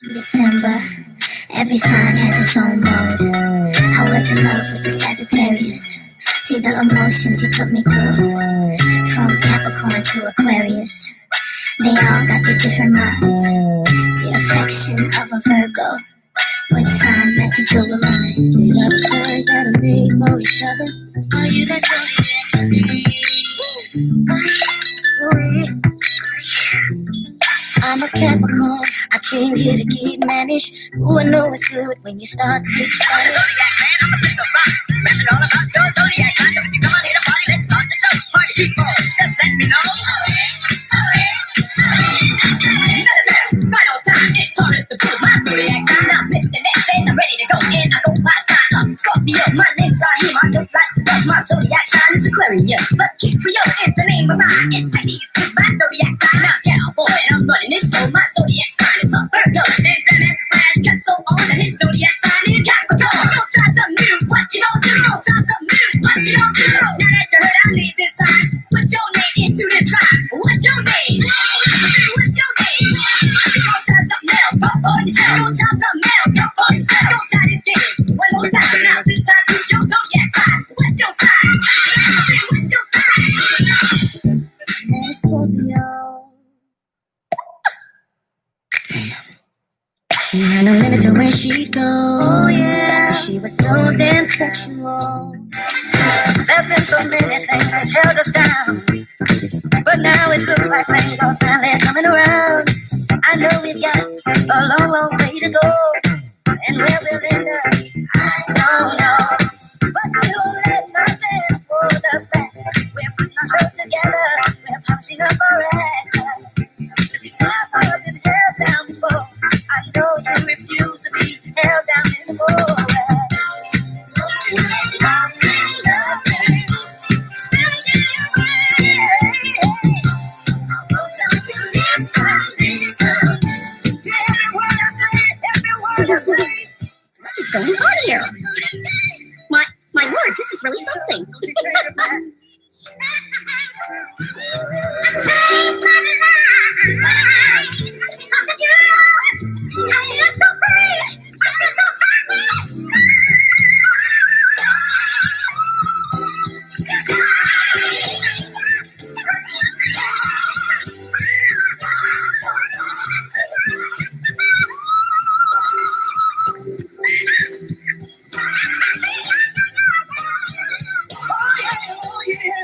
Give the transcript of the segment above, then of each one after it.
December, every sign has its own mode. I was in love with the Sagittarius. See the emotions he put me through. From Capricorn to Aquarius. They all got their different minds. The affection of a Virgo. Which sign matches the woman? These are the signs that are made for each other. Are you that Zodiac? I'm a Capricorn. I came here to get managed. Ooh, I know it's good when you start to speak Spanish. Zodiac man, I'm a prince of rock. Rapping all about your Zodiac sign. So if you come on here to party, let's start the show. Party people, just let me know. Right on time, it's TAURUS the proof. My Zodiac sign, I'm Mr. Next, and I'm ready to go in. I go by sign up. Scorpio, my name's Raheem. I don't like to dust. My Zodiac sign is Aquarius. But Kid Creole is the name of mine. And Pisces is my Zodiac sign. I'm cowboy, and I'm running this show. My Zodiac sign is a Virgo. And Grandmaster Flash got so on that his Zodiac sign is Capricorn. Don't try something new, what you gon' do? Don't try something new, what you gon' do? Now that you heard I need this sign, put your name into this rhyme. What's your name? What's your name? Don't try something else, go for yourself. Don't try something else, go for yourself. Don't try this game one more time. Now this time use your Zodiac sign. What's your sign? What's your sign? Hey, Scorpio. She had no limit to where she'd go. Oh yeah, 'cause she was so damn sexual. There's been so many things that's held us down, but now it looks like things are finally coming around. I know we've got a long, long way to go, and where we'll end up, I don't know. But we won't let nothing hold us back. We're putting our show together, we're polishing up our act. If you've never been held down before, I know you refuse to be held down anymore. Don't you let nothing stand in your way. I want y'all to listen to every word I say, every word I say. What is going on here? My word, this is really something. I changed my life because of you. I feel so free. I feel so happy.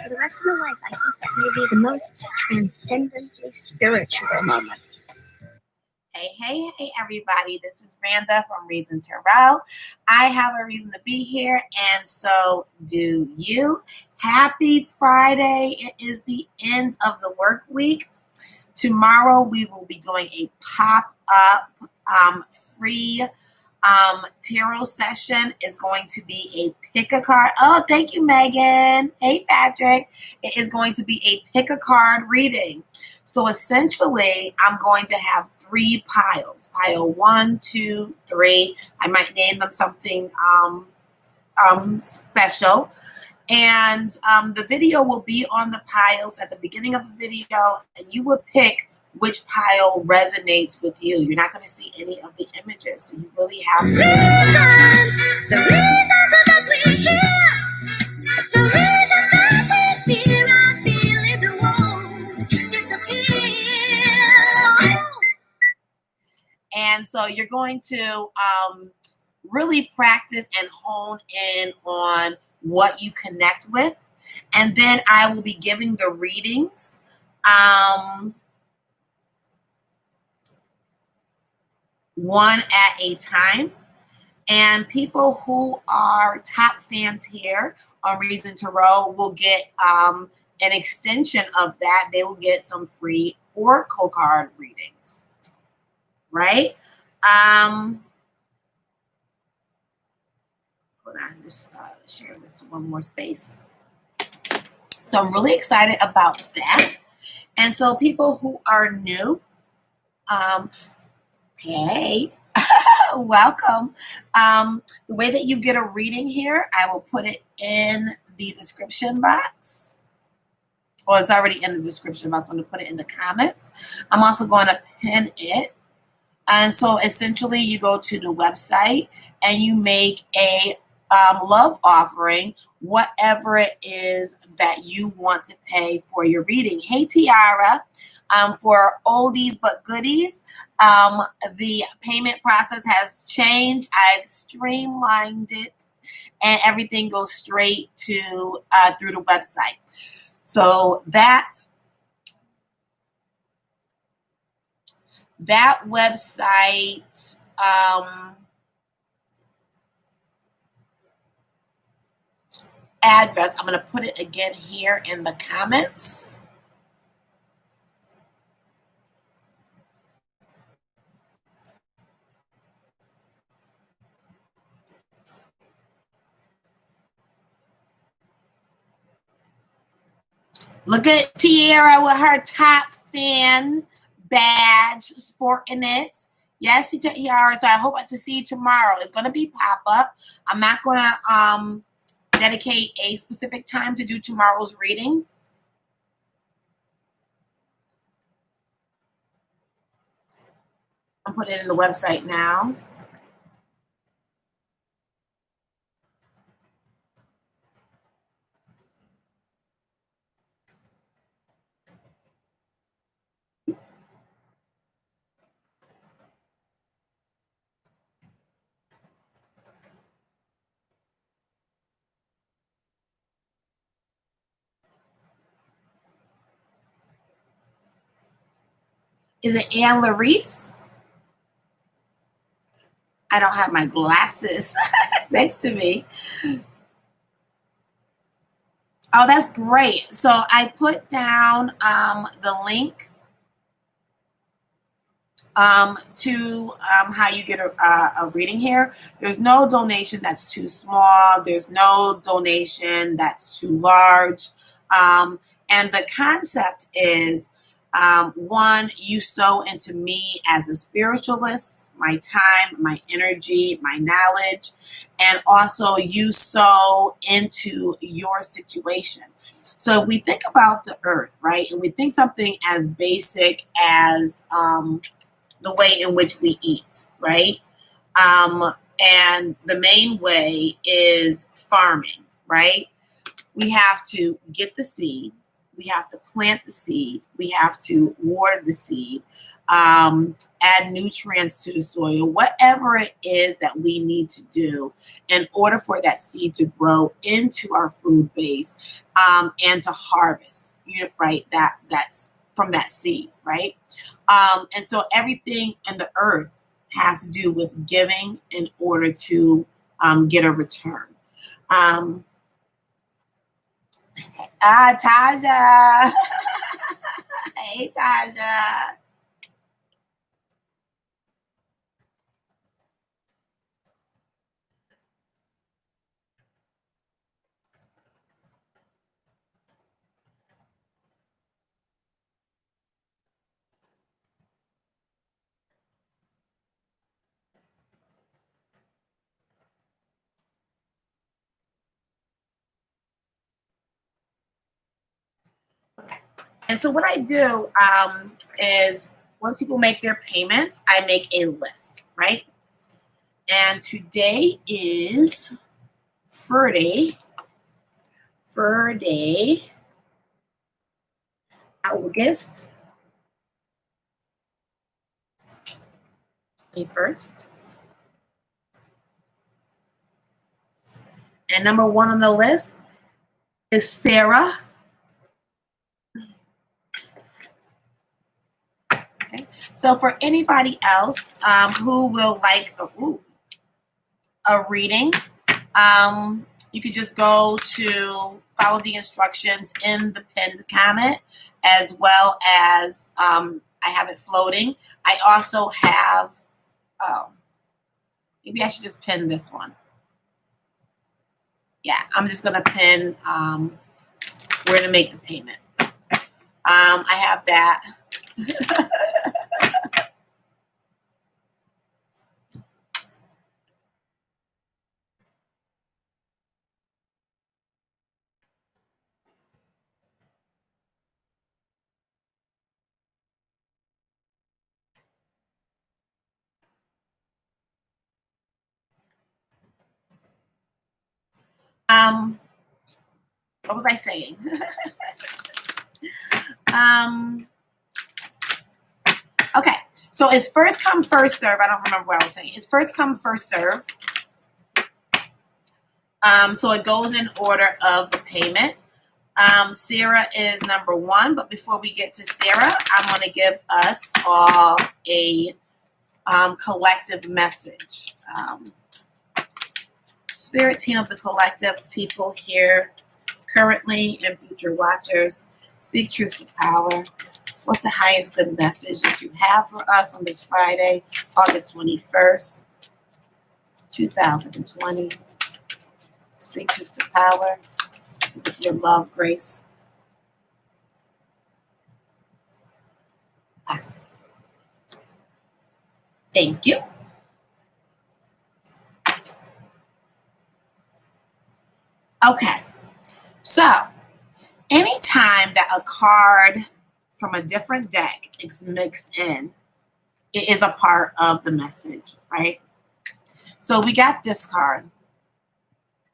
For the rest of my life, I think that may be the most transcendently spiritual moment. Hey, everybody. This is Randa from Reason Tarot. I have a reason to be here, and so do you. Happy Friday. It is the end of the work week. Tomorrow, we will be doing a pop-up free tarot session. Is going to be a pick a card. Oh, thank you, Megan. Hey, Patrick. It is going to be a pick a card reading. So essentially, I'm going to have 3 piles. Pile 1, 2, 3. I might name them something special. And the video will be on the piles at the beginning of the video, and you will pick which pile resonates with you. You're not going to see any of the images, so you really have to. The reasons that we're here, the reasons that we feel, I feel it won't disappear. And so you're going to really practice and hone in on what you connect with. And then I will be giving the readings. One at a time. And people who are top fans here on Reason Tarot will get an extension of that. They will get some free oracle card readings. Right? Hold on, just share this one more space. So I'm really excited about that. And so people who are new, hey, welcome. The way that you get a reading here, I will put it in the description box. Well, it's already in the description box. I'm going to put it in the comments. I'm also going to pin it And so essentially you go to the website and you make a love offering, whatever it is that you want to pay for your reading. Hey, Tiara, for oldies but goodies, the payment process has changed. I've streamlined it and everything goes straight to through the website. So that website address, I'm going to put it again here in the comments. Look at Tiara with her top fan badge sporting it. Yes, Tiara. So I hope to see you tomorrow. It's going to be pop-up. I'm not going to dedicate a specific time to do tomorrow's reading. I'm putting it in the website now. Is it Anne Larice? I don't have my glasses next to me. Oh, that's great. So I put down the link to how you get a reading here. There's no donation that's too small. There's no donation that's too large. And the concept is, one, you sow into me as a spiritualist, my time, my energy, my knowledge, and also you sow into your situation. So if we think about the earth, right, and we think something as basic as the way in which we eat, right? And the main way is farming, right? We have to get the seed. We have to plant the seed. We have to water the seed, add nutrients to the soil, whatever it is that we need to do in order for that seed to grow into our food base and to harvest, right? That's from that seed, right? And so everything in the earth has to do with giving in order to get a return. Taja. Hey, Taja. And so what I do is once people make their payments, I make a list, right? And today is Friday, August 21st. And number one on the list is Sarah. Okay. So for anybody else who will like a reading, you could just go to follow the instructions in the pinned comment, as well as I have it floating. I also have, maybe I should just pin this one. Yeah, I'm just going to pin where to make the payment. I have that. What was I saying? Okay, so it's first come, first serve. I don't remember what I was saying. It's first come, first serve. So it goes in order of the payment. Sarah is number 1, but before we get to Sarah, I'm going to give us all a collective message. Spirit team of the collective, people here currently and future watchers, speak truth to power. What's the highest good message that you have for us on this Friday, August 21st, 2020? Speak truth to power. Give us your love, grace. Thank you. Okay, so anytime that a card from a different deck is mixed in, it is a part of the message, right? So we got this card.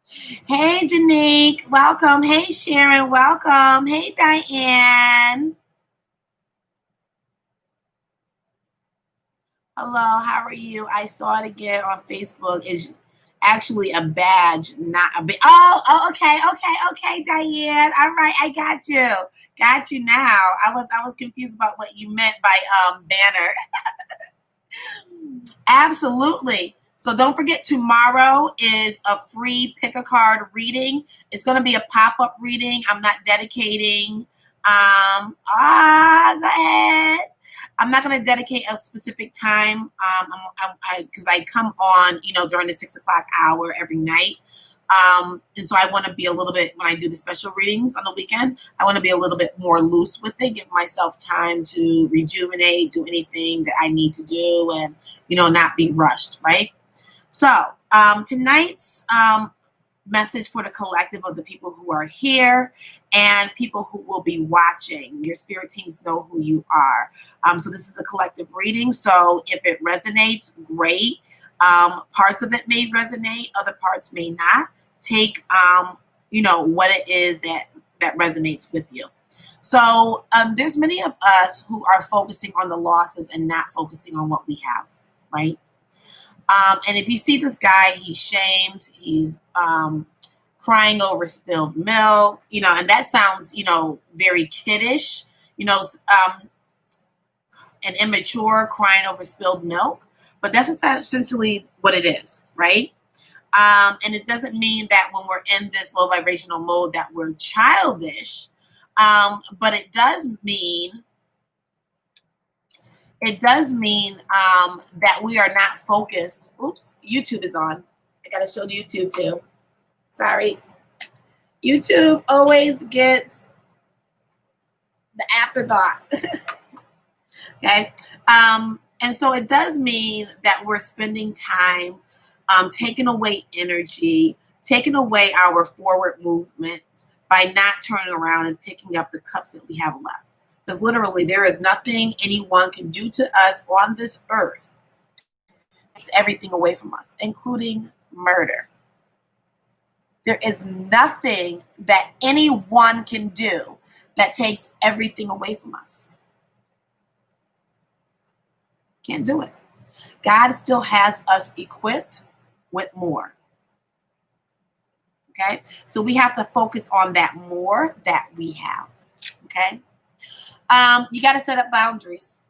Hey, Janique, welcome. Hey, Sharon, welcome. Hey, Diane. Hello, how are you? I saw it again on Facebook. It's actually a badge, not a badge. Oh, okay, Diane. All right, I got you. Got you now. I was confused about what you meant by banner. Absolutely. So don't forget, tomorrow is a free pick a card reading. It's going to be a pop-up reading. I'm not dedicating. Go ahead. I'm not going to dedicate a specific time because I come on, during the 6 o'clock hour every night. And so I want to be a little bit, when I do the special readings on the weekend, I want to be a little bit more loose with it, give myself time to rejuvenate, do anything that I need to do, and, not be rushed, right? So tonight's message for the collective of the people who are here and people who will be watching. Your spirit teams know who you are. So this is a collective reading. So if it resonates, great. Parts of it may resonate, other parts may not. Take, what it is that resonates with you. So there's many of us who are focusing on the losses and not focusing on what we have, right? And if you see this guy, he's shamed, he's crying over spilled milk, and that sounds, very kiddish, and immature, crying over spilled milk. But that's essentially what it is, right? And it doesn't mean that when we're in this low vibrational mode that we're childish, but it does mean that we are not focused. Oops, YouTube is on. I got to show YouTube too. Sorry. YouTube always gets the afterthought. Okay. And so it does mean that we're spending time taking away energy, taking away our forward movement by not turning around and picking up the cups that we have left. Because literally there is nothing anyone can do to us on this earth. It's everything away from us, including murder. There is nothing that anyone can do that takes everything away from us. Can't do it. God still has us equipped with more. Okay? So we have to focus on that more that we have. Okay? You got to set up boundaries.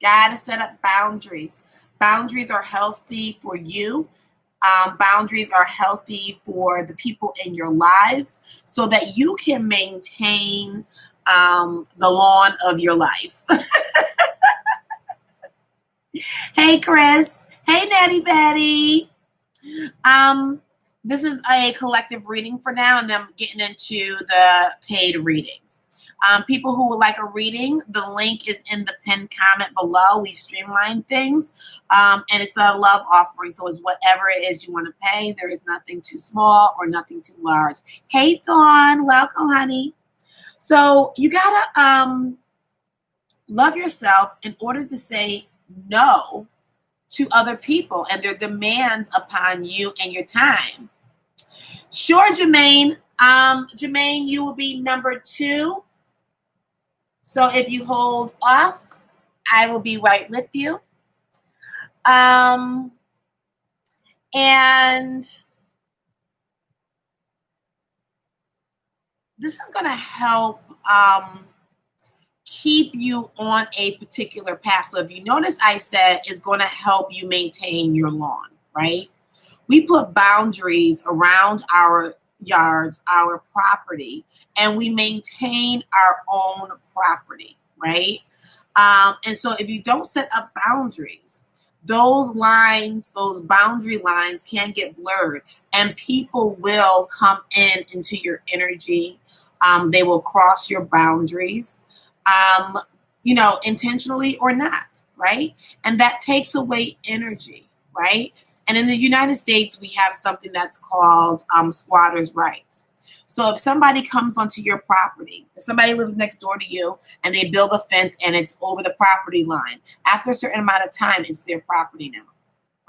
Got to set up boundaries. Boundaries are healthy for you. Boundaries are healthy for the people in your lives so that you can maintain the lawn of your life. Hey, Chris. Hey, Natty Betty. This is a collective reading for now, and then I'm getting into the paid readings. People who would like a reading, the link is in the pinned comment below. We streamline things, and it's a love offering. So it's whatever it is you want to pay. There is nothing too small or nothing too large. Hey, Dawn. Welcome, honey. So you got to love yourself in order to say no to other people and their demands upon you and your time. Sure, Jermaine. Jermaine, you will be number 2. So if you hold off, I will be right with you. And this is going to help keep you on a particular path. So if you notice, I said it's going to help you maintain your lawn, right? We put boundaries around our yards, our property, and we maintain our own property, right? And so if you don't set up boundaries, those lines, those boundary lines can get blurred, and people will come into your energy. They will cross your boundaries, you know, intentionally or not, right? And that takes away energy, right? And in the United States, we have something that's called squatters' rights. So if somebody comes onto your property, if somebody lives next door to you and they build a fence and it's over the property line, after a certain amount of time, it's their property now,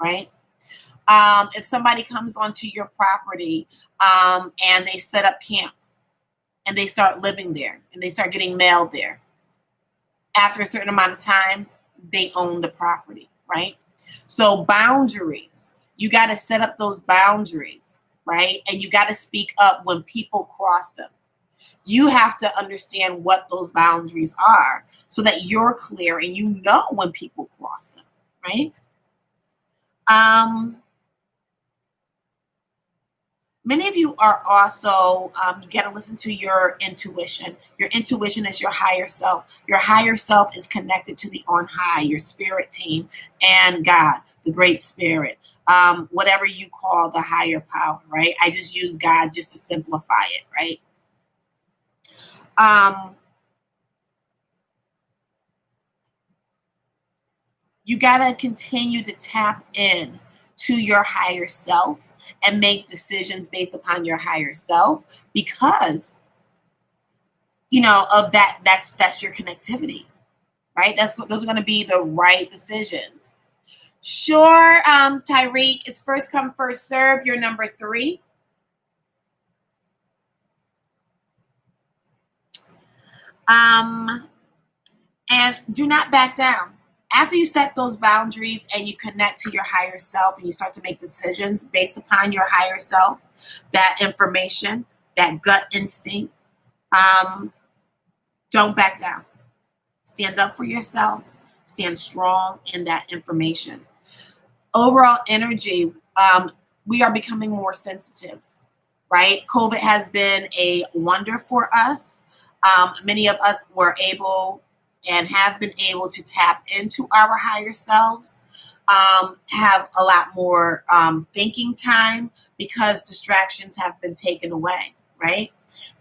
right? If somebody comes onto your property and they set up camp and they start living there and they start getting mail there, after a certain amount of time, they own the property, right? So boundaries, you got to set up those boundaries, right? And you got to speak up when people cross them. You have to understand what those boundaries are so that you're clear and you know when people cross them, right? Many of you are also, you got to listen to your intuition. Your intuition is your higher self. Your higher self is connected to the on high, your spirit team, and God, the great spirit, whatever you call the higher power, right? I just use God just to simplify it, right? You got to continue to tap in to your higher self and make decisions based upon your higher self, because you know of that's your connectivity, right? Those are going to be the right decisions. Sure, Tyreek, it's first come first serve. You're number 3. And do not back down. After you set those boundaries and you connect to your higher self and you start to make decisions based upon your higher self, that information, that gut instinct, don't back down. Stand up for yourself. Stand strong in that information. Overall energy, we are becoming more sensitive, right? COVID has been a wonder for us. Many of us were able and have been able to tap into our higher selves, have a lot more thinking time because distractions have been taken away, right?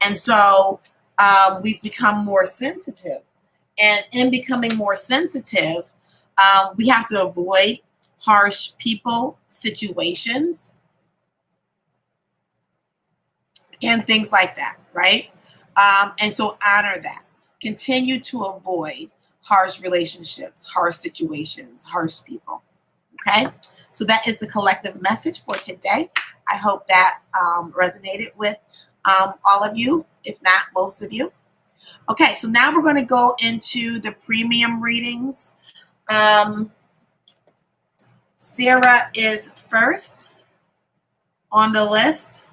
And so we've become more sensitive. And in becoming more sensitive, we have to avoid harsh people, situations, and things like that, right? And so honor that. Continue to avoid harsh relationships, harsh situations, harsh people, okay? So that is the collective message for today. I hope that resonated with all of you, if not most of you. Okay, so now we're going to go into the premium readings. Sarah is first on the list.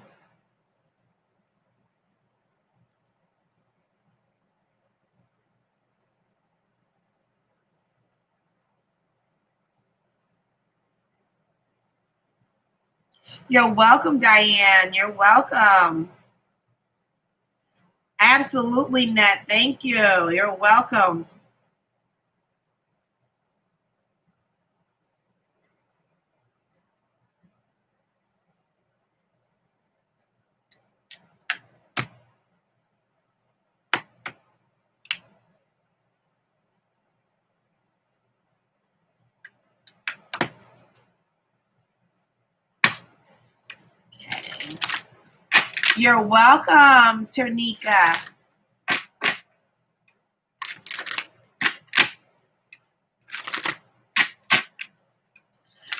You're welcome, Diane. You're welcome. Absolutely, Net. Thank you. You're welcome. Okay. You're welcome, Ternika.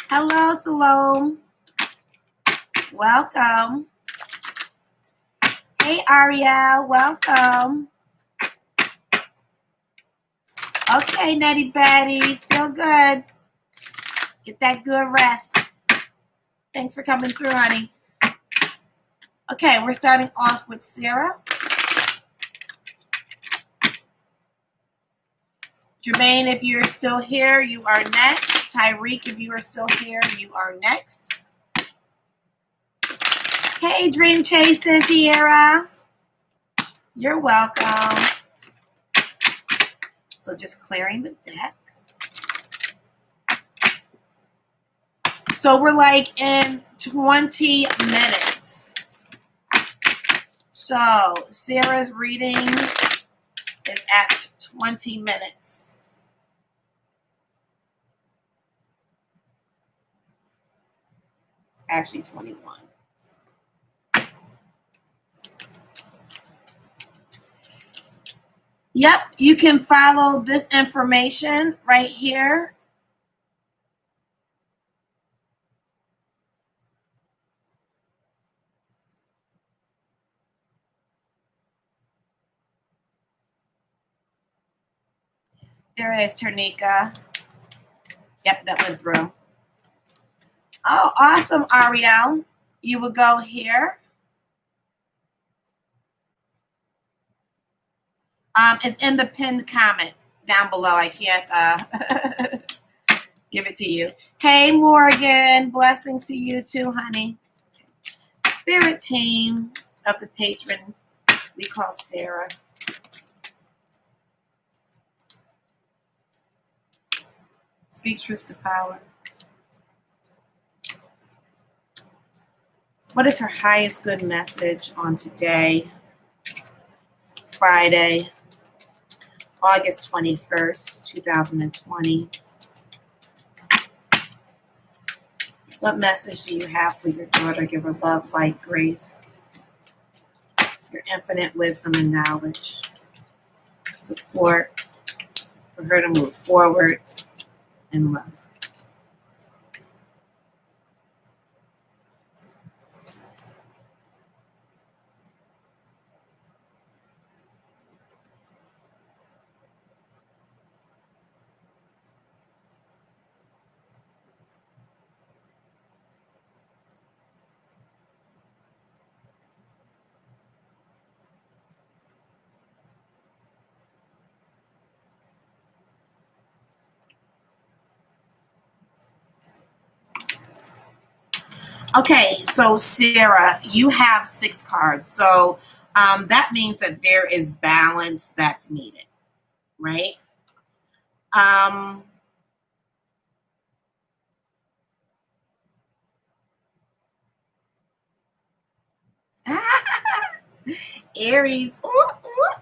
Hello, Salome. Welcome. Hey, Ariel. Welcome. Okay, Nettie Betty. Feel good. Get that good rest. Thanks for coming through, honey. Okay, we're starting off with Sarah. Jermaine, if you're still here, you are next. Tyreek, if you are still here, you are next. Hey, Dream Chasing, Tierra. You're welcome. So just clearing the deck. So we're like in 20 minutes. So Sarah's reading is at 20 minutes. It's actually 21. Yep, you can follow this information right here. There it is, Ternika. Yep, that went through. Oh, awesome, Ariel. You will go here. It's in the pinned comment down below. I can't give it to you. Hey, Morgan. Blessings to you too, honey. Spirit team of the patron we call Sarah. Speak truth to power. What is her highest good message on today, Friday, August 21st, 2020? What message do you have for your daughter? Give her love, light, grace, your infinite wisdom and knowledge, support for her to move forward in love. Okay, so Sarah, you have 6 cards. So that means that there is balance that's needed, right? Aries. Ooh, ooh.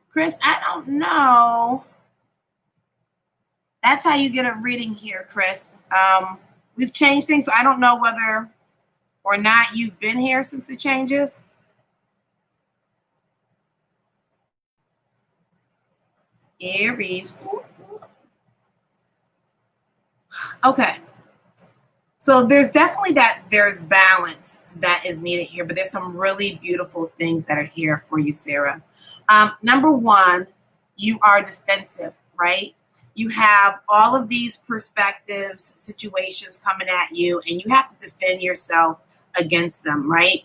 Chris, I don't know. That's how you get a reading here, Chris. We've changed things, so I don't know whether or not you've been here since the changes. Aries. Ooh, ooh. Okay. So there's definitely there's balance that is needed here, but there's some really beautiful things that are here for you, Sarah. Number one, you are defensive, right? You have all of these perspectives, situations coming at you, and you have to defend yourself against them, right?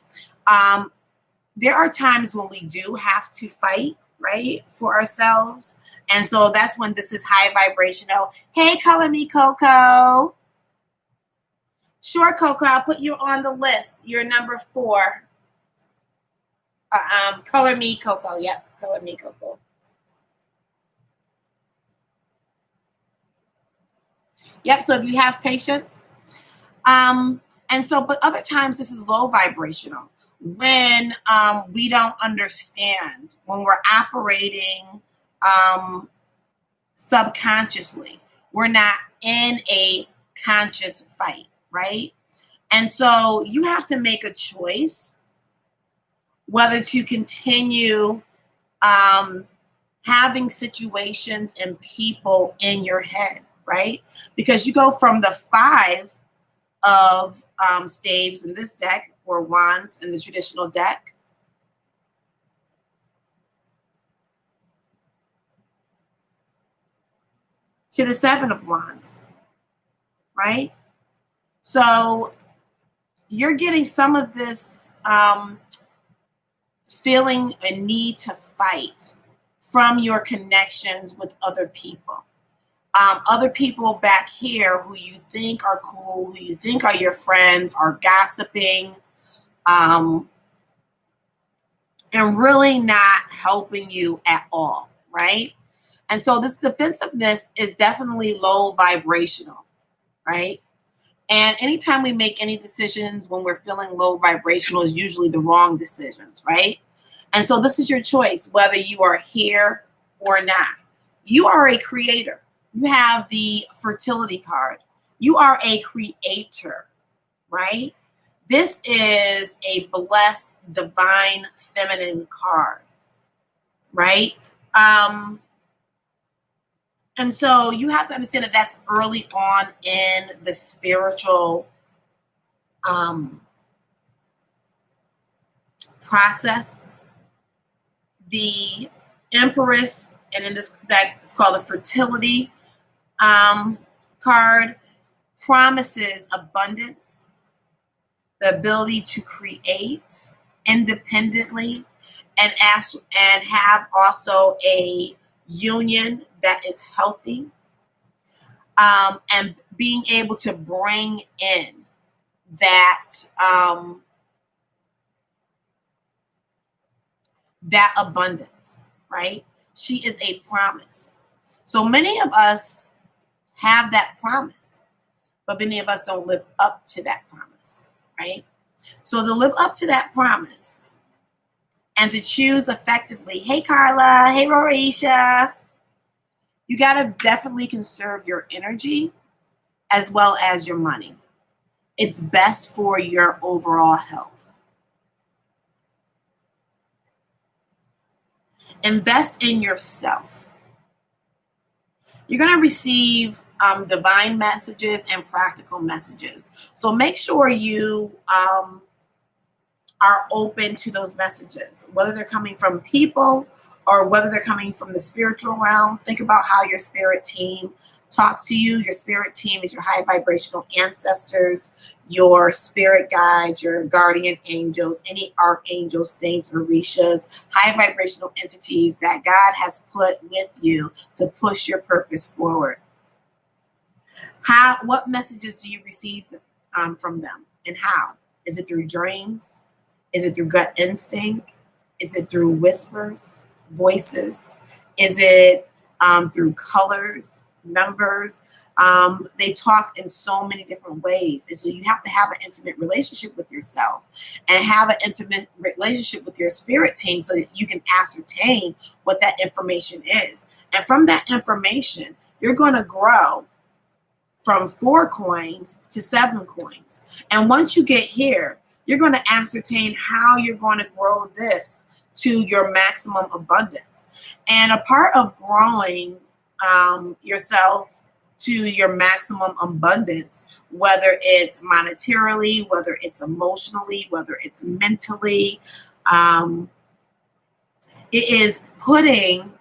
There are times when we do have to fight, right, for ourselves. And so that's when this is high vibrational. Hey, Color Me Coco. Sure, Coco, I'll put you on the list. You're number 4. Color Me Coco. Yep, Color Me Coco. Yep, so if you have patience. And so, but other times this is low vibrational. When we don't understand, when we're operating subconsciously, we're not in a conscious fight, right? And so you have to make a choice whether to continue having situations and people in your head, right? Because you go from the 5 of staves in this deck, or wands in the traditional deck, to the 7 of wands, right? So you're getting some of this feeling a need to fight from your connections with other people. Other people back here who you think are cool, who you think are your friends, are gossiping, and really not helping you at all, right? And so this defensiveness is definitely low vibrational, right? And anytime we make any decisions when we're feeling low vibrational is usually the wrong decisions, right? And so this is your choice, whether you are here or not. You are a creator. You have the fertility card. You are a creator, right? This is a blessed, divine, feminine card, right? And so you have to understand that that's early on in the spiritual process. The Empress, and in this deck, it's called the fertility card, promises abundance, the ability to create independently, and have also a union that is healthy, and being able to bring in that that abundance, right? She is a promise. So many of us have that promise, but many of us don't live up to that promise, right? So to live up to that promise and to choose effectively, hey Carla, hey Rorisha, you got to definitely conserve your energy as well as your money. It's best for your overall health. Invest in yourself. You're going to receive divine messages and practical messages. So make sure you are open to those messages, whether they're coming from people or whether they're coming from the spiritual realm. Think about how your spirit team talks to you. Your spirit team is your high vibrational ancestors, your spirit guides, your guardian angels, any archangels, saints, orishas, high vibrational entities that God has put with you to push your purpose forward. What messages do you receive from them, and how? Is it through dreams? Is it through gut instinct? Is it through whispers, voices? Is it through colors, numbers? They talk in so many different ways. And so you have to have an intimate relationship with yourself and have an intimate relationship with your spirit team so that you can ascertain what that information is. And from that information, you're going to grow from 4 coins to 7 coins. And once you get here, you're going to ascertain how you're going to grow this to your maximum abundance. And a part of growing yourself to your maximum abundance, whether it's monetarily, whether it's emotionally, whether it's mentally, it is putting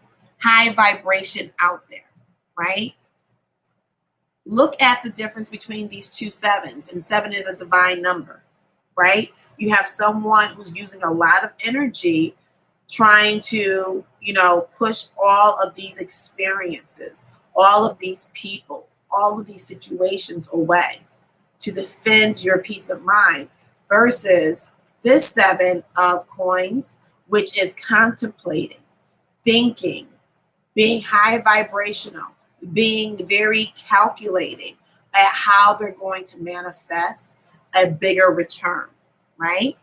high vibration out there, right? Look at the difference between these 2 sevens, and 7 is a divine number, right? You have someone who's using a lot of energy trying to, push all of these experiences, all of these people, all of these situations away to defend your peace of mind, versus this 7 of coins, which is contemplating, thinking, being high vibrational, being very calculating at how they're going to manifest a bigger return, right?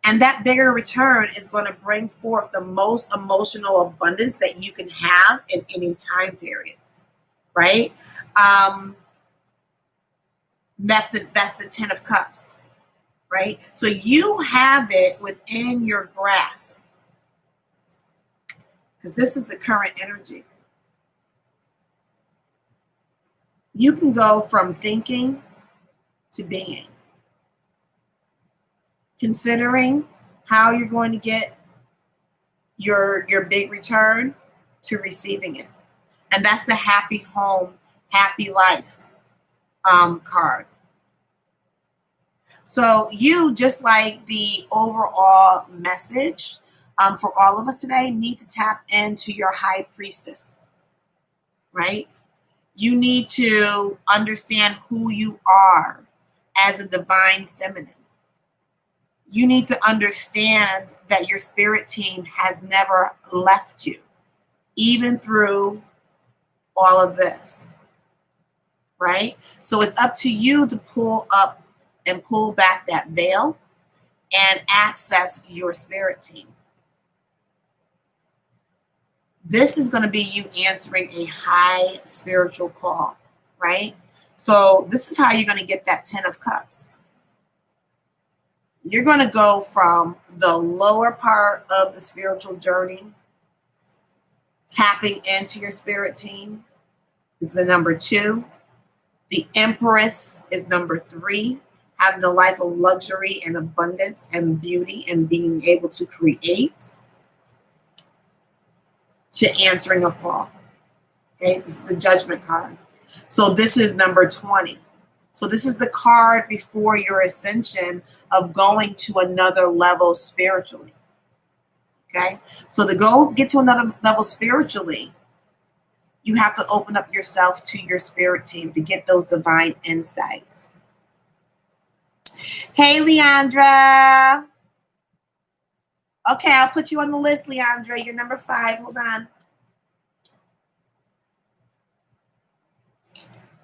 And that bigger return is going to bring forth the most emotional abundance that you can have in any time period, right? That's the 10 of Cups, right? So you have it within your grasp because this is the current energy. You can go from thinking to being, considering how you're going to get your big return to receiving it. And that's the happy home, happy life card. So you, just like the overall message for all of us today, need to tap into your high priestess, right? You need to understand who you are as a divine feminine. You need to understand that your spirit team has never left you, even through all of this, right? So it's up to you to pull up and pull back that veil and access your spirit team. This is going to be you answering a high spiritual call, right? So this is how you're going to get that 10 of Cups. You're going to go from the lower part of the spiritual journey, tapping into your spirit team, is the number 2. The Empress is number 3, having a life of luxury and abundance and beauty and being able to create, to answering a call. Okay, this is the Judgment card. So this is number 20. So this is the card before your ascension of going to another level spiritually. Okay, so to go get to another level spiritually, you have to open up yourself to your spirit team to get those divine insights. Hey, Leandra. Okay, I'll put you on the list, Leandra. You're number 5. Hold on.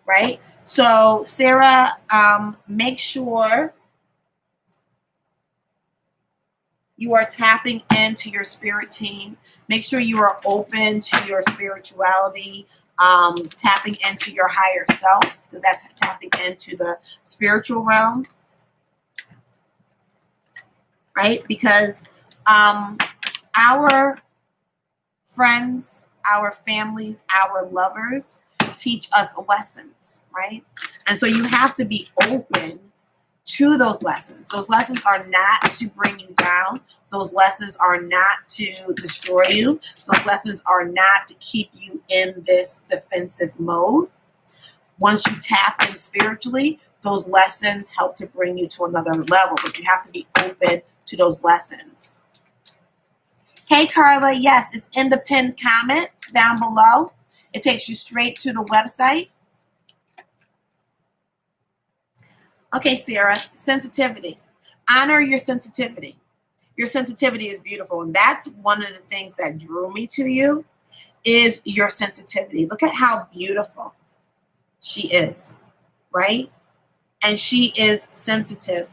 Right? So, Sarah, make sure you are tapping into your spirit team. Make sure you are open to your spirituality, tapping into your higher self, because that's tapping into the spiritual realm. Right? Because our friends, our families, our lovers teach us lessons, right? And so you have to be open to those lessons. Those lessons are not to bring you down. Those lessons are not to destroy you. Those lessons are not to keep you in this defensive mode. Once you tap in spiritually, those lessons help to bring you to another level, but you have to be open to those lessons. Hey, Carla, yes, it's in the pinned comment down below. It takes you straight to the website. Okay, Sarah, sensitivity. Honor your sensitivity. Your sensitivity is beautiful, and that's one of the things that drew me to you, is your sensitivity. Look at how beautiful she is, right? And she is sensitive.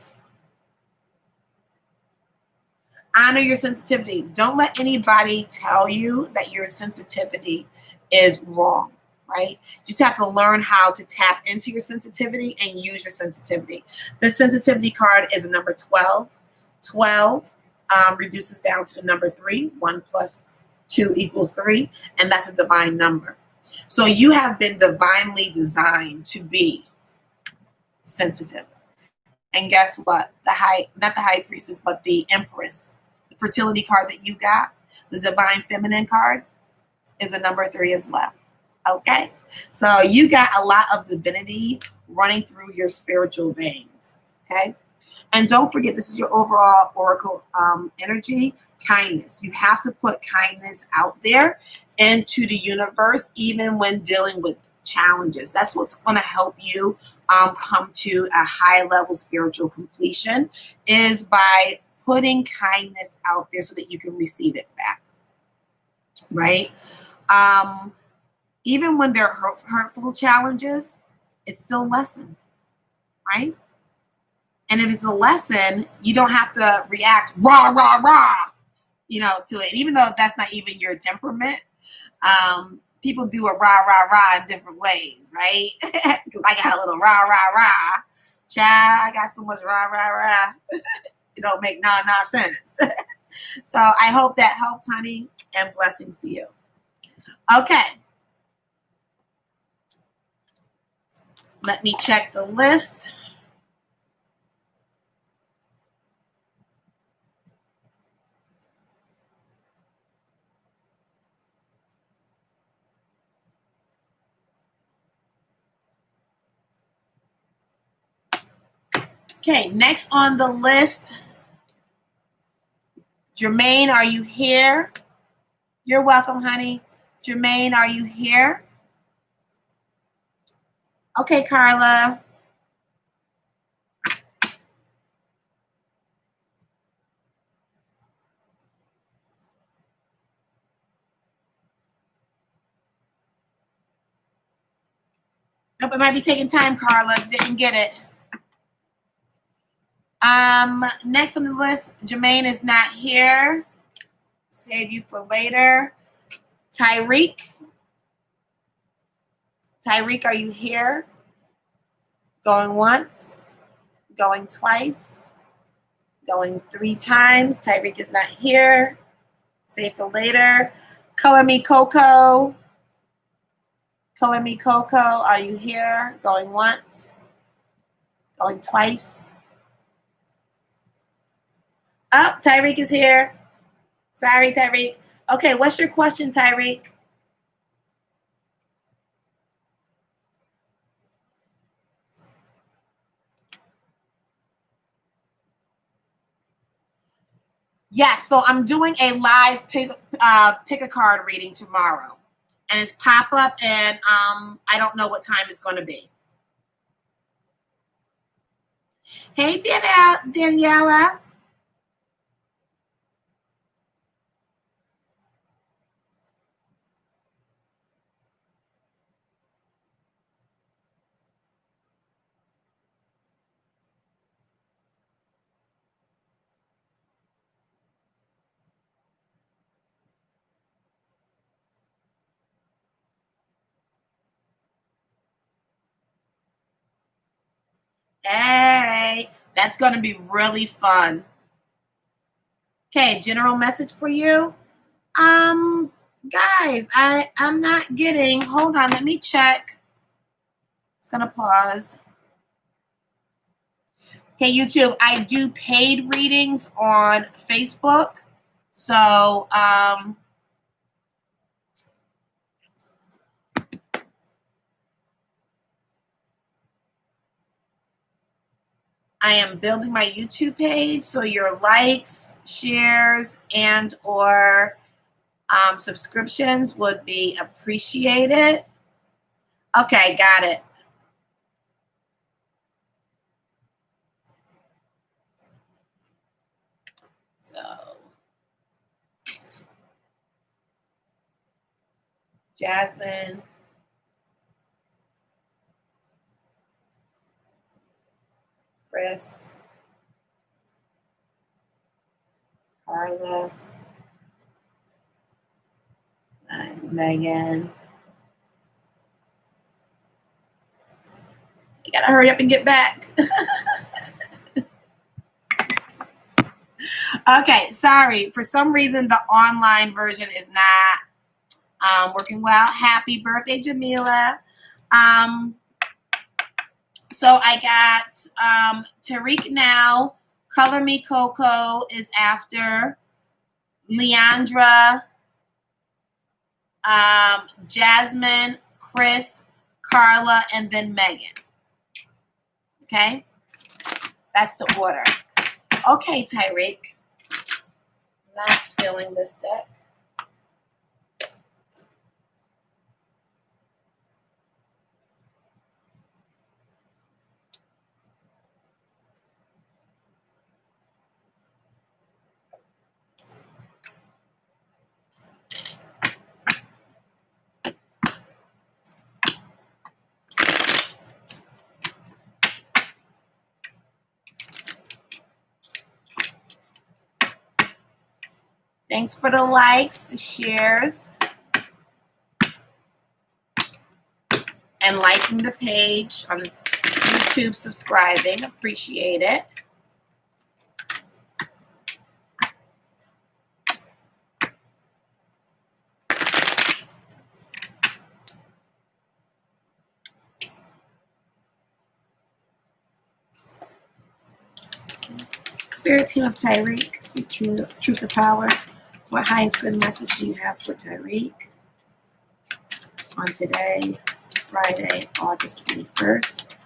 Honor your sensitivity. Don't let anybody tell you that your sensitivity is wrong, right? You just have to learn how to tap into your sensitivity and use your sensitivity. The sensitivity card is a number 12. 12 reduces down to the number 3. 1 plus 2 equals 3, and that's a divine number. So you have been divinely designed to be sensitive. And guess what? Not the high priestess, but the Empress, the fertility card that you got, the divine feminine card, is a number 3 as well. Okay? So you got a lot of divinity running through your spiritual veins. Okay? And don't forget, this is your overall oracle energy, kindness. You have to put kindness out there into the universe, even when dealing with challenges. That's what's going to help you come to a high level spiritual completion, is by putting kindness out there so that you can receive it back, right? Even when they're hurtful challenges, it's still a lesson, right? And if it's a lesson, you don't have to react rah, rah, rah, to it, even though that's not even your temperament. People do a rah, rah, rah in different ways, right? Because I got a little rah, rah, rah. Child, I got so much rah, rah, rah. It don't make no sense. So I hope that helps, honey, and blessings to you. Okay. Let me check the list. Okay, next on the list, Jermaine, are you here? You're welcome, honey. Jermaine, are you here? Okay, Carla. Nope, it might be taking time, Carla. Didn't get it. Next on the list, Jermaine is not here. Save you for later. Tyreek. Tyreek, are you here? Going once, going twice, going 3 times. Tyreek is not here. Save for later. Color Me Coco. Color Me Coco, are you here? Going once, going twice. Oh, Tyreek is here. Sorry, Tyreek. Okay, what's your question, Tyreek? Yes, so I'm doing a live pick a card reading tomorrow. And it's pop-up, and I don't know what time it's going to be. Hey, Daniela. Hey, that's going to be really fun. Okay, general message for you. Guys, I'm not getting, hold on, let me check. It's going to pause. Okay, YouTube, I do paid readings on Facebook. So, I am building my YouTube page, so your likes, shares, and or subscriptions would be appreciated. Okay, got it. So, Jasmine. Chris. Carla. And Megan. You gotta hurry up and get back. Okay, sorry. For some reason, the online version is not working well. Happy birthday, Jamila. So I got Tariq now. Color Me Coco is after. Leandra. Jasmine, Chris, Carla, and then Megan. Okay? That's the order. Okay, Tyreek. Not feeling this deck. Thanks for the likes, the shares, and liking the page on YouTube, subscribing. Appreciate it. Spirit team of Tyreek, speak truth to power. What highest good message do you have for Tyreek on today, Friday, August 21st,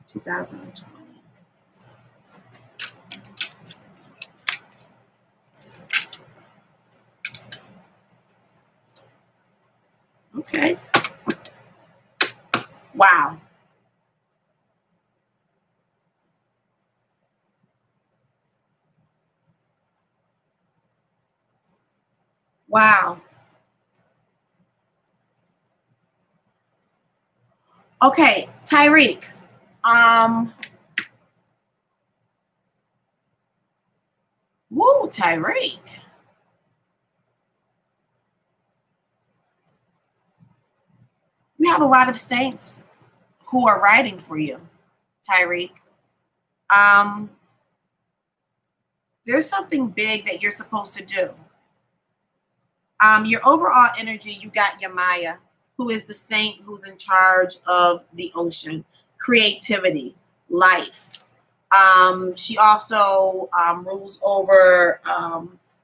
2020? Okay. Wow. Wow. Okay, Tyreek. Woo, Tyreek. You have a lot of saints who are writing for you, Tyreek. There's something big that you're supposed to do. Your overall energy, you got Yamaya, who is the saint who's in charge of the ocean, creativity, life. She also rules over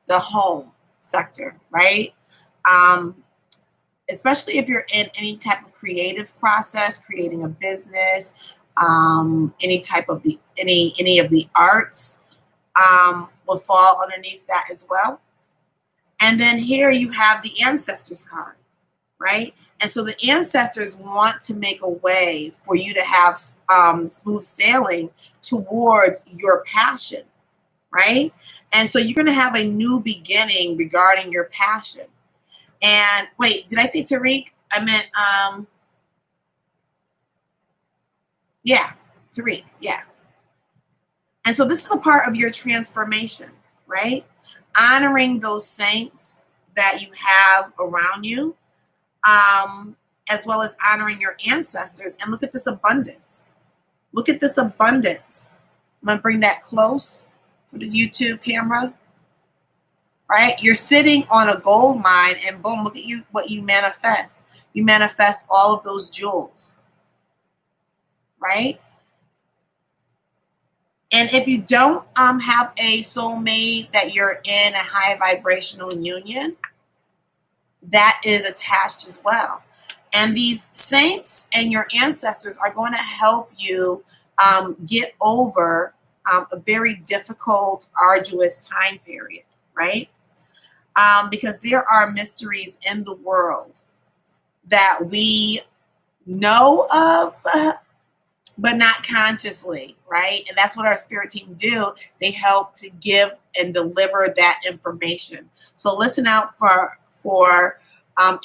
the home sector, right? Especially if you're in any type of creative process, creating a business, any of the arts will fall underneath that as well. And then here you have the ancestors card, right? And so the ancestors want to make a way for you to have smooth sailing towards your passion, right? And so you're going to have a new beginning regarding your passion. And wait, did I say Tariq? I meant, yeah, Tariq, yeah. And so this is a part of your transformation, right? Honoring those saints that you have around you, as well as honoring your ancestors. And look at this abundance. Look at this abundance. I'm going to bring that close for the YouTube camera. Right? You're sitting on a gold mine and boom, look at you, what you manifest. You manifest all of those jewels, right? And if you don't have a soulmate that you're in a high vibrational union, that is attached as well. And these saints and your ancestors are going to help you get over a very difficult, arduous time period, right? Because there are mysteries in the world that we know of, but not consciously, right? And that's what our spirit team do. They help to give and deliver that information. So listen out for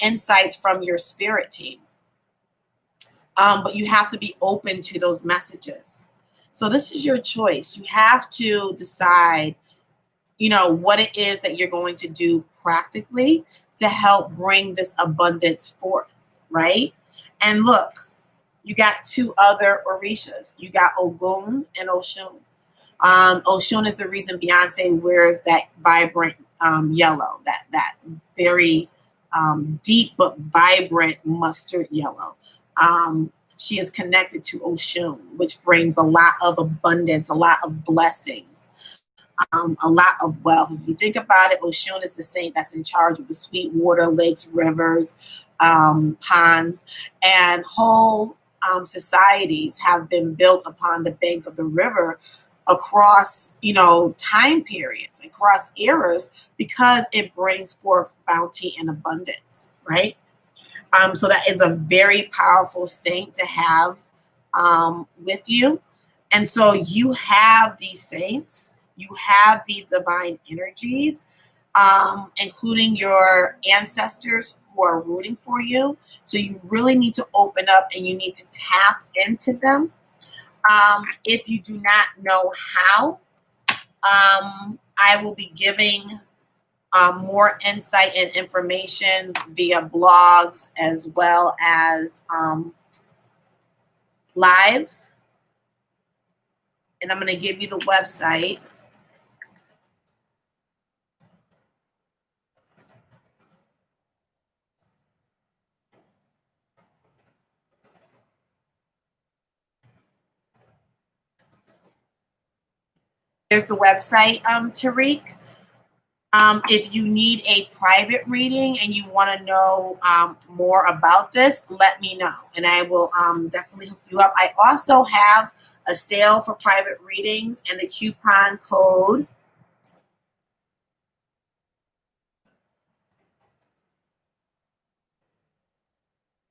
insights from your spirit team. But you have to be open to those messages. So this is your choice. You have to decide, you know, what it is that you're going to do practically to help bring this abundance forth, right? And look, you got two other Orishas. You got Ogun and Oshun. Oshun is the reason Beyonce wears that vibrant yellow, that very deep but vibrant mustard yellow. She is connected to Oshun, which brings a lot of abundance, a lot of blessings. A lot of wealth. If you think about it, Oshun is the saint that's in charge of the sweet water, lakes, rivers, ponds, and whole societies have been built upon the banks of the river across, you know, time periods, across eras, because it brings forth bounty and abundance, right? So that is a very powerful saint to have with you. And so you have these saints, you have these divine energies, including your ancestors who are rooting for you. So you really need to open up and you need to tap into them. If you do not know how, I will be giving more insight and information via blogs as well as lives. And I'm going to give you the website. There's the website, Tariq. If you need a private reading and you want to know more about this, let me know, and I will definitely hook you up. I also have a sale for private readings, and the coupon code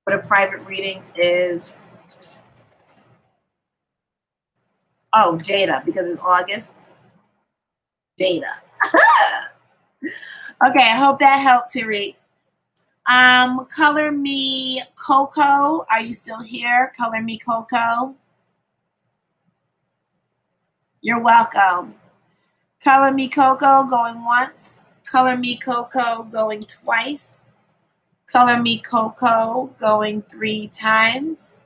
for the private readings is JADA, because it's August. JADA. Okay, I hope that helped, Tariq. Color Me Coco, are you still here? Color Me Coco. You're welcome. Color Me Coco going once. Color Me Coco going twice. Color Me Coco going 3 times.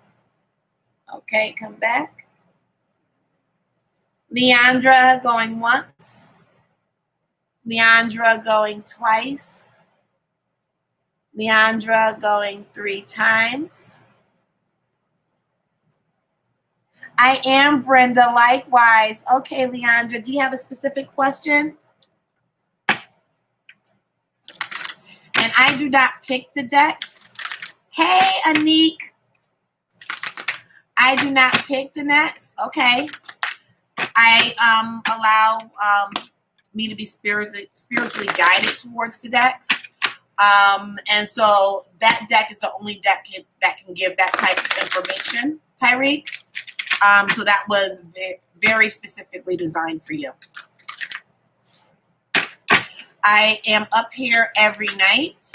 Okay, come back. Leandra going once. Leandra going twice. Leandra going 3 times. I am Brenda, likewise. Okay, Leandra, do you have a specific question? And I do not pick the decks. Hey, Anik. I do not pick the decks. Okay. I allow me to be spiritually guided towards the decks. And so that deck is the only deck that can give that type of information, Tyreek. So that was very specifically designed for you. I am up here every night,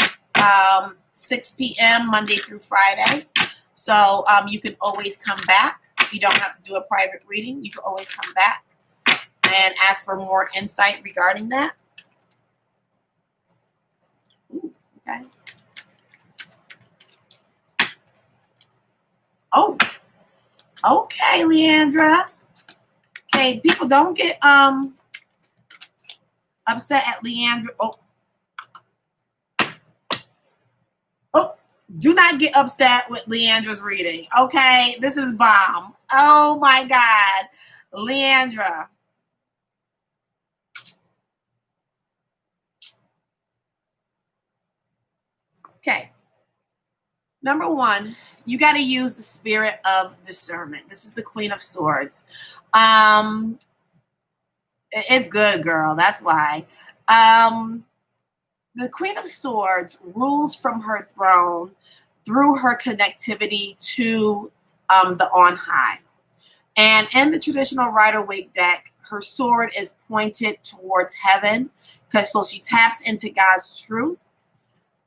6 p.m. Monday through Friday. So you can always come back. You don't have to do a private reading. You can always come back and ask for more insight regarding that. Ooh, okay. Oh, okay, Leandra. Okay, people don't get upset at Leandra. Oh, do not get upset with Leandra's reading. Okay, this is bomb. Oh my God, Leandra. Okay. Number one, you got to use the spirit of discernment. This is the Queen of Swords. It's good, girl. That's why. The Queen of Swords rules from her throne through her connectivity to the on high. And in the traditional Rider-Waite deck, her sword is pointed towards heaven, because so she taps into God's truth.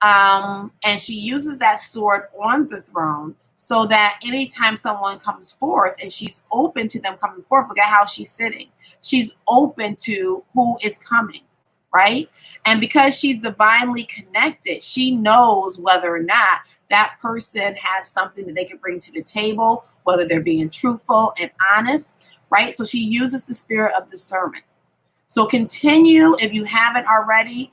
And she uses that sword on the throne so that anytime someone comes forth and she's open to them coming forth, look at how she's sitting. She's open to who is coming, right? And because she's divinely connected, she knows whether or not that person has something that they can bring to the table, whether they're being truthful and honest, right? So she uses the spirit of discernment. So continue, if you haven't already,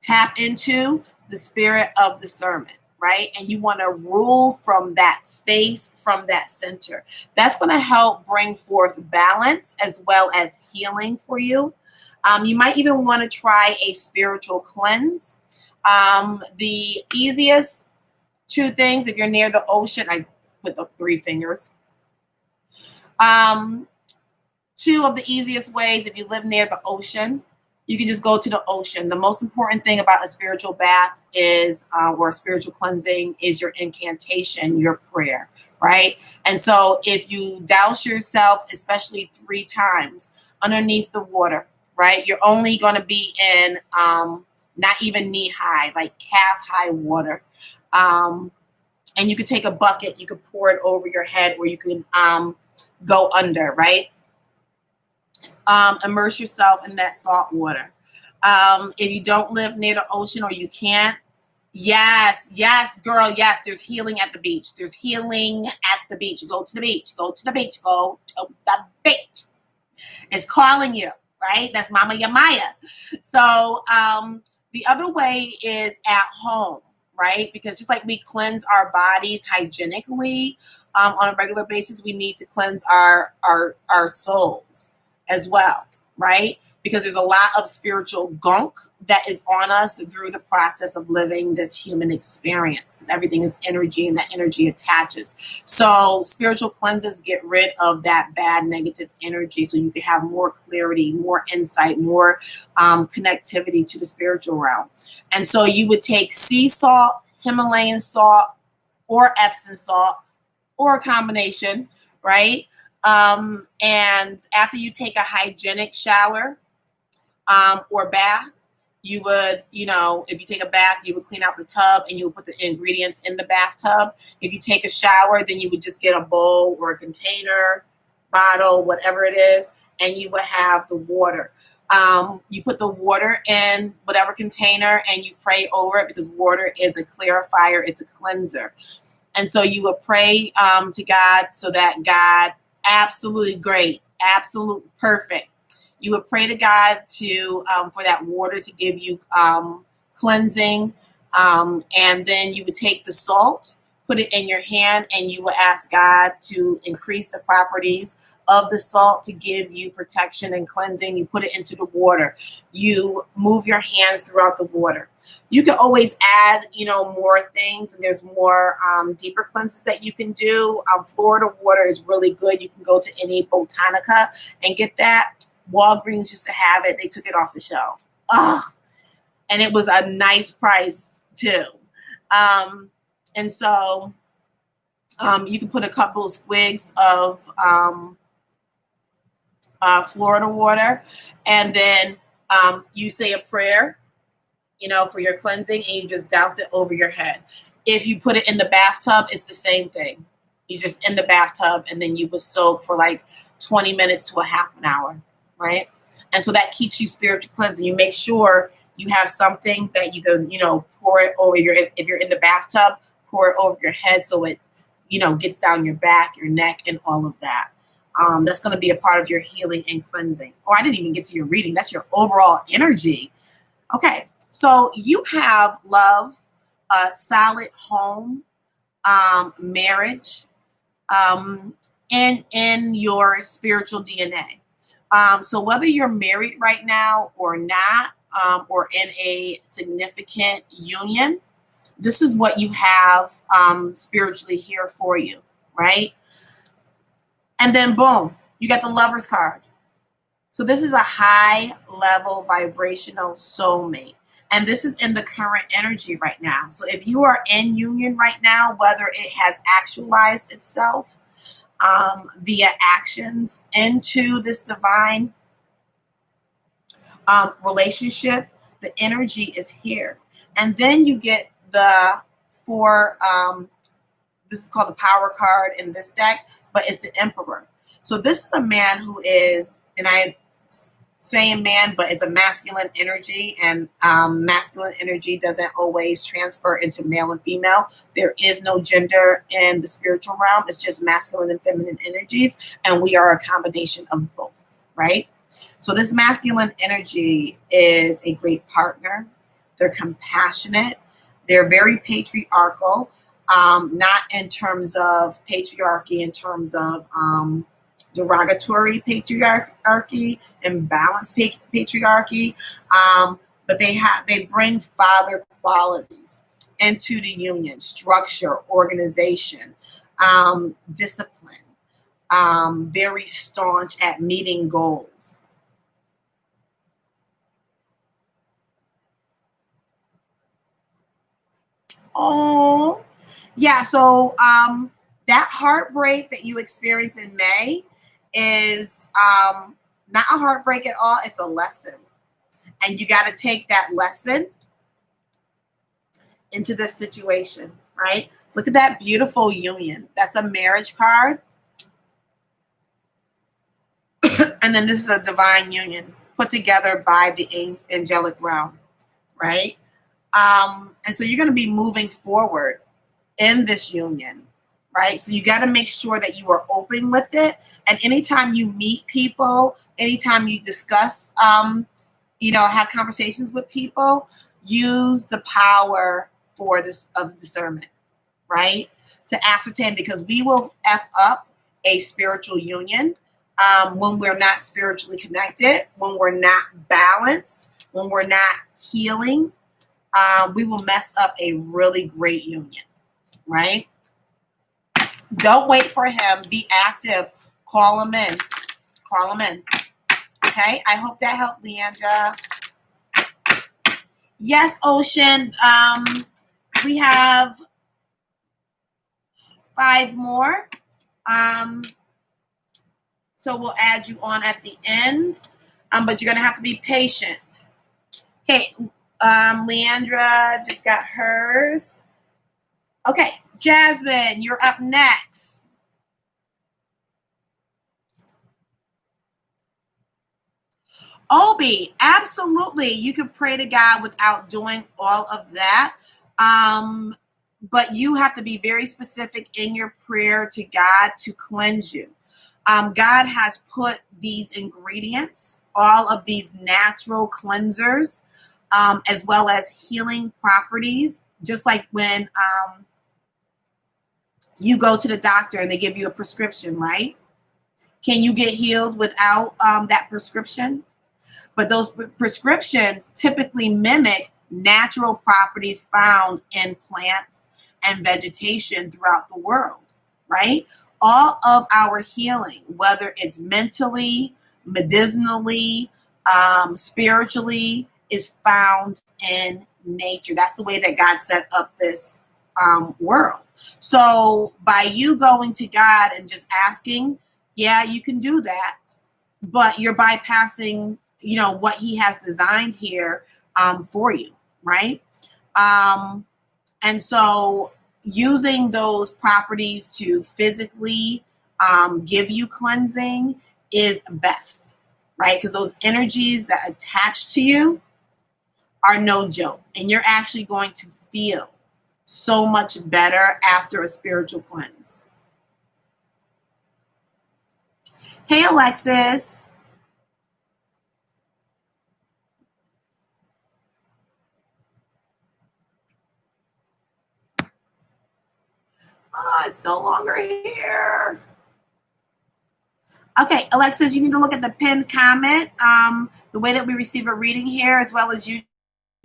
tap into the spirit of discernment, right? And you want to rule from that space, from that center. That's going to help bring forth balance as well as healing for you. You might even want to try a spiritual cleanse. The easiest 2 things, if you're near the ocean, I put up 3 fingers. 2 of the easiest ways, if you live near the ocean, you can just go to the ocean. The most important thing about a spiritual bath is, or spiritual cleansing, is your incantation, your prayer, right? And so if you douse yourself, especially 3 times underneath the water, right? You're only going to be in not even knee high, like calf high water. And you could take a bucket, you could pour it over your head, or you can go under, right? Immerse yourself in that salt water. If you don't live near the ocean, or you can't, yes, girl, yes, there's healing at the beach. There's healing at the beach. Go to the beach. Go to the beach. Go to the beach. It's calling you, right? That's Mama Yamaya. So the other way is at home, right? Because just like we cleanse our bodies hygienically on a regular basis, we need to cleanse our souls. as well, right? Because there's a lot of spiritual gunk that is on us through the process of living this human experience, because everything is energy and that energy attaches. So spiritual cleanses get rid of that bad negative energy so you can have more clarity, more insight, more connectivity to the spiritual realm. And so you would take sea salt, Himalayan salt, or Epsom salt, or a combination, right? And after you take a hygienic shower, or bath, you would, if you take a bath, you would clean out the tub and you would put the ingredients in the bathtub. If you take a shower, then you would just get a bowl or a container, bottle, whatever it is, and you would have the water. You put the water in whatever container and you pray over it, because water is a clarifier, it's a cleanser. And so you would pray to God so that God, absolutely great, absolute perfect. You would pray to God for that water to give you cleansing, and then you would take the salt, put it in your hand, and you would ask God to increase the properties of the salt to give you protection and cleansing. You put it into the water. You move your hands throughout the water. You can always add, more things, and there's more deeper cleanses that you can do. Florida water is really good. You can go to any Botanica and get that. Walgreens used to have it. They took it off the shelf. Ugh. And it was a nice price too. And so you can put a couple of squigs of Florida water, and then you say a prayer, for your cleansing, and you just douse it over your head. If you put it in the bathtub, it's the same thing. You just in the bathtub, and then you would soak for like 20 minutes to a half an hour. Right? And so that keeps you spiritually cleansing. You make sure you have something that you can, pour it over if you're in the bathtub, pour it over your head so it, gets down your back, your neck, and all of that. That's going to be a part of your healing and cleansing. Oh, I didn't even get to your reading. That's your overall energy. Okay. So you have love, a solid home, marriage, in your spiritual DNA. So whether you're married right now or not, or in a significant union, this is what you have spiritually here for you, right? And then boom, you got the Lover's card. So this is a high level vibrational soulmate. And this is in the current energy right now. So if you are in union right now, whether it has actualized itself via actions into this divine relationship, the energy is here. And then you get the four, this is called the power card in this deck, but it's the Emperor. So this is a man who is, and I'm saying man, but it's a masculine energy, and masculine energy doesn't always transfer into male and female. There is no gender in the spiritual realm. It's just masculine and feminine energies, and we are a combination of both, right? So this masculine energy is a great partner. They're compassionate. They're very patriarchal, not in terms of patriarchy, in terms of derogatory patriarchy, imbalanced patriarchy, but they bring father qualities into the union: structure, organization, discipline, very staunch at meeting goals. Oh, yeah. So that heartbreak that you experienced in May is not a heartbreak at all. It's a lesson. And you got to take that lesson into this situation, right? Look at that beautiful union. That's a marriage card. And then this is a divine union put together by the angelic realm, right? And so you're going to be moving forward in this union, right? So you got to make sure that you are open with it. And anytime you meet people, anytime you discuss, have conversations with people, use the power for this of discernment, right? To ascertain, because we will F up a spiritual union when we're not spiritually connected, when we're not balanced, when we're not healing, we will mess up a really great union, right? Don't wait for him. Be active. Call him in. Call him in. Okay? I hope that helped, Leandra. Yes, Ocean. We have 5 more. So we'll add you on at the end. But you're going to have to be patient. Okay. Leandra just got hers. Okay. Jasmine, you're up next. Obi, absolutely. You could pray to God without doing all of that. But you have to be very specific in your prayer to God to cleanse you. God has put these ingredients, all of these natural cleansers, as well as healing properties, just like when you go to the doctor and they give you a prescription, right? Can you get healed without that prescription? But those prescriptions typically mimic natural properties found in plants and vegetation throughout the world, right? All of our healing, whether it's mentally, medicinally, spiritually, is found in nature. That's the way that God set up this world. So by you going to God and just asking, yeah, you can do that, but you're bypassing, you know, what he has designed here for you, right? And so using those properties to physically give you cleansing is best, right? Because those energies that attach to you are no joke. And you're actually going to feel so much better after a spiritual cleanse. Hey, Alexis. Oh, it's no longer here. Okay, Alexis, you need to look at the pinned comment. The way that we receive a reading here, as well as you,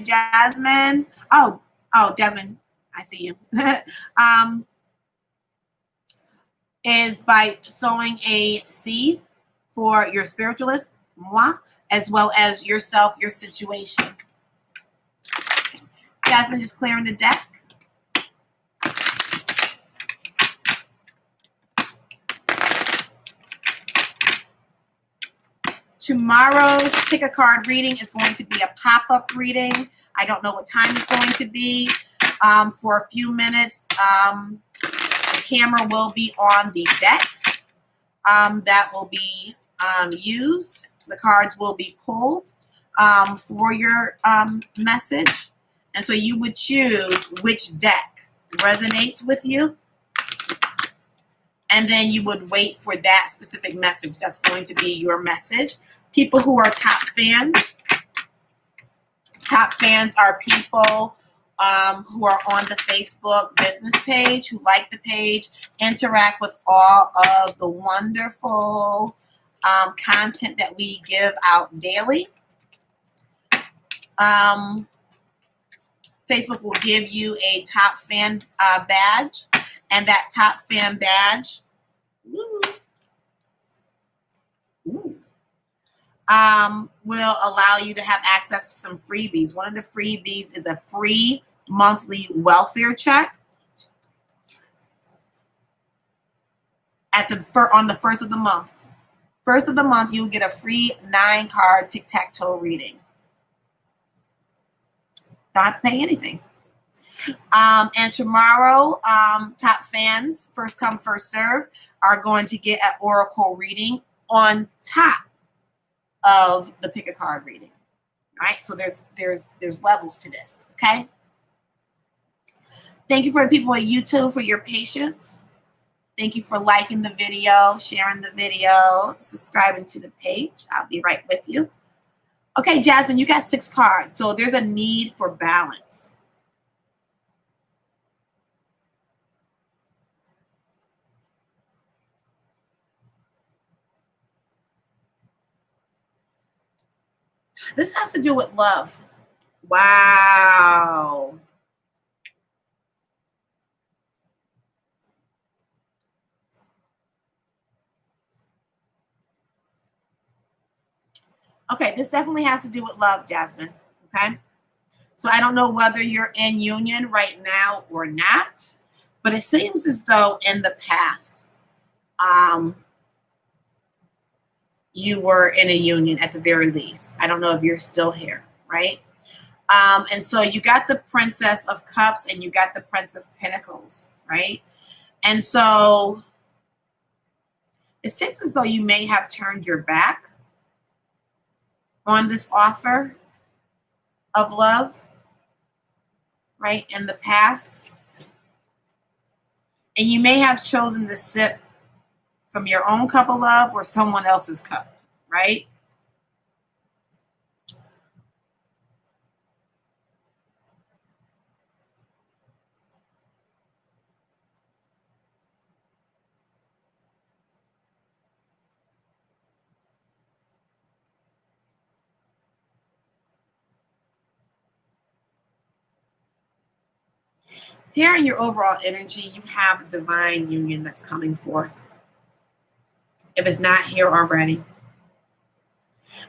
Jasmine. Oh, Jasmine, I see you. Is by sowing a seed for your spiritualist, moi, as well as yourself, your situation. Jasmine, just clearing the deck. Tomorrow's pick a card reading is going to be a pop-up reading. I don't know what time it's going to be. For a few minutes, the camera will be on the decks that will be used. The cards will be pulled for your message. And so you would choose which deck resonates with you. And then you would wait for that specific message. That's going to be your message. People who are top fans. Top fans are people who are on the Facebook business page, who like the page, interact with all of the wonderful content that we give out daily. Facebook will give you a top fan badge. And that top fan badge will allow you to have access to some freebies. One of the freebies is a free monthly welfare check on the first of the month. First of the month, you'll get a free 9-card tic-tac-toe reading. Not pay anything. And tomorrow, top fans, first come, first serve, are going to get an oracle reading on top of the pick a card reading. All right, so there's levels to this. Okay. Thank you for the people on YouTube for your patience. Thank you for liking the video, sharing the video, subscribing to the page. I'll be right with you. Okay, Jasmine, you got 6 cards, so there's a need for balance. This has to do with love. Wow. Okay, this definitely has to do with love, Jasmine. Okay. So I don't know whether you're in union right now or not, but it seems as though in the past, you were in a union at the very least. I don't know if you're still here, right? And so you got the Princess of Cups and you got the Prince of Pentacles, right? And so it seems as though you may have turned your back on this offer of love, right, in the past. And you may have chosen to sip from your own cup of love or someone else's cup, right? Here in your overall energy, you have a divine union that's coming forth, if it's not here already.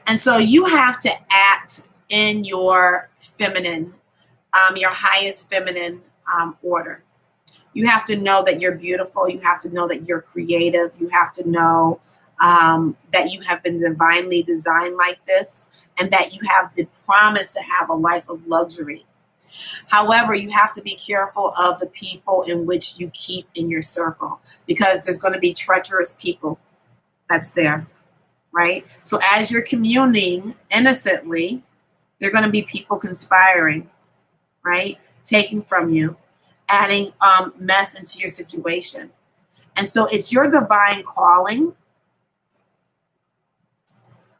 And so you have to act in your feminine, your highest feminine order. You have to know that you're beautiful. You have to know that you're creative. You have to know that you have been divinely designed like this and that you have the promise to have a life of luxury. However, you have to be careful of the people in which you keep in your circle because there's going to be treacherous people that's there, right? So as you're communing innocently, there are going to be people conspiring, right? Taking from you, adding mess into your situation. And so it's your divine calling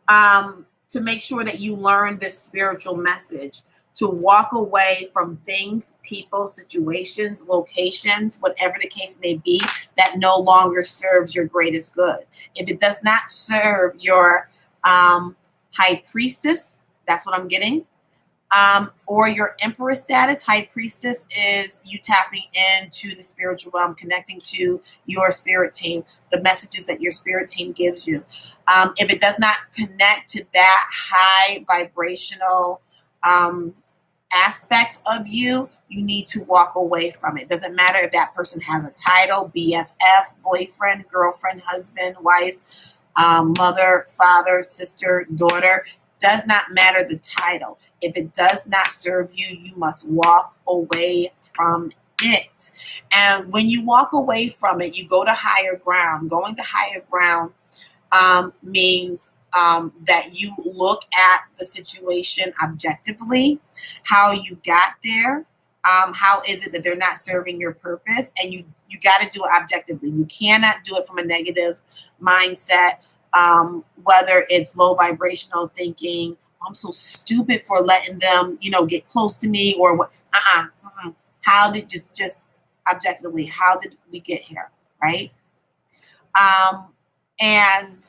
to make sure that you learn this spiritual message, to walk away from things, people, situations, locations, whatever the case may be, that no longer serves your greatest good. If it does not serve your high priestess, that's what I'm getting, or your emperor status. High priestess is you tapping into the spiritual realm, connecting to your spirit team, the messages that your spirit team gives you. If it does not connect to that high vibrational aspect of you, you need to walk away from it. Doesn't matter if that person has a title, BFF, boyfriend, girlfriend, husband, wife, mother, father, sister, daughter. Does not matter the title. If it does not serve you, you must walk away from it. And when you walk away from it, you go to higher ground. Going to higher ground means that you look at the situation objectively, how you got there, how is it that they're not serving your purpose, and you got to do it objectively. You cannot do it from a negative mindset, whether it's low vibrational thinking, I'm so stupid for letting them, get close to me, or what. How did just objectively, how did we get here, right? And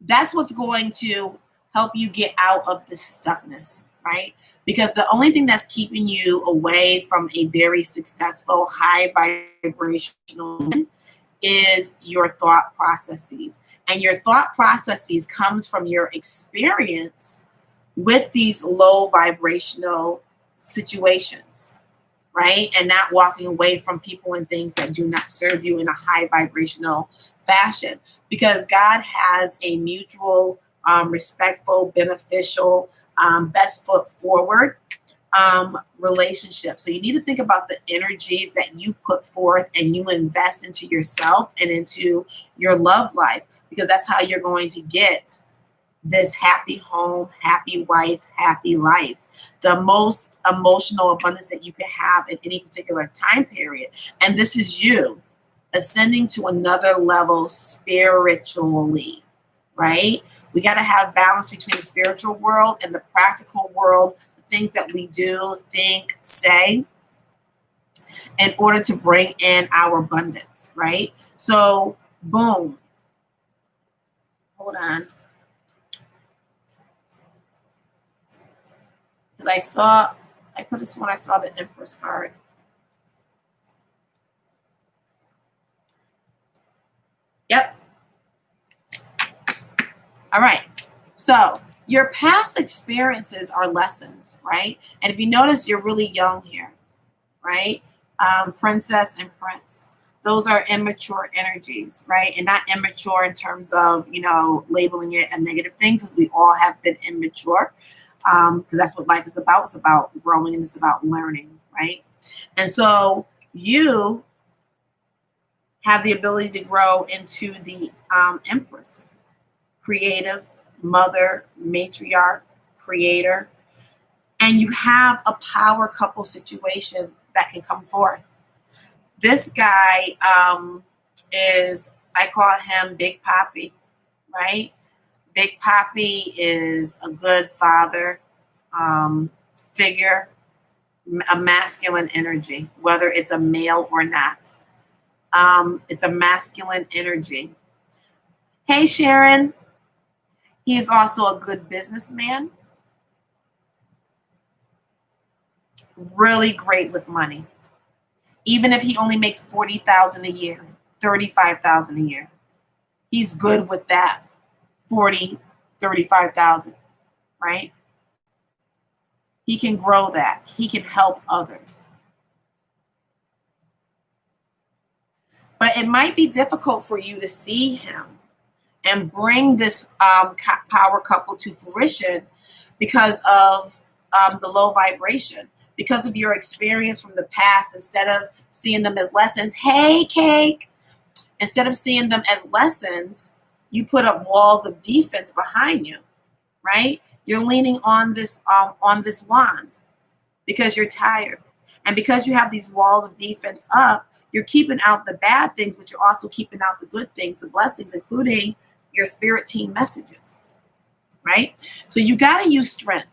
that's what's going to help you get out of the stuckness, right? Because the only thing that's keeping you away from a very successful, high vibrational is your thought processes. And your thought processes comes from your experience with these low vibrational situations, right? And not walking away from people and things that do not serve you in a high vibrational fashion, because God has a mutual, respectful, beneficial, best foot forward relationship. So you need to think about the energies that you put forth and you invest into yourself and into your love life, because that's how you're going to get this happy home, happy wife, happy life, the most emotional abundance that you can have in any particular time period. And this is you ascending to another level spiritually, right? We got to have balance between the spiritual world and the practical world, the things that we do, think, say, in order to bring in our abundance, right? So, boom. Hold on. Because I could have sworn I saw the Empress card. Yep. All right. So your past experiences are lessons, right? And if you notice, you're really young here, right? Princess and Prince. Those are immature energies, right? And not immature in terms of, you know, labeling it a negative thing, because we all have been immature. Because that's what life is about. It's about growing and it's about learning, right? And so you have the ability to grow into the Empress, creative, mother, matriarch, creator, and you have a power couple situation that can come forth. This guy is, I call him Big Papi, right? Big Papi is a good father figure, a masculine energy, whether it's a male or not. It's a masculine energy. Hey, Sharon. He is also a good businessman. Really great with money. Even if he only makes $40,000 a year, $35,000 a year, he's good with that. 40, 35,000, right? He can grow that. He can help others. But it might be difficult for you to see him and bring this power couple to fruition because of the low vibration, because of your experience from the past. Instead of seeing them as lessons, hey, Cake, instead of seeing them as lessons, you put up walls of defense behind you, right? You're leaning on this wand because you're tired. And because you have these walls of defense up, you're keeping out the bad things, but you're also keeping out the good things, the blessings, including your spirit team messages, right? So you got to use strength.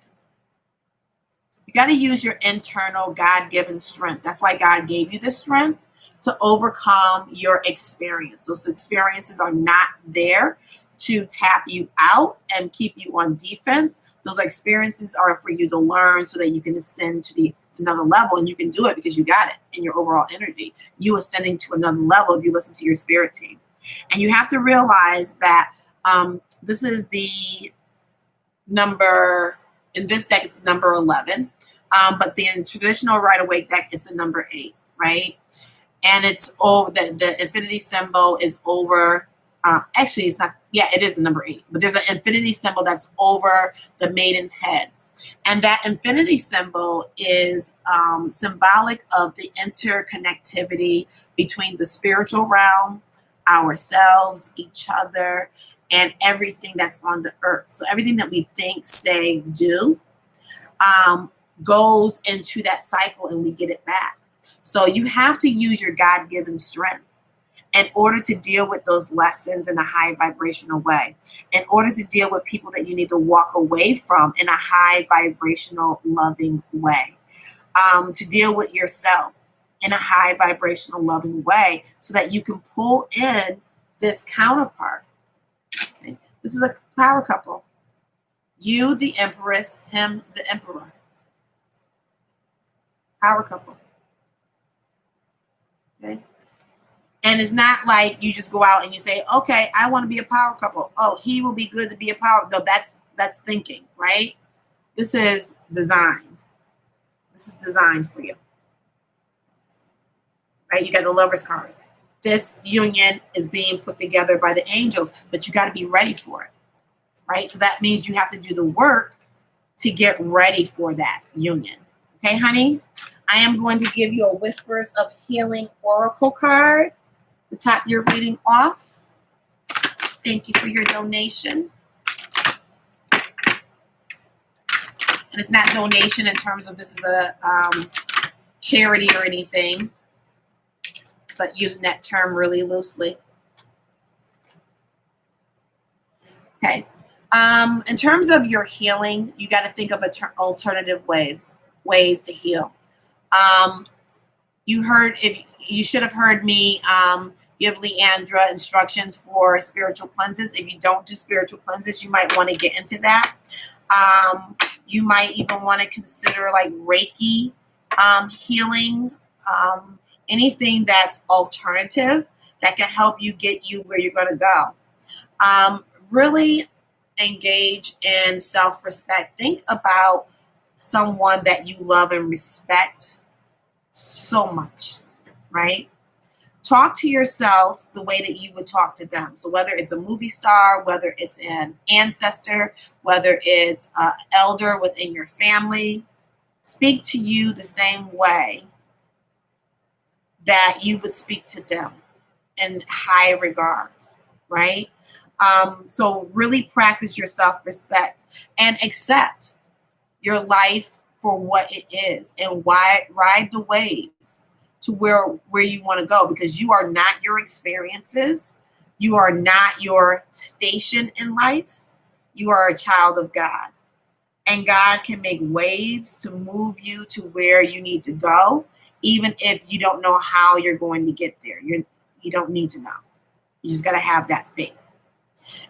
You got to use your internal God-given strength. That's why God gave you this strength, to overcome your experience. Those experiences are not there to tap you out and keep you on defense. Those experiences are for you to learn so that you can ascend to another level, and you can do it because you got it in your overall energy. You ascending to another level if you listen to your spirit team. And you have to realize that this is the number, in this deck is number 11, but the traditional Rider-Waite deck is the number 8, right? And it's over, the infinity symbol is over, actually it's not, yeah, it is the number 8, but there's an infinity symbol that's over the maiden's head. And that infinity symbol is symbolic of the interconnectivity between the spiritual realm, ourselves, each other, and everything that's on the earth. So everything that we think, say, do goes into that cycle, and we get it back. So you have to use your God-given strength in order to deal with those lessons in a high vibrational way, in order to deal with people that you need to walk away from in a high vibrational, loving way, to deal with yourself in a high vibrational, loving way, so that you can pull in this counterpart. Okay? This is a power couple. You, the Empress, him, the Emperor. Power couple. Okay? And it's not like you just go out and you say, okay, I want to be a power couple. Oh, he will be good to be a power. No, that's thinking, right? This is designed. This is designed for you. Right? You got the Lover's card. This union is being put together by the angels, but you got to be ready for it. Right? So that means you have to do the work to get ready for that union. Okay, honey? I am going to give you a Whispers of Healing Oracle card to top your reading off. Thank you for your donation. And it's not donation in terms of this is a charity or anything, but using that term really loosely. Okay. In terms of your healing, you got to think of alternative ways to heal. You should have heard me give Leandra instructions for spiritual cleanses. If you don't do spiritual cleanses, you might want to get into that. You might even want to consider like Reiki healing, anything that's alternative that can help you get you where you're going to go. Really engage in self-respect. Think about someone that you love and respect so much, right? Talk to yourself the way that you would talk to them. So whether it's a movie star, whether it's an ancestor, whether it's an elder within your family, speak to you the same way that you would speak to them in high regards, right? So really practice your self-respect and accept your life for what it is, and ride the waves to where you want to go, because you are not your experiences. You are not your station in life. You are a child of God, and God can make waves to move you to where you need to go, even if you don't know how you're going to get there. You don't need to know. You just got to have that faith.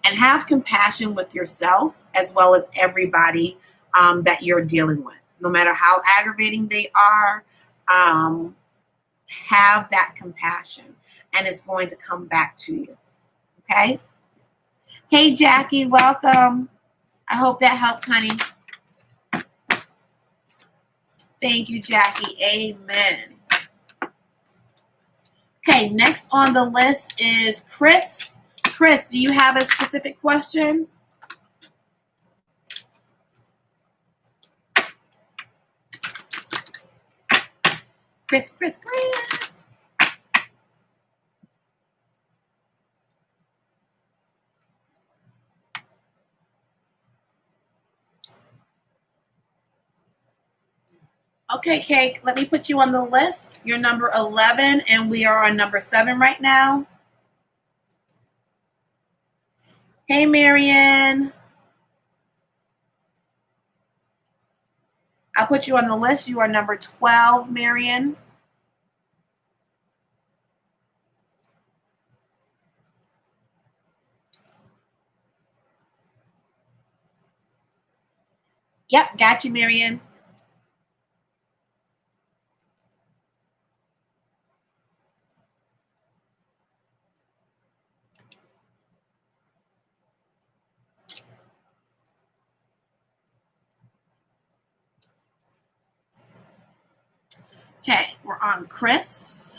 And have compassion with yourself as well as everybody that you're dealing with. No matter how aggravating they are, have that compassion, and it's going to come back to you. Okay? Hey, Jackie, welcome. I hope that helped, honey. Thank you, Jackie. Amen. Okay, next on the list is Chris. Chris, do you have a specific question? Chris. Okay, Cake, let me put you on the list. You're number 11, and we are on number 7 right now. Hey, Marianne. I'll put you on the list. You are number 12, Marianne. Yep, got you, Marianne. Okay, we're on Chris.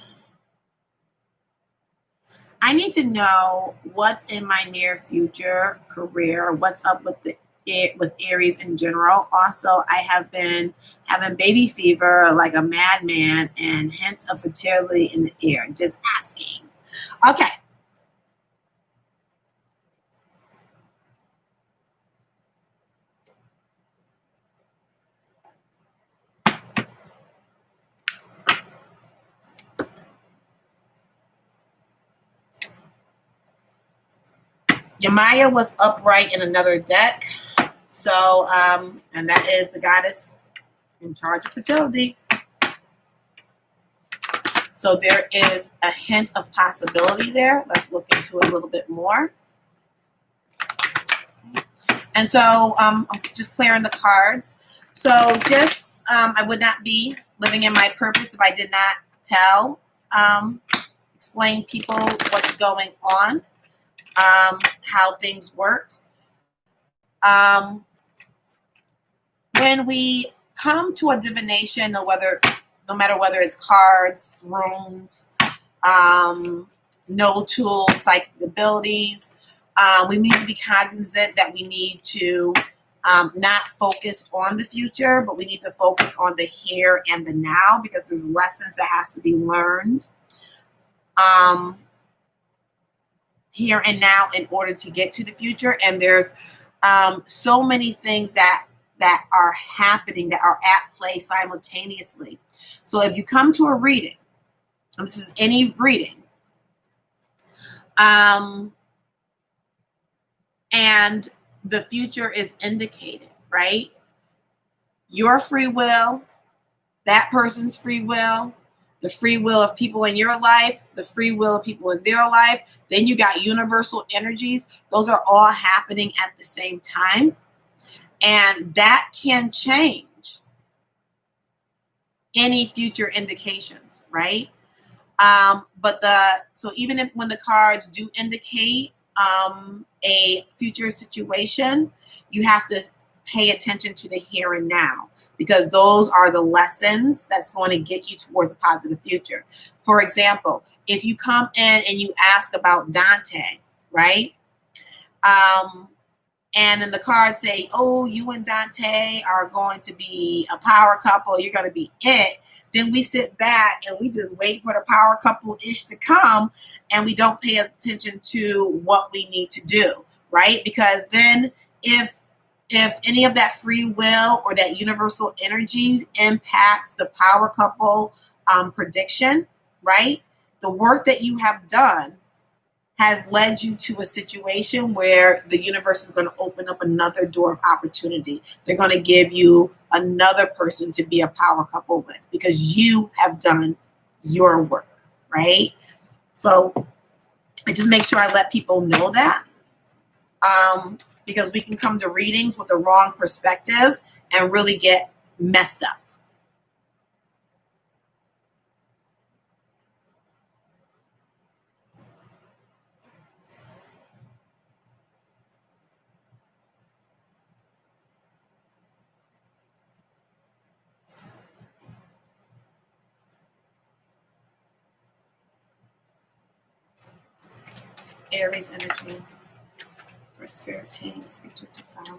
I need to know what's in my near future career, what's up with Aries in general. Also, I have been having baby fever like a madman and hint of fertility in the air. Just asking. Okay. Yamaya was upright in another deck. So, and that is the goddess in charge of fertility. So there is a hint of possibility there. Let's look into it a little bit more. And so I'm just clearing the cards. So just, I would not be living in my purpose if I did not explain people what's going on, how things work. When we come to a divination, no matter whether it's cards, runes, no tool, psychic abilities, we need to be cognizant that we need to not focus on the future, but we need to focus on the here and the now, because there's lessons that has to be learned here and now in order to get to the future. And there's so many things that are happening, that are at play simultaneously. So if you come to a reading, and this is any reading, and the future is indicated, right? Your free will, that person's free will, the free will of people in your life, the free will of people in their life. Then you got universal energies. Those are all happening at the same time. And that can change any future indications, right? So even if when the cards do indicate a future situation, you have to pay attention to the here and now, because those are the lessons that's going to get you towards a positive future. For example, if you come in and you ask about Dante, right? And then the cards say, oh, you and Dante are going to be a power couple. You're going to be it. Then we sit back and we just wait for the power couple-ish to come, and we don't pay attention to what we need to do, right? Because then if any of that free will or that universal energies impacts the power couple prediction, right? The work that you have done has led you to a situation where the universe is going to open up another door of opportunity. They're going to give you another person to be a power couple with, because you have done your work, right? So I just make sure I let people know that, because we can come to readings with the wrong perspective and really get messed up. Aries energy for spirit team, speak to the power.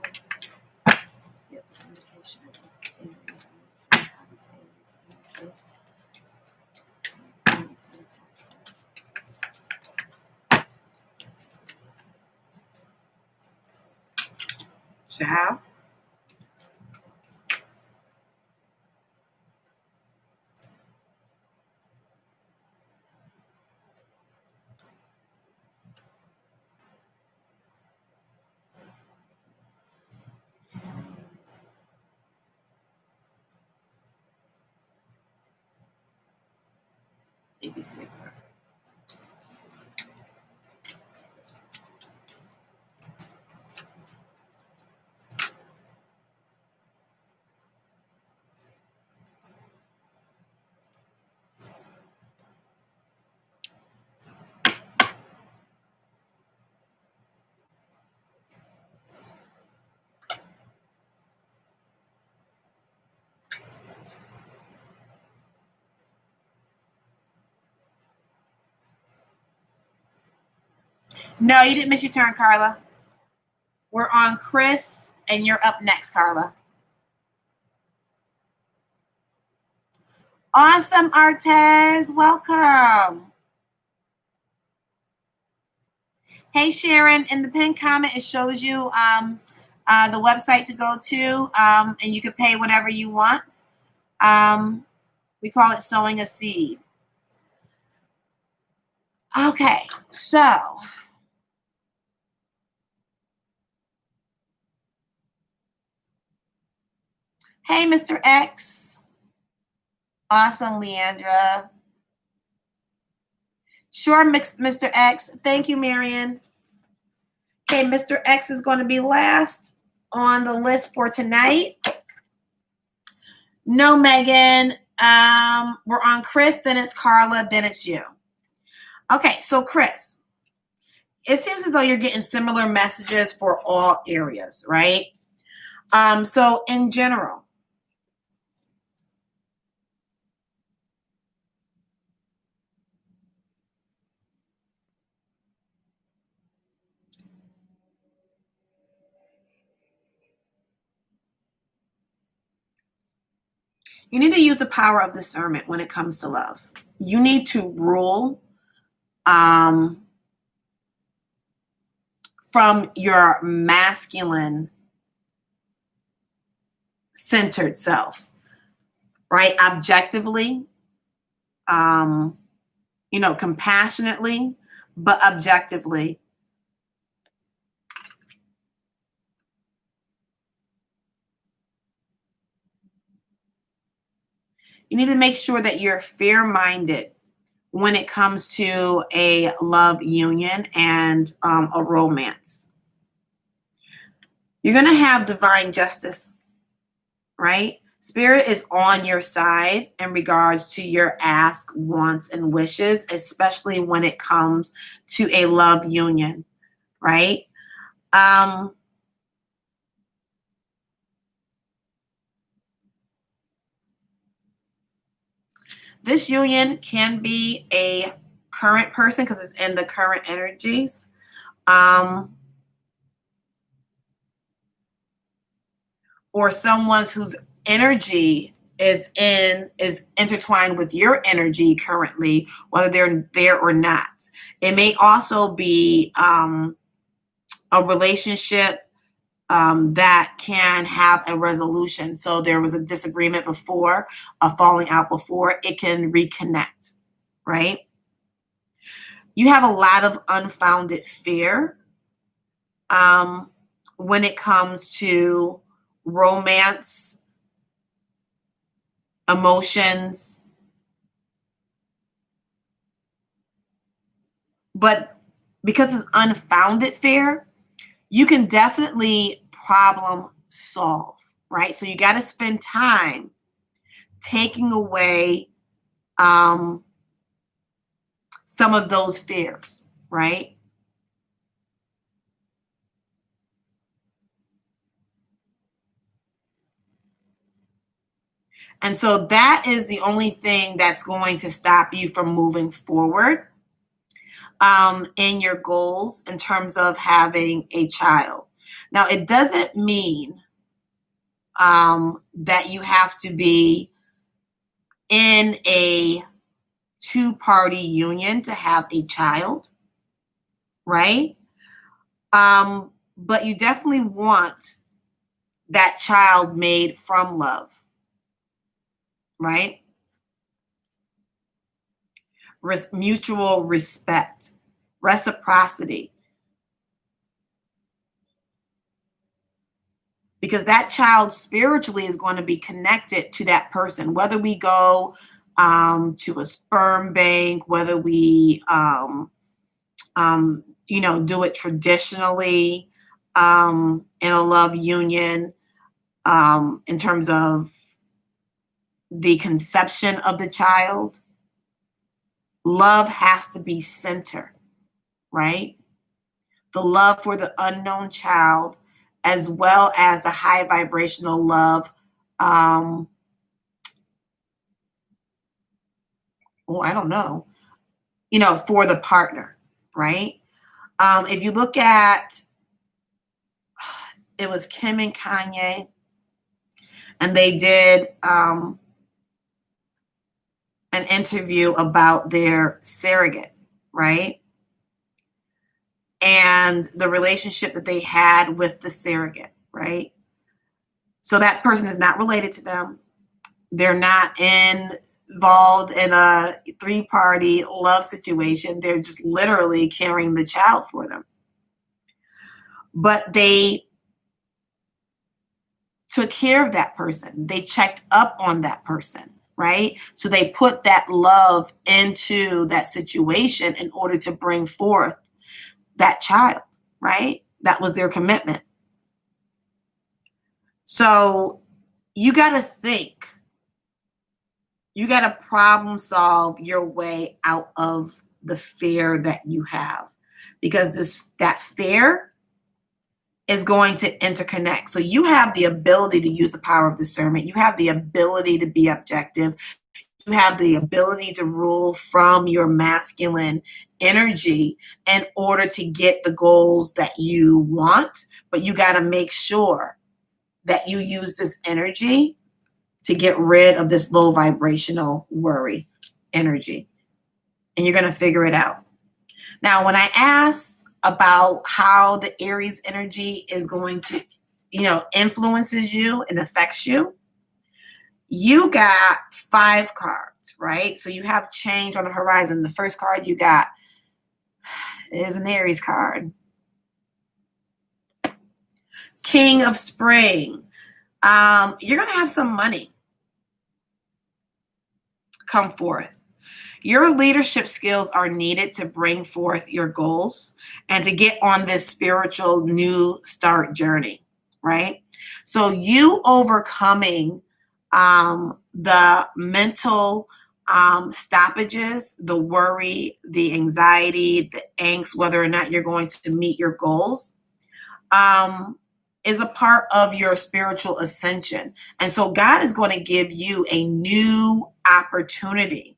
Give us indication of Aries energy. How does Aries energy influence and impact? Ciao. Baby flavor. No, you didn't miss your turn, Carla. We're on Chris, and you're up next, Carla. Awesome, Artez. Welcome. Hey, Sharon. In the pinned comment, it shows you the website to go to, and you can pay whatever you want. We call it sowing a seed. Okay, so hey, Mr. X. Awesome, Leandra. Sure, Mr. X. Thank you, Marion. Okay, Mr. X is going to be last on the list for tonight. No, Megan. We're on Chris, then it's Carla, then it's you. Okay, so Chris, it seems as though you're getting similar messages for all areas, right? So in general, you need to use the power of discernment when it comes to love. You need to rule from your masculine centered self, right? Objectively, compassionately, but objectively. You need to make sure that you're fair-minded when it comes to a love union and a romance. You're going to have divine justice, right? Spirit is on your side in regards to your ask, wants, and wishes, especially when it comes to a love union, right? This union can be a current person because it's in the current energies. Or someone whose energy is intertwined with your energy currently, whether they're there or not. It may also be a relationship that can have a resolution. So there was a disagreement before, a falling out before, it can reconnect, right? You have a lot of unfounded fear when it comes to romance, emotions, but because it's unfounded fear, you can definitely problem solve, right? So you got to spend time taking away some of those fears, right? And so that is the only thing that's going to stop you from moving forward in your goals in terms of having a child. Now, it doesn't mean that you have to be in a two-party union to have a child, right? But you definitely want that child made from love, right? Mutual respect, reciprocity. Because that child spiritually is going to be connected to that person, whether we go to a sperm bank, whether we, do it traditionally in a love union in terms of the conception of the child. Love has to be center, right? The love for the unknown child, as well as a high vibrational love. I don't know, for the partner, right? If you look at, it was Kim and Kanye, and they did an interview about their surrogate, right? And the relationship that they had with the surrogate, right? So that person is not related to them. They're not involved in a three-party love situation. They're just literally carrying the child for them. But they took care of that person. They checked up on that person, right? So they put that love into that situation in order to bring forth that child, right? That was their commitment. So you got to think. You got to problem solve your way out of the fear that you have, because that fear is going to interconnect. So you have the ability to use the power of discernment. You have the ability to be objective. You have the ability to rule from your masculine energy in order to get the goals that you want. But you got to make sure that you use this energy to get rid of this low vibrational worry energy. And you're going to figure it out. Now, when I ask about how the Aries energy is going to, influences you and affects you, you got 5 cards, right? So you have change on the horizon. The first card you got is an Aries card. King of Spring. You're going to have some money come forth. Your leadership skills are needed to bring forth your goals and to get on this spiritual new start journey, right? So you overcoming the mental stoppages, the worry, the anxiety, the angst, whether or not you're going to meet your goals, is a part of your spiritual ascension. And so God is going to give you a new opportunity.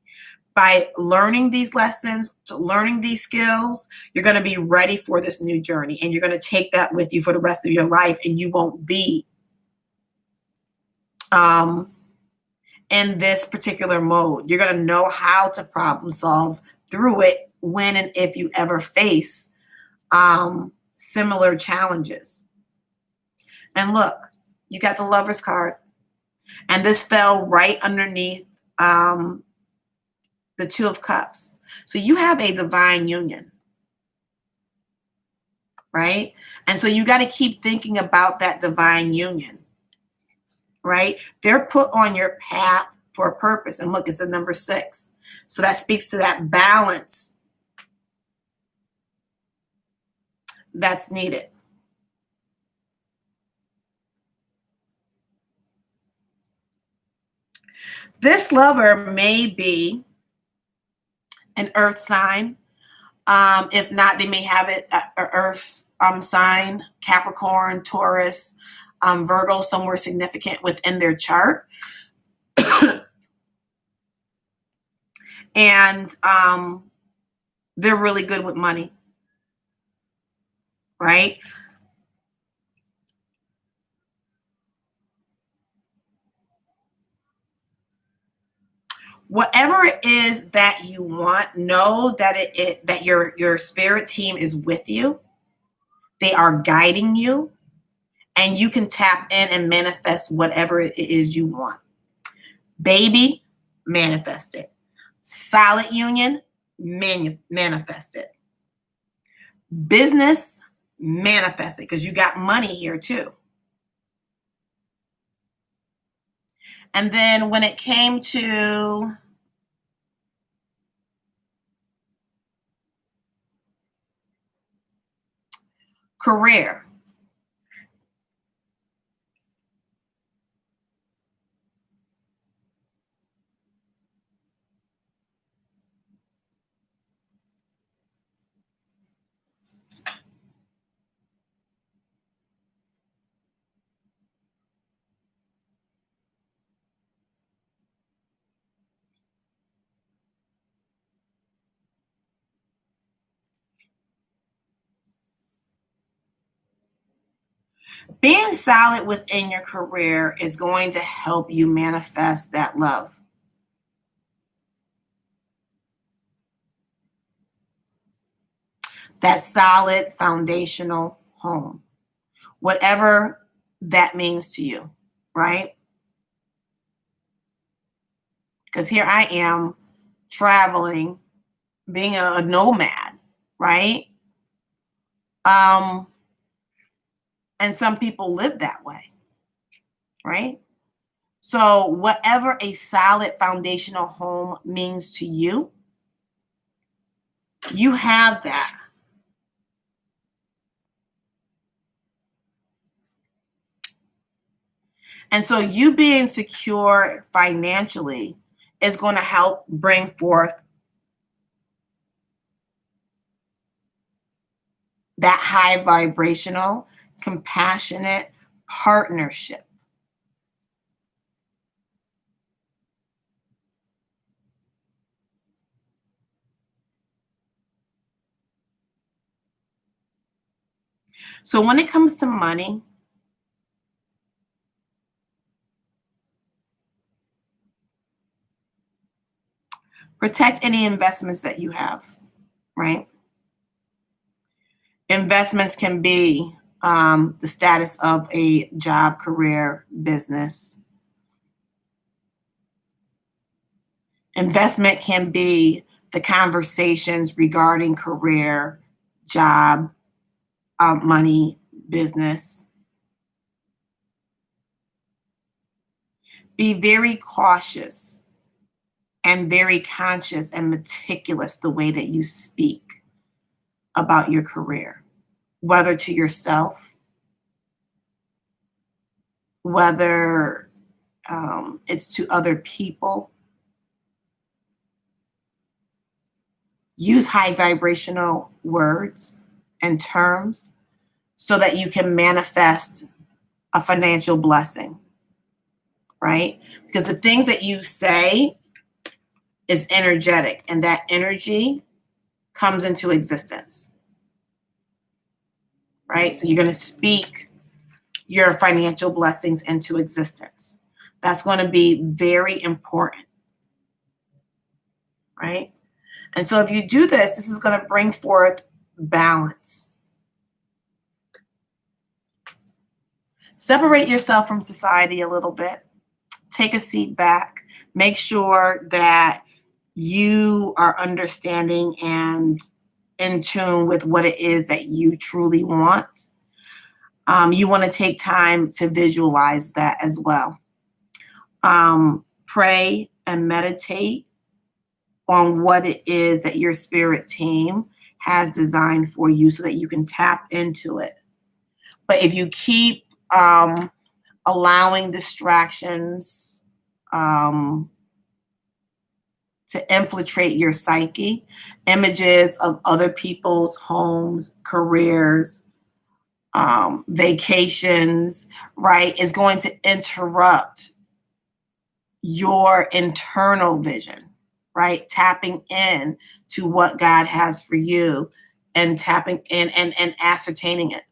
By learning these lessons, learning these skills, you're going to be ready for this new journey, and you're going to take that with you for the rest of your life, and you won't be in this particular mode. You're going to know how to problem solve through it when and if you ever face similar challenges. And look, you got the Lover's card, and this fell right underneath the Two of Cups. So you have a divine union, right? And so you got to keep thinking about that divine union, right? They're put on your path for a purpose. And look, it's a number 6. So that speaks to that balance that's needed. This lover may be an earth sign. If not, they may have it an earth sign, Capricorn, Taurus, Virgo, somewhere significant within their chart. And they're really good with money, right? Whatever it is that you want, know that that your spirit team is with you. They are guiding you, and you can tap in and manifest whatever it is you want. Baby, manifest it. Solid union, manifest it. Business, manifest it, because you got money here too. And then when it came to career, being solid within your career is going to help you manifest that love. That solid foundational home, whatever that means to you, right? Because here I am traveling, being a nomad, right? And some people live that way, right? So whatever a solid foundational home means to you, you have that. And so you being secure financially is going to help bring forth that high vibrational, compassionate partnership. So when it comes to money, protect any investments that you have, right? Investments can be the status of a job, career, business. Investment can be the conversations regarding career, job, money, business. Be very cautious and very conscious and meticulous the way that you speak about your career, whether to yourself whether it's to other people. Use high vibrational words and terms so that you can manifest a financial blessing, right? Because the things that you say is energetic, and that energy comes into existence, right? So you're going to speak your financial blessings into existence. That's going to be very important, right? And so if you do this, this is going to bring forth balance. Separate yourself from society a little bit. Take a seat back. Make sure that you are understanding and in tune with what it is that you truly want. You want to take time to visualize that as well. Pray and meditate on what it is that your spirit team has designed for you so that you can tap into it. But if you keep allowing distractions to infiltrate your psyche, images of other people's homes, careers, vacations, right, is going to interrupt your internal vision, right? Tapping in to what God has for you and tapping in and ascertaining it.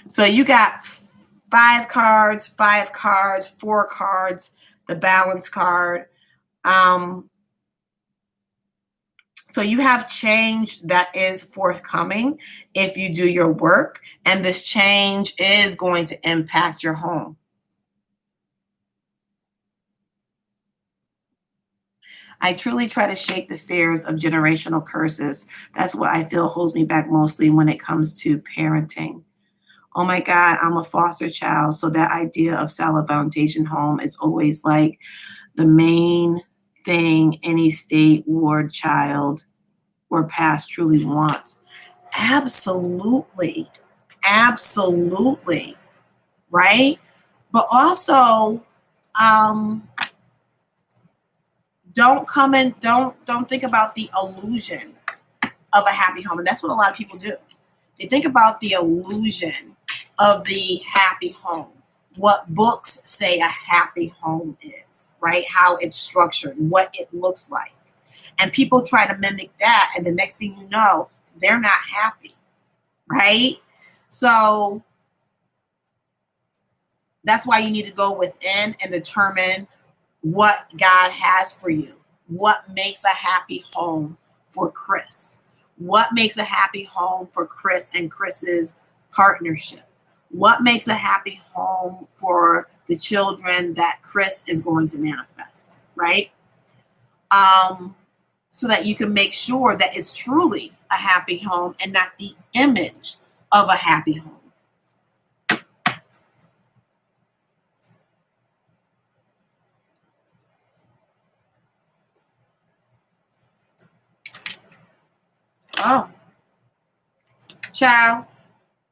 So you got 5 cards, 4 cards, the balance card. So you have change that is forthcoming if you do your work, and this change is going to impact your home. I truly try to shake the fears of generational curses. That's what I feel holds me back mostly when it comes to parenting. Oh my God, I'm a foster child. So that idea of Salad Foundation home is always like the main thing any state, ward, child, or past truly wants. Absolutely. Absolutely. Right? But also, don't think about the illusion of a happy home. And that's what a lot of people do. They think about the illusion of the happy home, what books say a happy home is, right? How it's structured, what it looks like. And people try to mimic that, and the next thing you know, they're not happy, right? So that's why you need to go within and determine what God has for you. What makes a happy home for Chris? What makes a happy home for Chris and Chris's partnership? What makes a happy home for the children that Chris is going to manifest, right? So that you can make sure that it's truly a happy home and not the image of a happy home. Oh, child,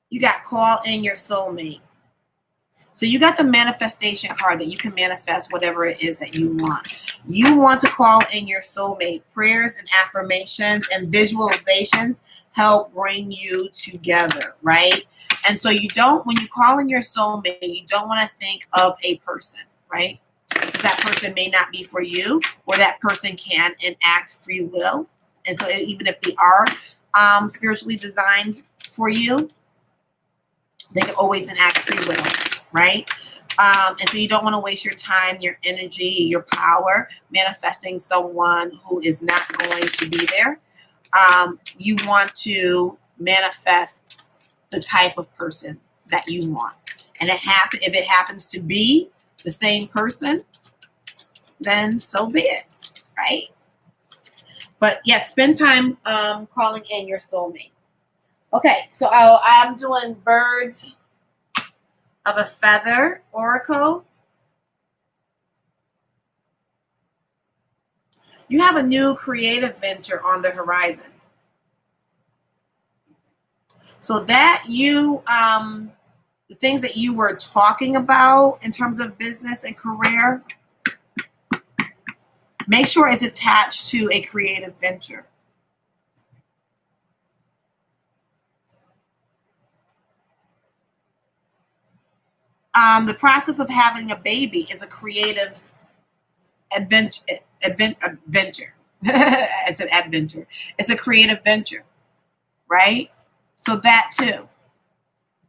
you got call in your soulmate. So you got the manifestation card that you can manifest whatever it is that you want. You want to call in your soulmate. Prayers and affirmations and visualizations help bring you together, right? And so you don't, when you call in your soulmate, you don't want to think of a person, right? That person may not be for you, or that person can enact free will. And so even if they are spiritually designed for you, they can always enact free will, right? And so you don't want to waste your time, your energy, your power manifesting someone who is not going to be there. You want to manifest the type of person that you want. And if it happens to be the same person, then so be it, right? But yes, spend time calling in your soulmate. Okay, so I'm doing Birds of a Feather Oracle. You have a new creative venture on the horizon. So that you, the things that you were talking about in terms of business and career, make sure it's attached to a creative venture. The process of having a baby is a creative adventure. It's an adventure. It's a creative venture, right? So that too.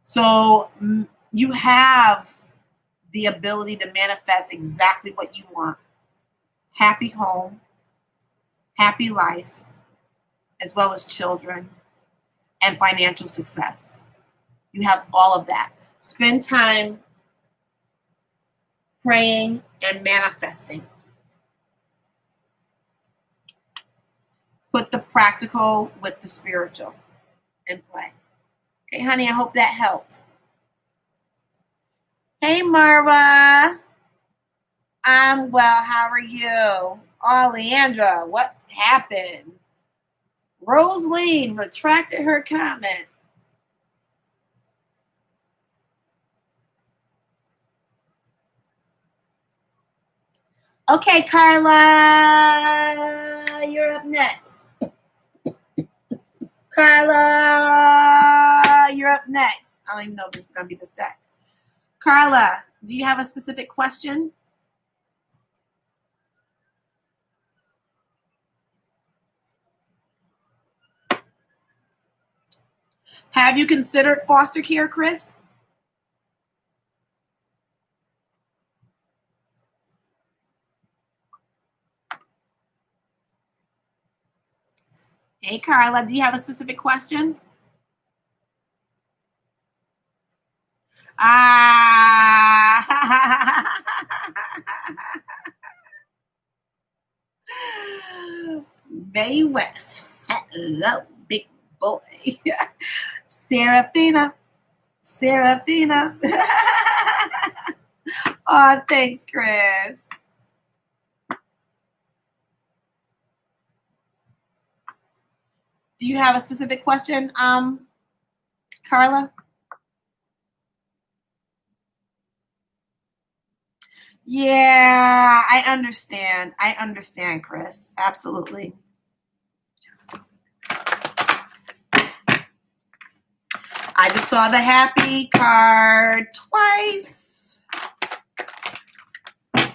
So you have the ability to manifest exactly what you want. Happy home, happy life, as well as children and financial success. You have all of that. Spend time praying and manifesting. Put the practical with the spiritual in play. Okay, honey, I hope that helped. Hey, Marwa. I'm well. How are you? Oh, Leandra, what happened? Rosaline retracted her comment. Okay, Carla, you're up next. Carla, you're up next. I don't even know if this is going to be the stack. Carla, do you have a specific question? Have you considered foster care, Chris? Hey, Carla, do you have a specific question? May West. Hello, big boy. Serafina. Oh, thanks, Chris. Do you have a specific question, Carla? Yeah, I understand. I understand, Chris. Absolutely. I just saw the happy card twice.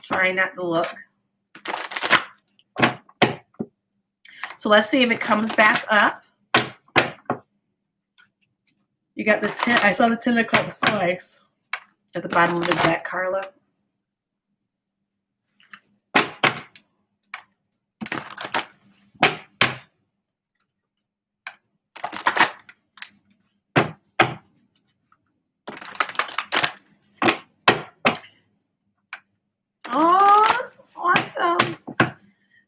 Trying not to look. So let's see if it comes back up. You got the 10. I saw the 10 of clubs twice at the bottom of the deck, Carla. Oh, awesome.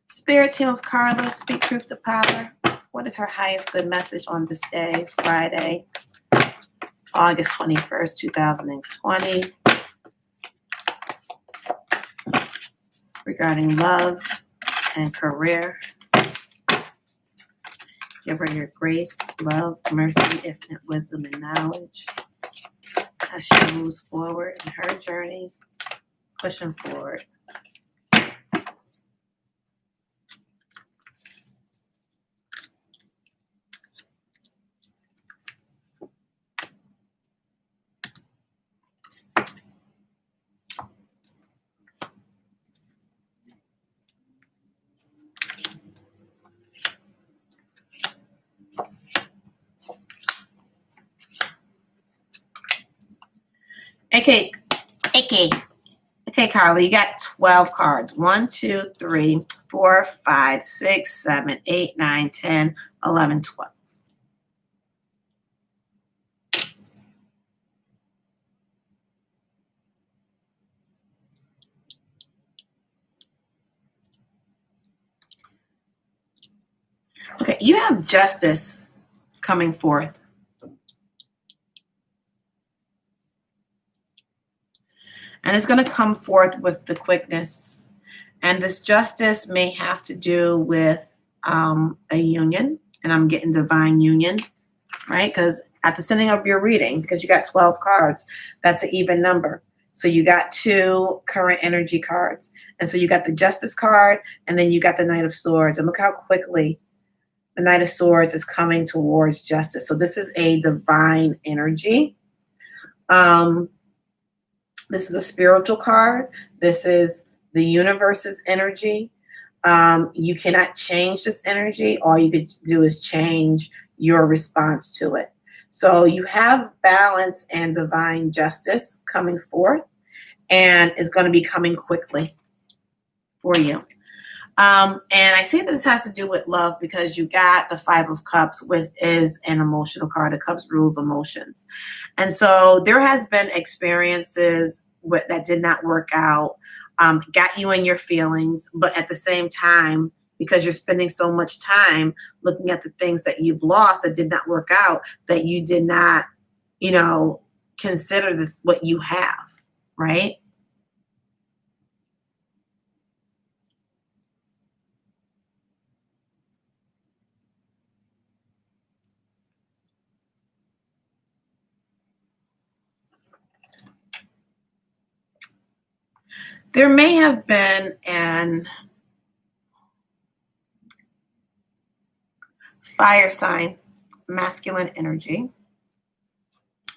Spirit team of Carla, speak truth to power. What is her highest good message on this day, Friday, August 21st, 2020, regarding love and career? Give her your grace, love, mercy, infinite wisdom, and knowledge as she moves forward in her journey, pushing forward. Okay, Carly, you got 12 cards. 1, 2, 3, 4, 5, 6, 7, 8, 9, 10, 11, 12. Okay, you have justice coming forth. And it's going to come forth with the quickness And this justice may have to do with a union, and I'm getting divine union, right? Because at the beginning of your reading, because you got 12 cards, that's an even number. So you got 2 current energy cards. And so you got the Justice card, and then you got the Knight of Swords. And look how quickly the Knight of Swords is coming towards justice. So this is a divine energy. This is a spiritual card. This is the universe's energy. You cannot change this energy. All you could do is change your response to it. So you have balance and divine justice coming forth, and it's going to be coming quickly for you. And I say this has to do with love because you got the 5 of Cups, which is an emotional card. The Cups rules emotions. And so there has been experiences that did not work out, got you in your feelings, but at the same time, because you're spending so much time looking at the things that you've lost that did not work out, that you did not, consider what you have, right? There may have been an fire sign, masculine energy.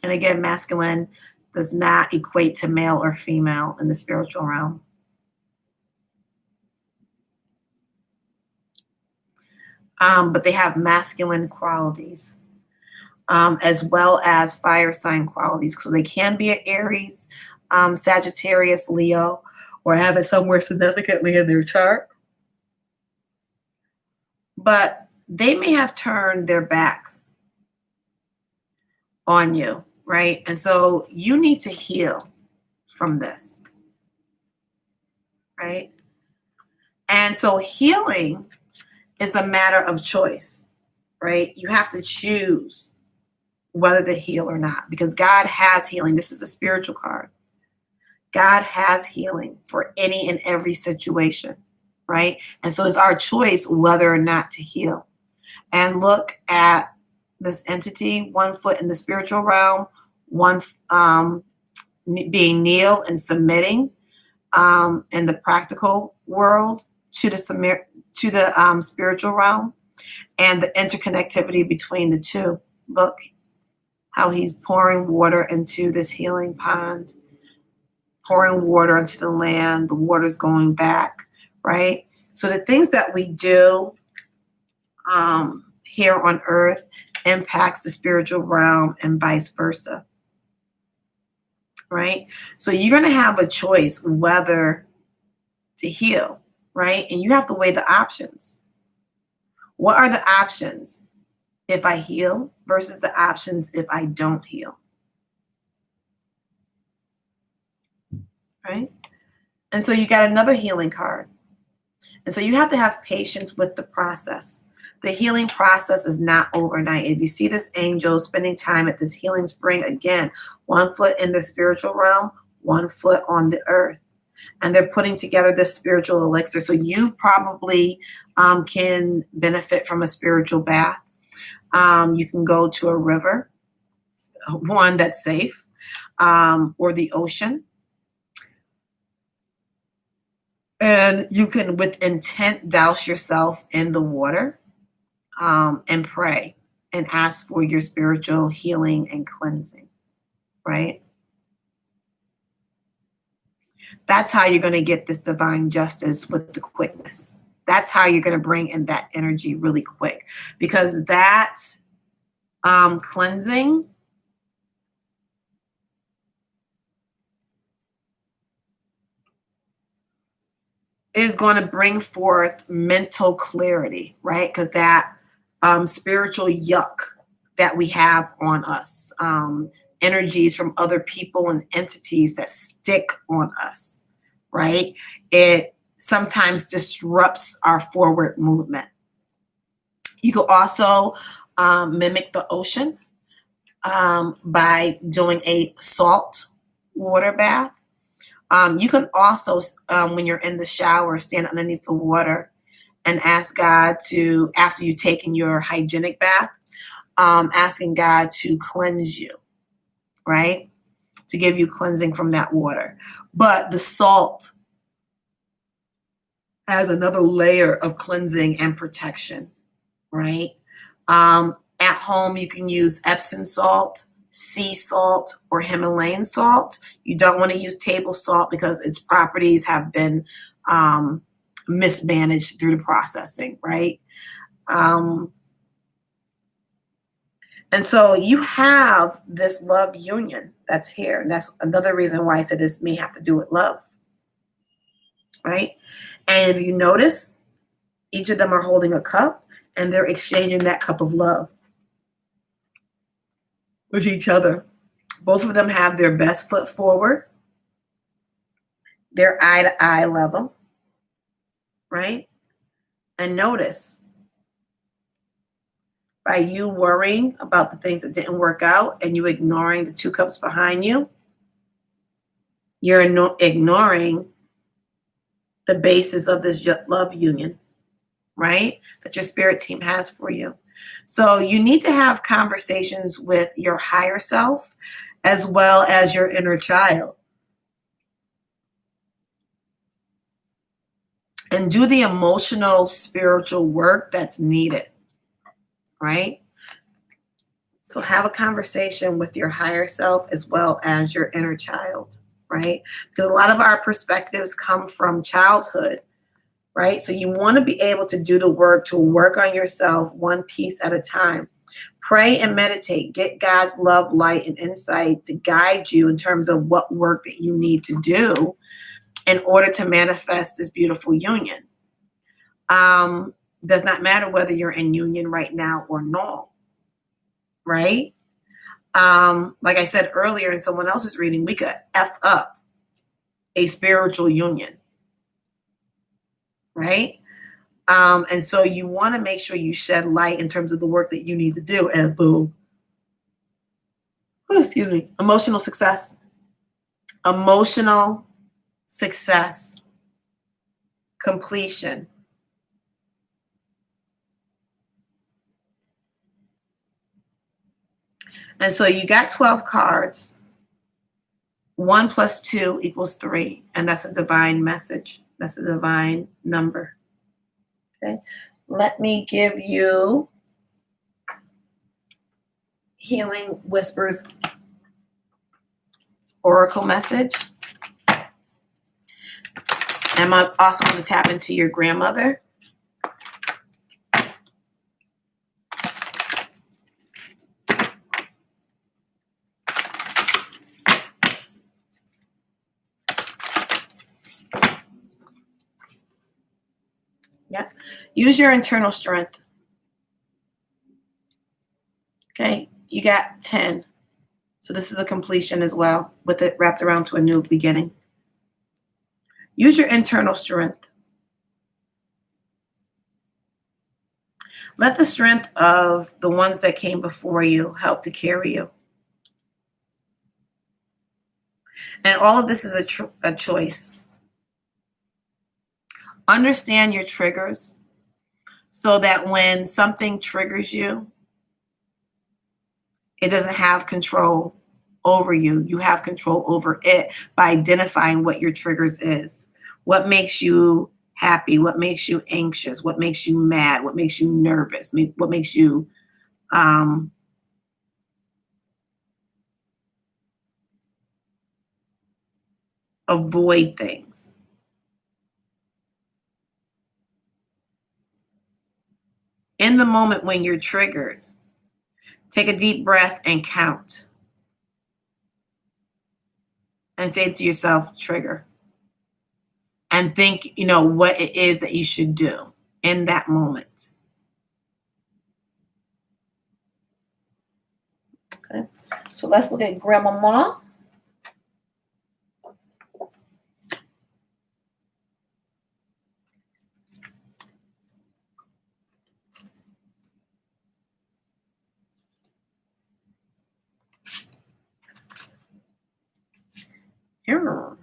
And again, masculine does not equate to male or female in the spiritual realm. But they have masculine qualities, as well as fire sign qualities. So they can be an Aries, Sagittarius, Leo, or have it somewhere significantly in their chart. But they may have turned their back on you, right? And so you need to heal from this, right? And so healing is a matter of choice, right? You have to choose whether to heal or not, because God has healing. This is a spiritual card. God has healing for any and every situation, right? And so it's our choice whether or not to heal. And look at this entity, 1 foot in the spiritual realm, one being kneel and submitting in the practical world to the spiritual realm, and the interconnectivity between the two. Look how he's pouring water into this healing pond, pouring water into the land, the water's going back, right? So the things that we do here on earth impacts the spiritual realm and vice versa, right? So you're going to have a choice whether to heal, right? And you have to weigh the options. What are the options if I heal versus the options if I don't heal, right? And so you got another healing card. And so you have to have patience with the process. The healing process is not overnight. If you see this angel spending time at this healing spring, again, 1 foot in the spiritual realm, 1 foot on the earth. And they're putting together this spiritual elixir. So you probably can benefit from a spiritual bath. You can go to a river, one that's safe, or the ocean. And you can, with intent, douse yourself in the water and pray and ask for your spiritual healing and cleansing, right? That's how you're going to get this divine justice with the quickness. That's how you're going to bring in that energy really quick, because that cleansing is going to bring forth mental clarity, right? Because that spiritual yuck that we have on us, energies from other people and entities that stick on us, right? It sometimes disrupts our forward movement. You can also mimic the ocean by doing a salt water bath. You can also, when you're in the shower, stand underneath the water and ask God to, after you've taken your hygienic bath, asking God to cleanse you, right? To give you cleansing from that water. But the salt has another layer of cleansing and protection, right? At home, you can use Epsom salt, sea salt, or Himalayan salt. You don't want to use table salt because its properties have been mismanaged through the processing, right? And so you have this love union that's here. And that's another reason why I said this may have to do with love, right? And if you notice, each of them are holding a cup and they're exchanging that cup of love with each other. Both of them have their best foot forward. They're eye to eye level, right? And notice, by you worrying about the things that didn't work out and you ignoring the two cups behind you, you're ignoring the basis of this love union, right? That your spirit team has for you. So you need to have conversations with your higher self as well as your inner child. And do the emotional, spiritual work that's needed, right? So have a conversation with your higher self as well as your inner child, right? Because a lot of our perspectives come from childhood, right? So you want to be able to do the work to work on yourself one piece at a time. Pray and meditate. Get God's love, light, and insight to guide you in terms of what work that you need to do in order to manifest this beautiful union. Does not matter whether you're in union right now or not, right? Like I said earlier in someone else's reading, we could F up a spiritual union, right? And so you want to make sure you shed light in terms of the work that you need to do. And boom, excuse me, emotional success. Emotional success. Completion. And so you got 12 cards. 1 plus 2 equals 3. And that's a divine message. That's a divine number. Okay. Let me give you Healing Whispers Oracle message. And I'm also going to tap into your grandmother. Yeah. Use your internal strength. Okay. You got 10. So this is a completion as well, with it wrapped around to a new beginning. Use your internal strength. Let the strength of the ones that came before you help to carry you. And all of this is a choice. Understand your triggers so that when something triggers you, it doesn't have control over you. You have control over it by identifying what your triggers is. What makes you happy? What makes you anxious? What makes you mad? What makes you nervous? What makes you avoid things? In the moment when you're triggered, take a deep breath and count. And say to yourself, trigger. And think, what it is that you should do in that moment. Okay. So let's look at Grandmama. Here.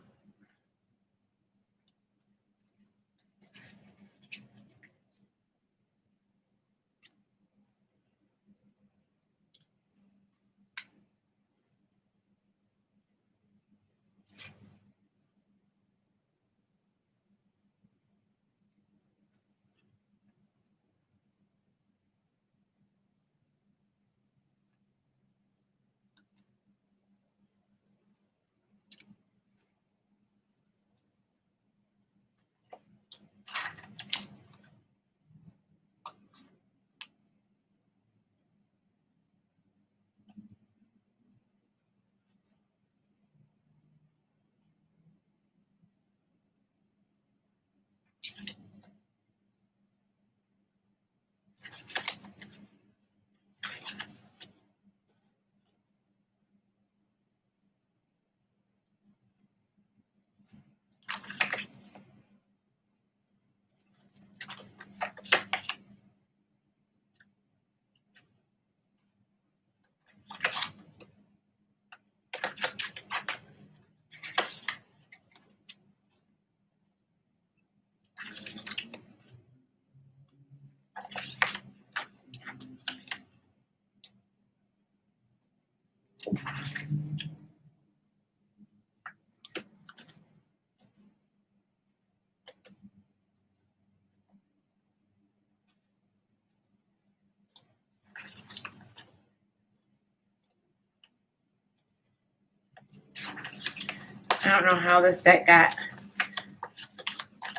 I don't know how this deck got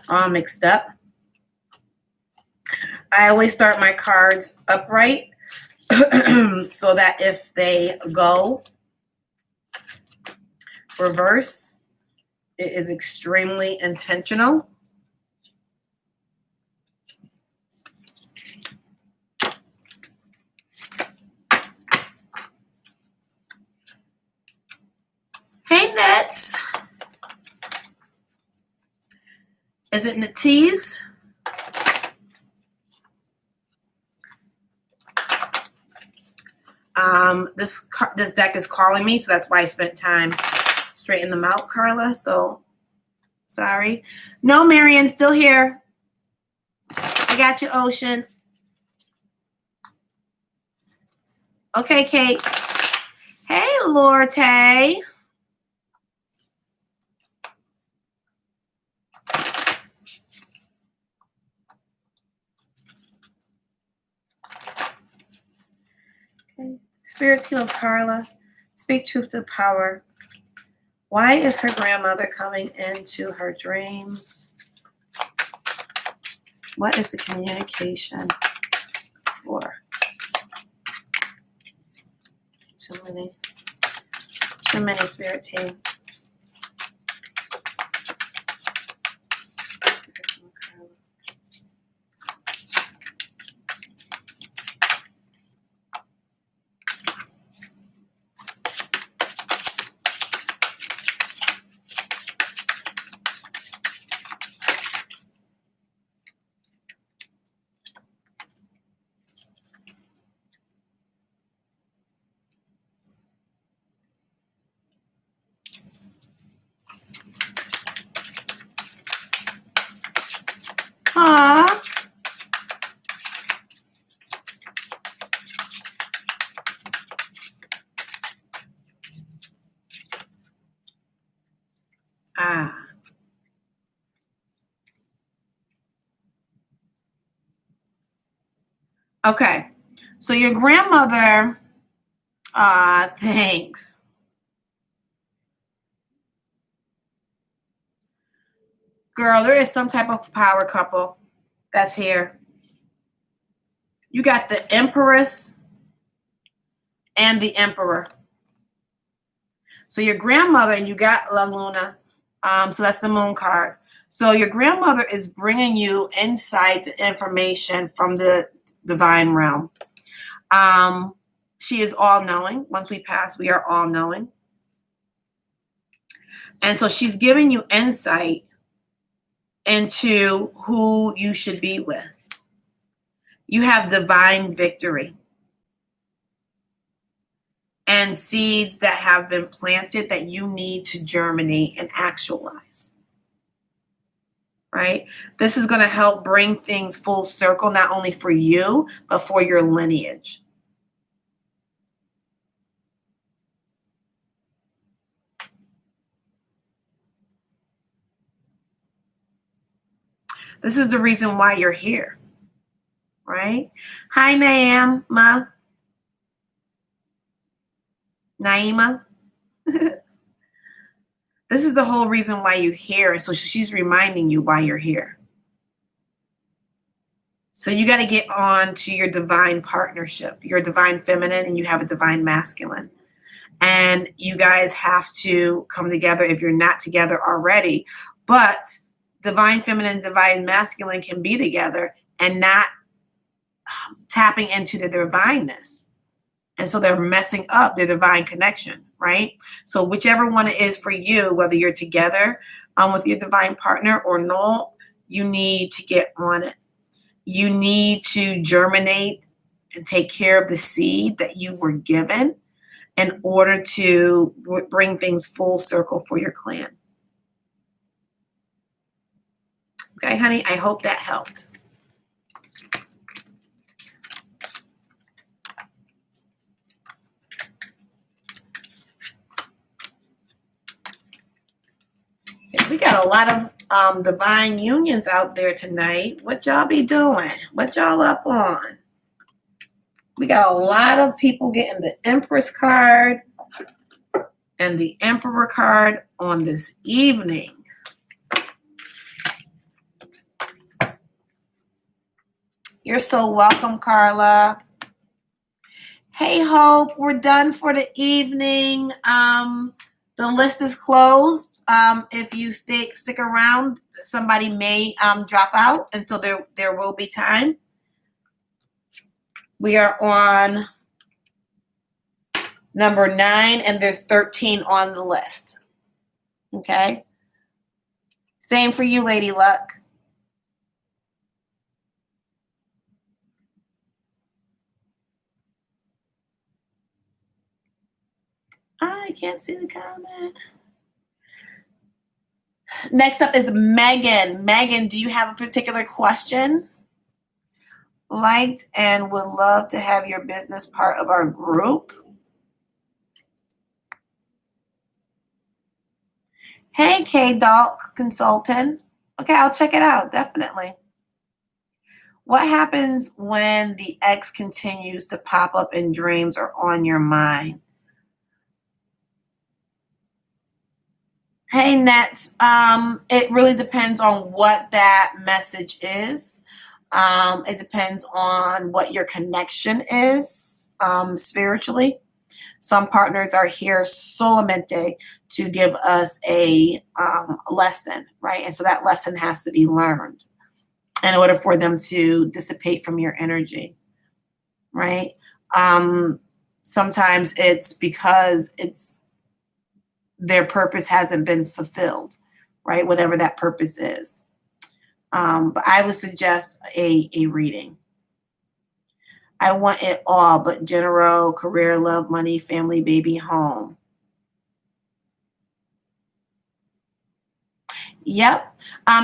all mixed up. I always start my cards upright so that if they go reverse, it is extremely intentional. Hey, Nets. Is it Natees? This deck is calling me, so that's why I spent time straightening them out, Carla. So, sorry. No, Marion, still here. I got you, Ocean. Okay, Kate. Hey, Lorte. Okay. Spirit team of Carla, speak truth to power. Why is her grandmother coming into her dreams? What is the communication for? Too many spirit team. Aww. Ah. Okay. So your grandmother, thanks. Girl, there is some type of power couple that's here. You got the Empress and the Emperor. So your grandmother, and you got La Luna. So that's the moon card. So your grandmother is bringing you insights and information from the divine realm. She is all-knowing. Once we pass, we are all-knowing. And so she's giving you insight into who you should be with. You have divine victory and seeds that have been planted that you need to germinate and actualize. Right? This is going to help bring things full circle, not only for you, but for your lineage. This is the reason why you're here. Right? Hi, Naima. Naima. This is the whole reason why you're here. So she's reminding you why you're here. So you got to get on to your divine partnership. You're a divine feminine and you have a divine masculine. And you guys have to come together if you're not together already. But divine feminine and divine masculine can be together and not tapping into the divineness. And so they're messing up their divine connection, right? So whichever one it is for you, whether you're together with your divine partner or not, you need to get on it. You need to germinate and take care of the seed that you were given in order to bring things full circle for your clan. Okay, honey, I hope that helped. We got a lot of divine unions out there tonight. What y'all be doing? What y'all up on? We got a lot of people getting the Empress card and the Emperor card on this evening. You're so welcome, Carla. Hey, Hope, we're done for the evening. The list is closed. If you stick around, somebody may drop out, and so there will be time. We are on number 9, and there's 13 on the list. Okay. Same for you, Lady Luck. I can't see the comment. Next up is Megan. Megan, do you have a particular question? Liked and would love to have your business part of our group. Hey, K-Dalk Consultant. Okay, I'll check it out, definitely. What happens when the ex continues to pop up in dreams or on your mind? Hey, Nets. It really depends on what that message is. It depends on what your connection is spiritually. Some partners are here solamente to give us a lesson, right? And so that lesson has to be learned in order for them to dissipate from your energy, right? Sometimes it's because their purpose hasn't been fulfilled, right? Whatever that purpose is. But I would suggest a reading. I want it all, but general, career, love, money, family, baby, home. Yep.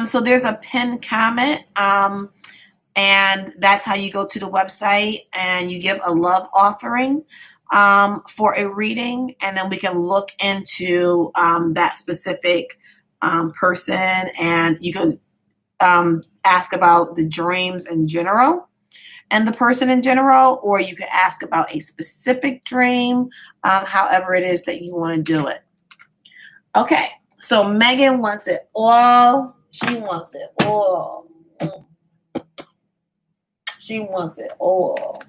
So there's a pinned comment, and that's how you go to the website and you give a love offering for a reading, and then we can look into that specific person, and you can ask about the dreams in general and the person in general, or you could ask about a specific dream, however it is that you want to do it. Okay, so Megan wants it all. She wants it all. She wants it all.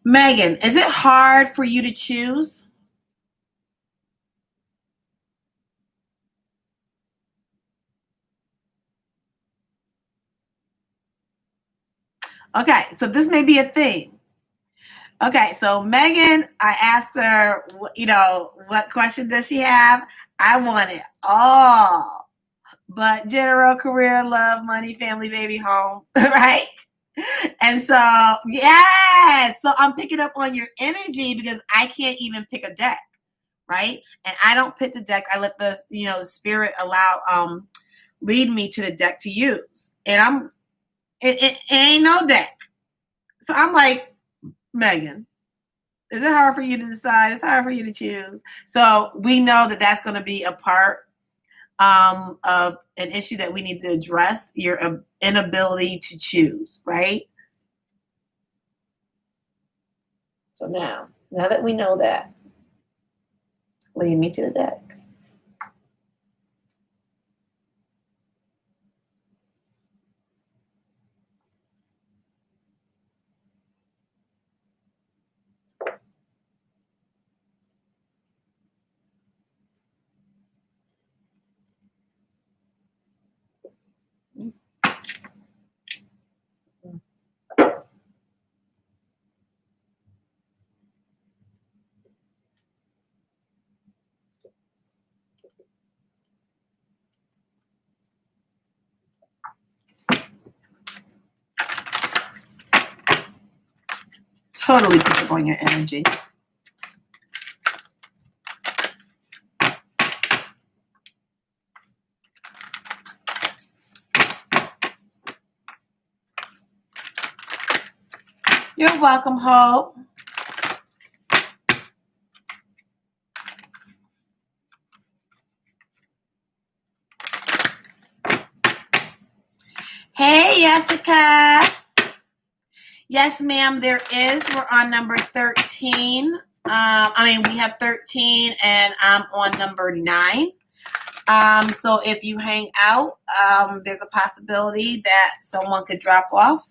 Megan, is it hard for you to choose? Okay, so this may be a thing. Okay, so Megan, I asked her, what question does she have? I want it all, but general, career, love, money, family, baby, home, right? And so, yes, so I'm picking up on your energy because I can't even pick a deck, right? And I don't pick the deck. I let the spirit allow lead me to the deck to use, and it ain't no deck. So I'm like, Megan, is it hard for you to decide? It's hard for you to choose. So we know that that's going to be a part of an issue that we need to address, your inability to choose, right? So now that we know that, lead me to the deck. Totally pick up on your energy. You're welcome, Hope. Hey, Jessica. Yes, ma'am, there is. We're on number 13. We have 13 and I'm on number 9. So if you hang out, there's a possibility that someone could drop off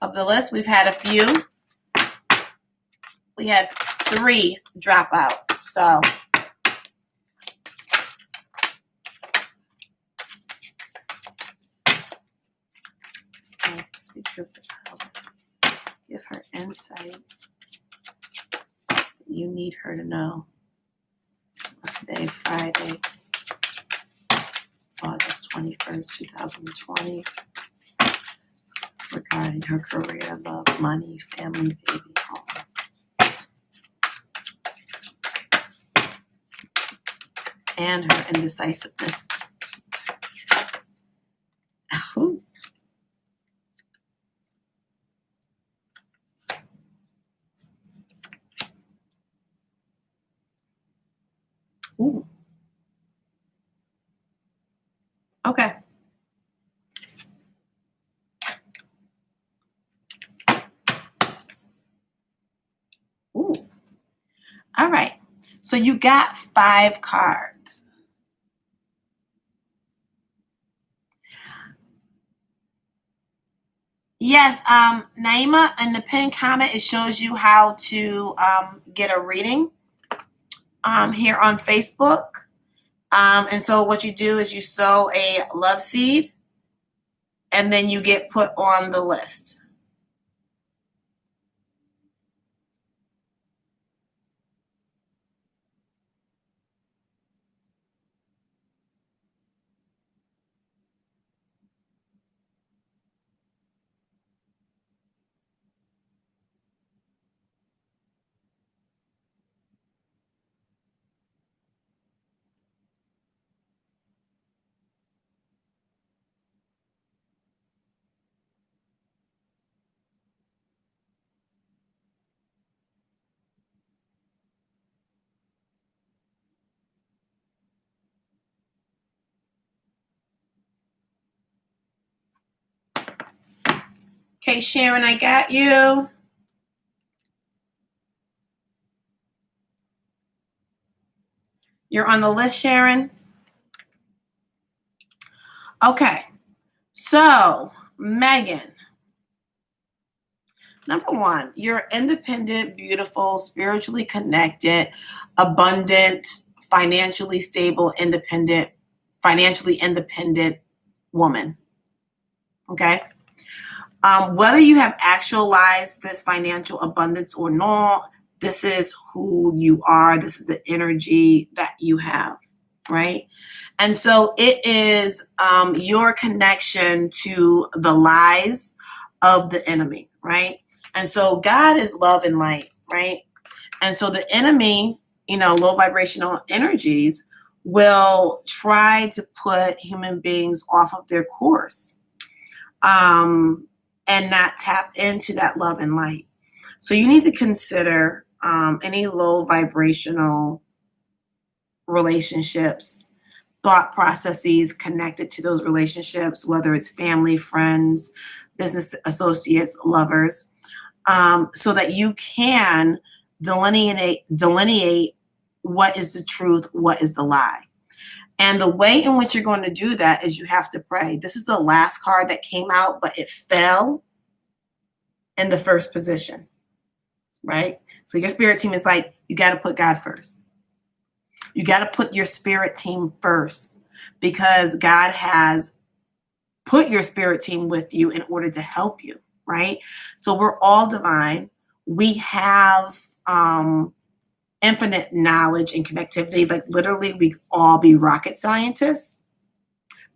of the list. We've had a few. We had 3 drop out. So speak truth to power. Give her insight that you need her to know. Today, Friday, August 21st, 2020. Regarding her career, love, money, family, baby, home. And her indecisiveness. Ooh. Ooh. Okay. Ooh. All right. So you got 5 cards. Yes, Naima, in the pinned comment, it shows you how to get a reading here on Facebook. And so what you do is you sow a love seed and then you get put on the list. Okay, Sharon, I got you. You're on the list, Sharon. Okay, so Megan, number 1, you're independent, beautiful, spiritually connected, abundant, financially stable, independent, financially independent woman. Okay. Whether you have actualized this financial abundance or not, this is who you are. This is the energy that you have, right? And so it is your connection to the lies of the enemy, right? And so God is love and light, right? And so the enemy, low vibrational energies will try to put human beings off of their course. And not tap into that love and light. So you need to consider any low vibrational relationships, thought processes connected to those relationships, whether it's family, friends, business associates, lovers, so that you can delineate what is the truth, what is the lie. And the way in which you're going to do that is you have to pray. This is the last card that came out, but it fell in the first position, right? So your spirit team is like, you got to put God first. You got to put your spirit team first because God has put your spirit team with you in order to help you, right? So we're all divine. We have infinite knowledge and connectivity. Like literally we all be rocket scientists,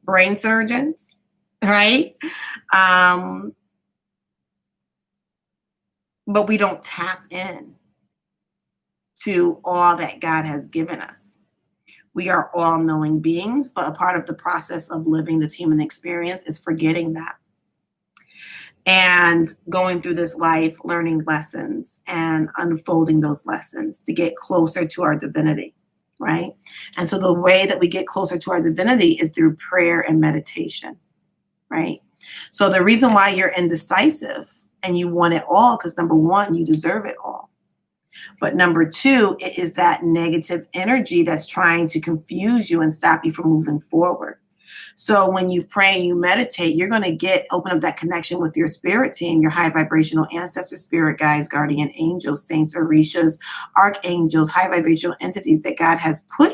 brain surgeons, right? But we don't tap in to all that God has given us. We are all knowing beings, but a part of the process of living this human experience is forgetting that. and going through this life, learning lessons and unfolding those lessons to get closer to our divinity, right? And so the way that we get closer to our divinity is through prayer and meditation, right? So the reason why you're indecisive and you want it all, because number one, you deserve it all. But number two, it is that negative energy that's trying to confuse you and stop you from moving forward. So when you pray and you meditate, you're going to open up that connection with your spirit team, your high vibrational ancestor, spirit guides, guardian angels, saints, orishas, archangels, high vibrational entities that God has put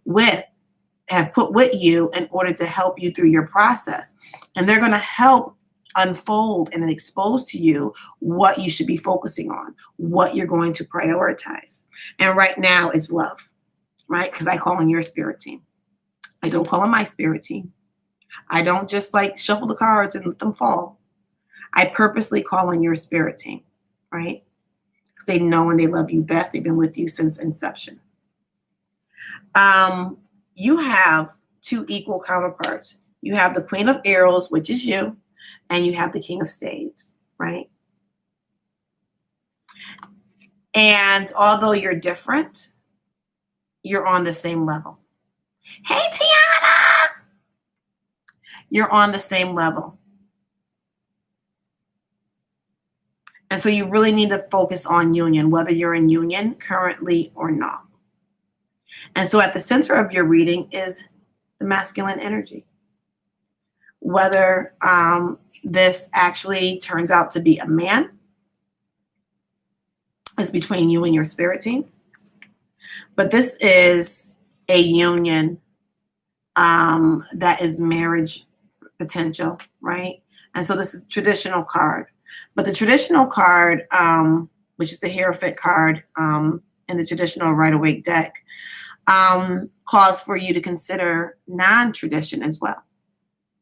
with you in order to help you through your process. And they're going to help unfold and expose to you what you should be focusing on, what you're going to prioritize. And right now it's love, right? Because I call on your spirit team. I don't call on my spirit team. I don't just like shuffle the cards and let them fall. I purposely call on your spirit team, right? Because they know and they love you best. They've been with you since inception. You have two equal counterparts. You have the Queen of Arrows, which is you, and you have the King of Staves, right? And although you're different, you're on the same level. Hey, Tiana! You're on the same level. And so you really need to focus on union, whether you're in union currently or not. And so at the center of your reading is the masculine energy. Whether this actually turns out to be a man is between you and your spirit team. But this is a union that is marriage potential, right? And so this is a traditional card. But the traditional card, which is the Hierophant card in the traditional Rider-Waite deck, calls for you to consider non-tradition as well,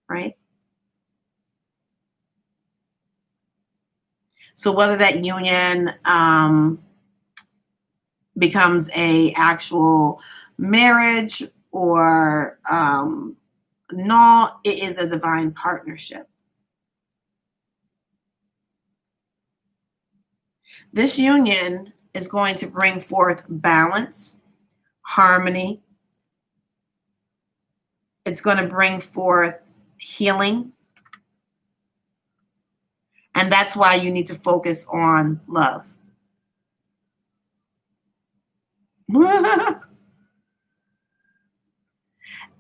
right? So whether that union becomes a actual marriage or not, it is a divine partnership. This union is going to bring forth balance, harmony. It's going to bring forth healing. And that's why you need to focus on love.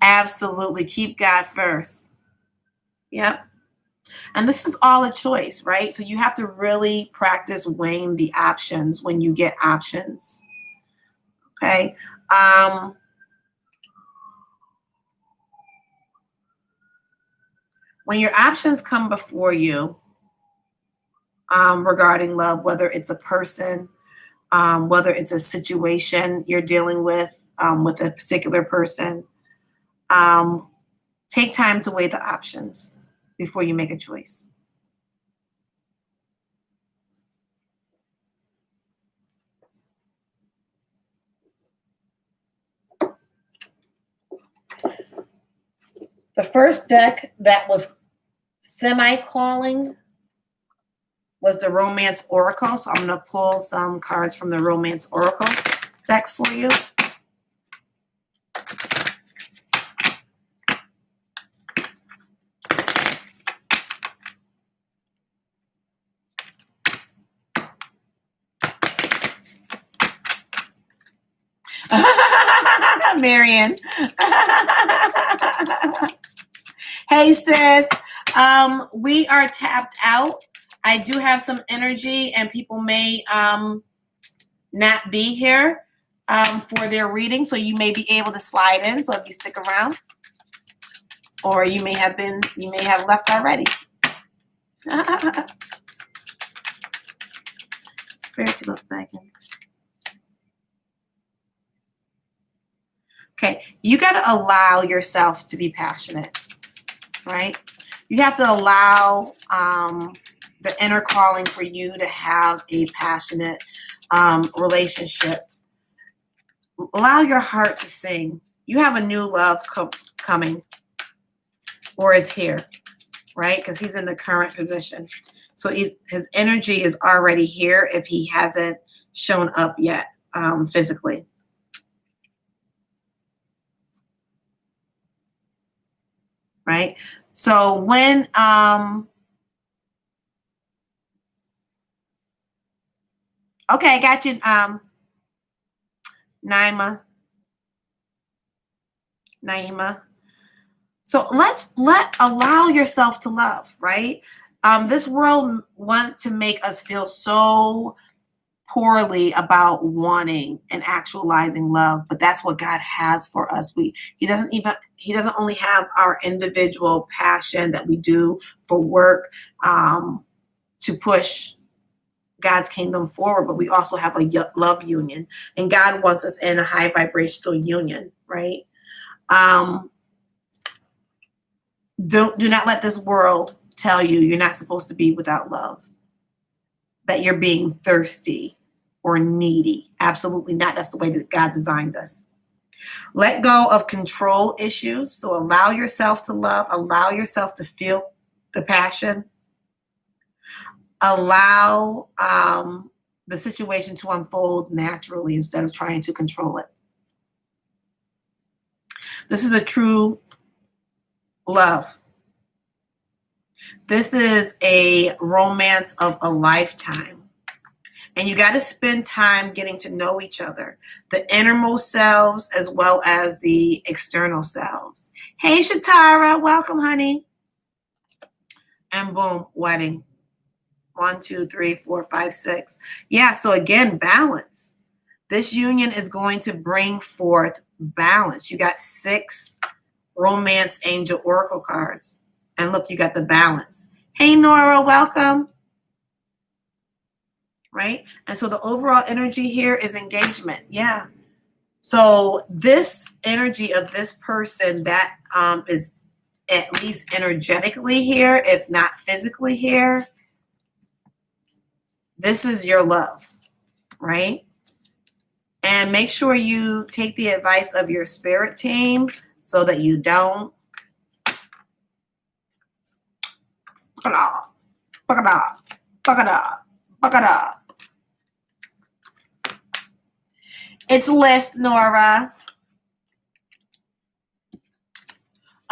Absolutely. Keep God first. Yep. And this is all a choice, right? So you have to really practice weighing the options when you get options. Okay. When your options come before you regarding love, whether it's a person, whether it's a situation you're dealing with a particular person, take time to weigh the options before you make a choice. The first deck that was semi-calling was the Romance Oracle. So I'm going to pull some cards from the Romance Oracle deck for you. Marion. Hey, sis. We are tapped out. I do have some energy, and people may not be here for their reading, so you may be able to slide in. So if you stick around, or you may have left already. Spirits look back in. Okay, you got to allow yourself to be passionate, right? You have to allow the inner calling for you to have a passionate relationship. Allow your heart to sing. You have a new love coming, or is here. right? Because he's in the current position. So his energy is already here if he hasn't shown up yet physically. Right? So when okay, got you, Naima. So allow yourself to love, right? This world wants to make us feel so poorly about wanting and actualizing love, but that's what God has for us. He doesn't only have our individual passion that we do for work to push God's kingdom forward, but we also have a love union, and God wants us in a high vibrational union, right? Do not let this world tell you you're not supposed to be without love, that you're being thirsty or needy. Absolutely not. That's the way that God designed us. Let go of control issues. So allow yourself to love, allow yourself to feel the passion, allow the situation to unfold naturally instead of trying to control it. This is a true love. This is a romance of a lifetime. And you got to spend time getting to know each other, the innermost selves as well as the external selves. Hey, Shatara, welcome, honey. And boom, wedding. 1, 2, 3, 4, 5, 6. Yeah, so again, balance. This union is going to bring forth balance. You got 6 romance angel oracle cards. And look, you got the balance. Hey, Nora, welcome. Right? And so the overall energy here is engagement. Yeah. So this energy of this person that is at least energetically here, if not physically here, this is your love, right? And make sure you take the advice of your spirit team so that you don't fuck it off, fuck it off, fuck it up, fuck it up. It's list, Nora.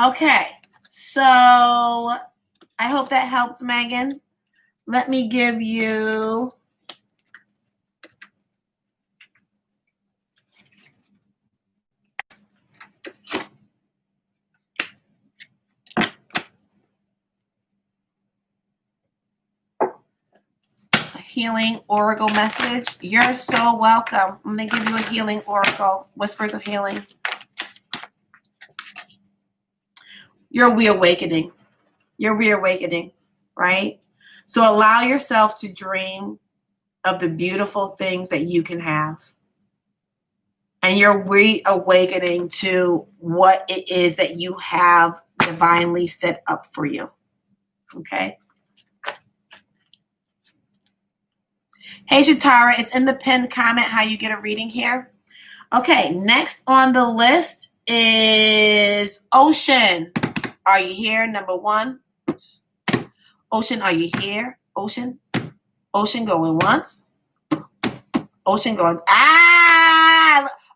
Okay, so I hope that helped, Megan. Let me give you a healing oracle message. You're so welcome. I'm going to give you a healing oracle, whispers of healing. You're reawakening. You're reawakening, right? So allow yourself to dream of the beautiful things that you can have. And you're reawakening to what it is that you have divinely set up for you. Okay? Hey, Shatara, it's in the pinned comment how you get a reading here. Okay, next on the list is Ocean. Are you here? Number 1. Ocean, are you here? Ocean. Ocean going once. Ocean going,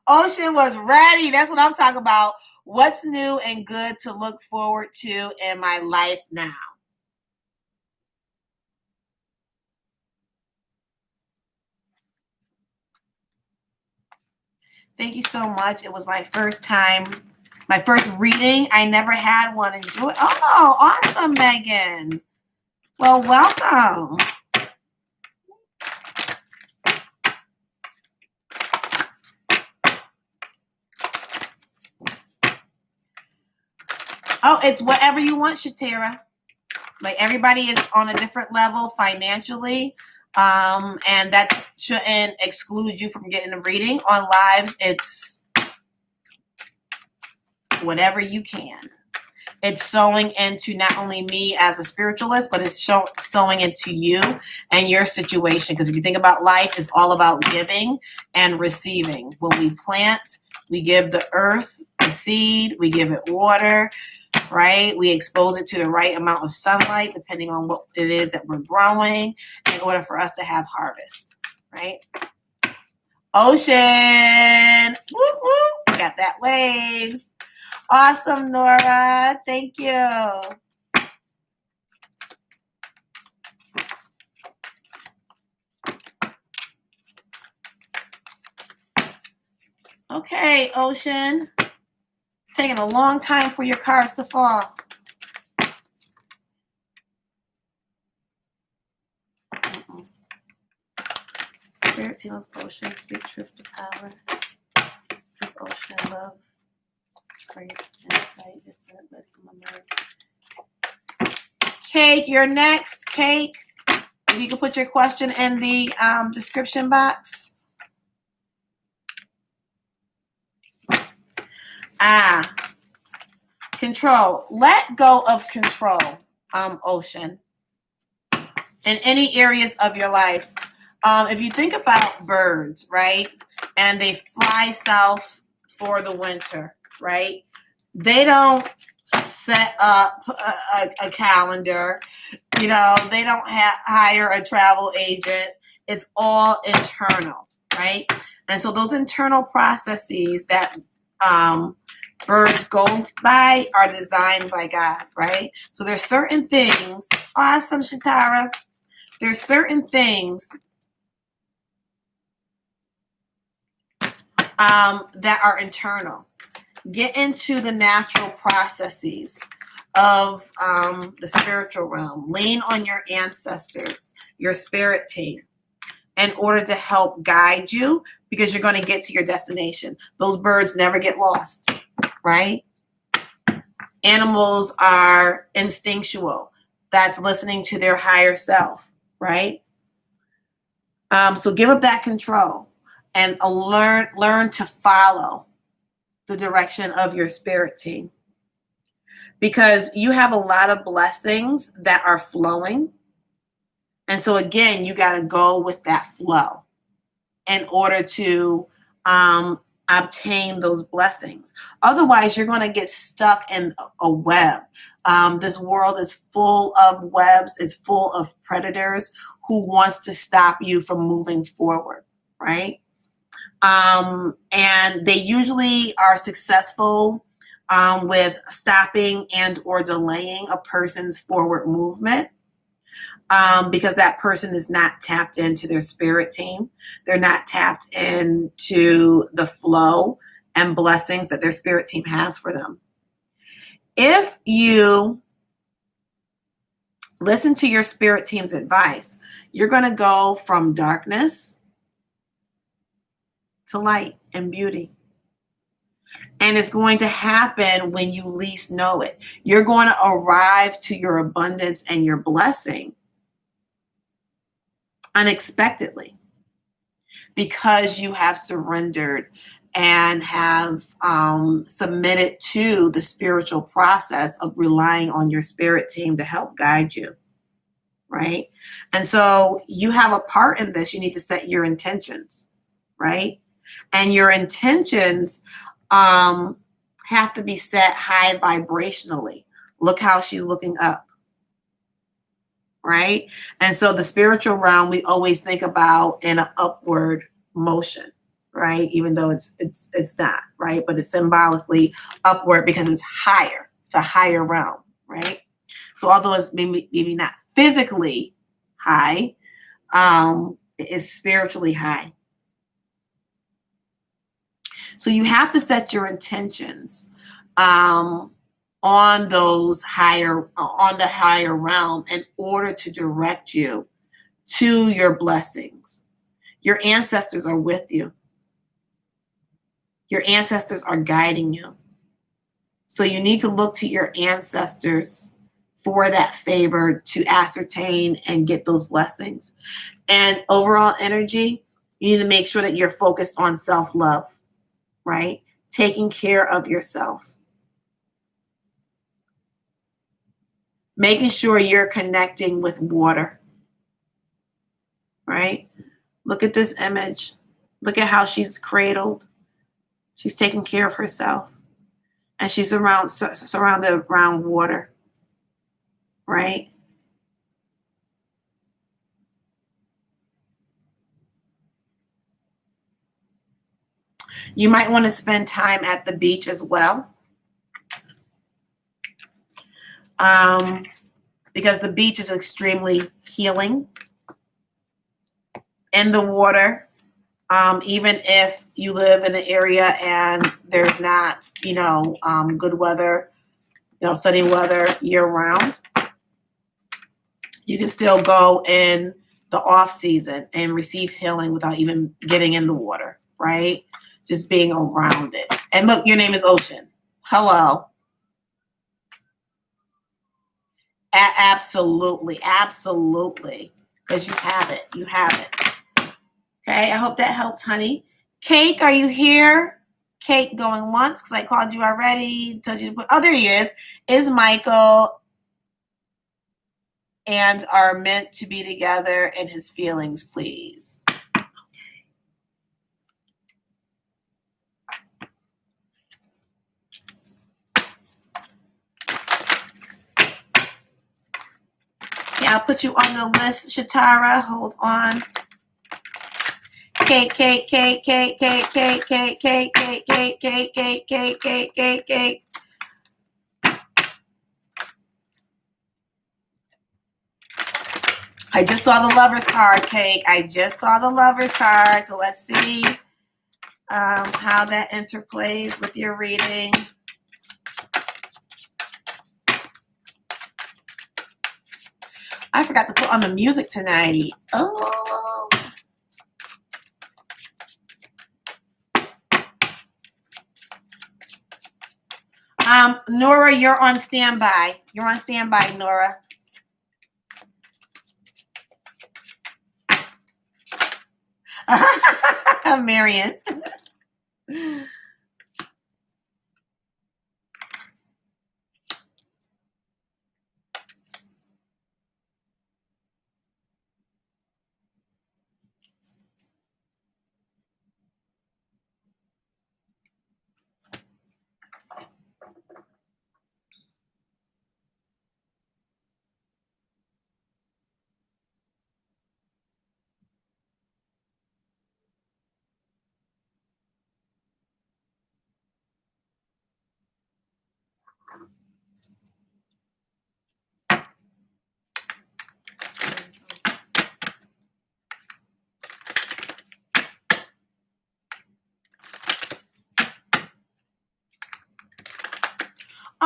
Ocean was ready. That's what I'm talking about. What's new and good to look forward to in my life now? Thank you so much. It was my first time, my first reading. I never had one. Enjoy. Oh, awesome, Megan. Well, welcome. Oh, it's whatever you want, Shatira. Like everybody is on a different level financially. And that shouldn't exclude you from getting a reading. On lives, it's whatever you can. It's sewing into not only me as a spiritualist, but it's sewing into you and your situation. Because if you think about life, it's all about giving and receiving. When we plant, we give the earth the seed, we give it water, right? We expose it to the right amount of sunlight, depending on what it is that we're growing, in order for us to have harvest, right? Ocean, woo woo, got that waves. Awesome, Nora, thank you. Okay, Ocean. It's taking a long time for your cards to fall. Spirit team of Ocean, speak truth to power. Give Ocean love, grace, insight, infinite wisdom, and love. Cake, you're next. Cake. You can put your question in the description box. Control. Let go of control, Ocean, in any areas of your life. If you think about birds, right, and they fly south for the winter, right, they don't set up a calendar, you know, they don't hire a travel agent. It's all internal, right? And so those internal processes that birds go by are designed by God, right? So there's certain things, awesome, Shatara, there's certain things that are internal. Get into the natural processes of the spiritual realm. Lean on your ancestors, your spirit team, in order to help guide you, because you're going to get to your destination. Those birds never get lost, right? Animals are instinctual. That's listening to their higher self, right? So give up that control and learn to follow the direction of your spirit team, because you have a lot of blessings that are flowing. And so again, you got to go with that flow in order to obtain those blessings. Otherwise, you're going to get stuck in a web. This world is full of webs, is full of predators who wants to stop you from moving forward, right? And they usually are successful with stopping and or delaying a person's forward movement, because that person is not tapped into their spirit team. They're not tapped into the flow and blessings that their spirit team has for them. If you listen to your spirit team's advice, you're going to go from darkness to light and beauty. And it's going to happen when you least know it. You're going to arrive to your abundance and your blessing unexpectedly, because you have surrendered and have submitted to the spiritual process of relying on your spirit team to help guide you, right? And so you have a part in this. You need to set your intentions, right? And your intentions have to be set high vibrationally. Look how she's looking up, right? And so the spiritual realm, we always think about in an upward motion, right? Even though it's not, right? But it's symbolically upward because it's higher. It's a higher realm, right? So although it's maybe not physically high, it is spiritually high. So you have to set your intentions on the higher realm in order to direct you to your blessings. Your ancestors are with you. Your ancestors are guiding you. So you need to look to your ancestors for that favor to ascertain and get those blessings. And overall energy, you need to make sure that you're focused on self-love, right? Taking care of yourself. Making sure you're connecting with water, right? Look at this image. Look at how she's cradled. She's taking care of herself. and she's surrounded around water, right? You might want to spend time at the beach as well, because the beach is extremely healing. In the water, even if you live in an area and there's not, good weather, sunny weather year round, you can still go in the off season and receive healing without even getting in the water, right? Just being around it. And look, your name is Ocean. Hello. Absolutely. Absolutely. Because you have it. You have it. Okay. I hope that helped, honey. Cake, are you here? Cake going once because I called you already. Told you to put, oh, there he is. Is Michael and are meant to be together in his feelings, please. Yeah, I'll put you on the list, Shatara. Hold on. Cake, cake, cake, cake, cake, cake, cake, cake, cake, cake, cake, cake, cake, cake, cake, cake. I just saw the Lover's card, Cake. I just saw the Lover's card. So let's see how that interplays with your reading. I forgot to put on the music tonight. Oh. Nora, you're on standby. You're on standby, Nora. Marion.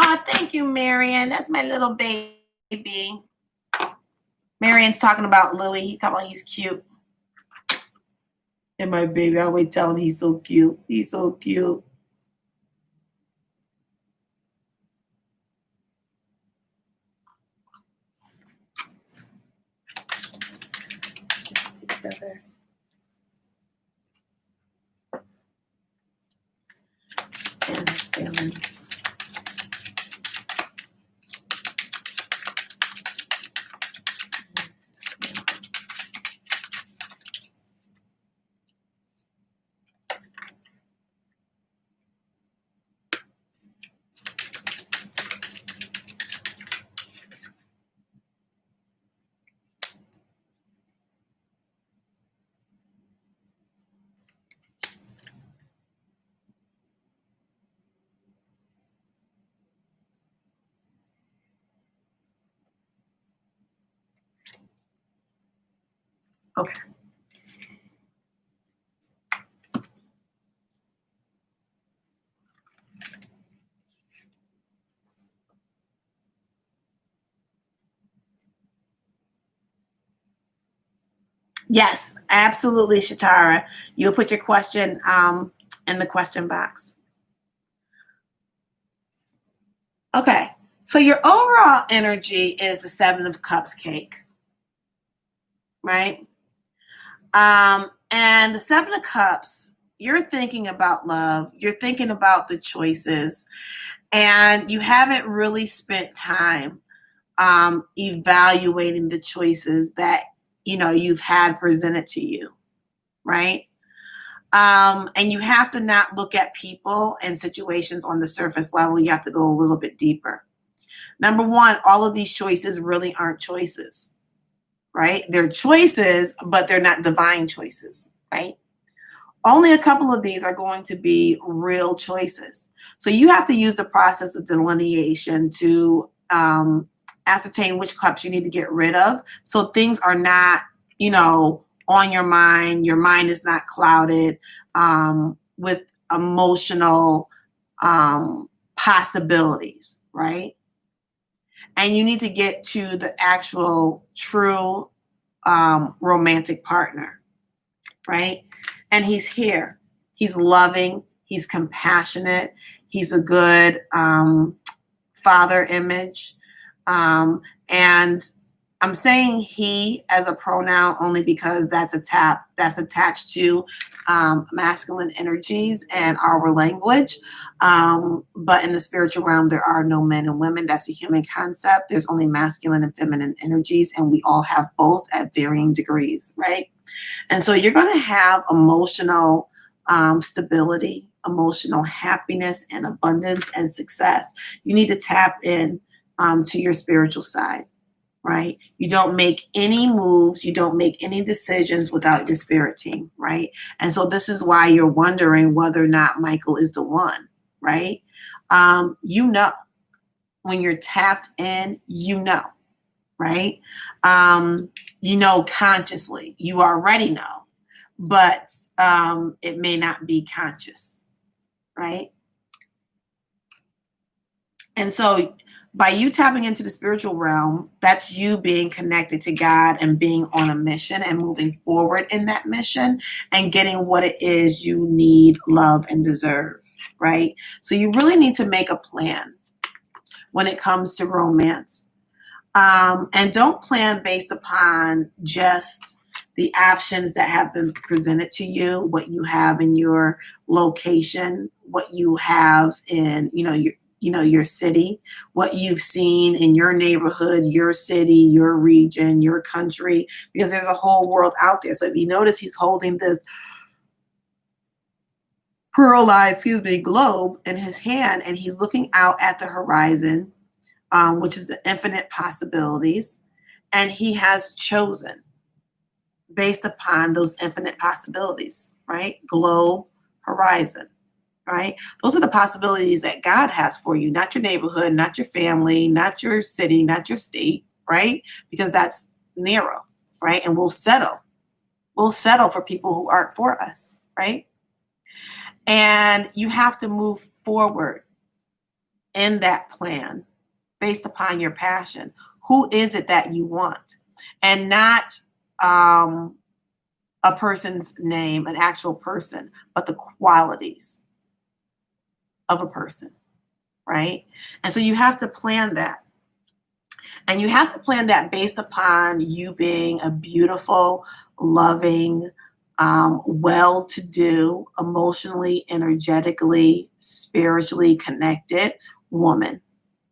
Oh, thank you, Marion. That's my little baby. Marion's talking about Louis. He's talking about he's cute. And my baby, I always tell him he's so cute. He's so cute. Together. And his feelings. Okay. Yes, absolutely, Shatara. You'll put your question in the question box. Okay, so your overall energy is the Seven of Cups, Cake, right? And the Seven of Cups, you're thinking about love, you're thinking about the choices, and you haven't really spent time evaluating the choices that you've had presented to you, right? And you have to not look at people and situations on the surface level. You have to go a little bit deeper. Number one, all of these choices really aren't choices, right? They're choices, but they're not divine choices, right? Only a couple of these are going to be real choices. So you have to use the process of delineation to ascertain which cups you need to get rid of. So things are not, on your mind. Your mind is not clouded with emotional possibilities, right? And you need to get to the actual true romantic partner, right? And he's here. He's loving. He's compassionate. He's a good father image. And I'm saying he as a pronoun only because that's attached to masculine energies and our language. But in the spiritual realm, there are no men and women. That's a human concept. There's only masculine and feminine energies, and we all have both at varying degrees, right? And so you're going to have emotional stability, emotional happiness, and abundance and success. You need to tap in to your spiritual side, right? You don't make any moves, you don't make any decisions without your spirit team, right? And so this is why you're wondering whether or not Michael is the one, right? When you're tapped in, right? Consciously, you already know, but it may not be conscious, right? And so by you tapping into the spiritual realm, that's you being connected to God and being on a mission and moving forward in that mission and getting what it is you need, love, and deserve, right? So you really need to make a plan when it comes to romance. And don't plan based upon just the options that have been presented to you, what you have in your location, what you have in, your city, what you've seen in your neighborhood, your city, your region, your country, because there's a whole world out there. So if you notice, he's holding this pearlized, globe in his hand, and he's looking out at the horizon, which is the infinite possibilities. And he has chosen based upon those infinite possibilities, right? Globe, horizon, right? Those are the possibilities that God has for you, not your neighborhood, not your family, not your city, not your state, right? Because that's narrow, right? And we'll settle. We'll settle for people who aren't for us, right? And you have to move forward in that plan based upon your passion. Who is it that you want? And not a person's name, an actual person, but the qualities of a person, right? And so you have to plan that. And you have to plan that based upon you being a beautiful, loving, well-to-do, emotionally, energetically, spiritually connected woman,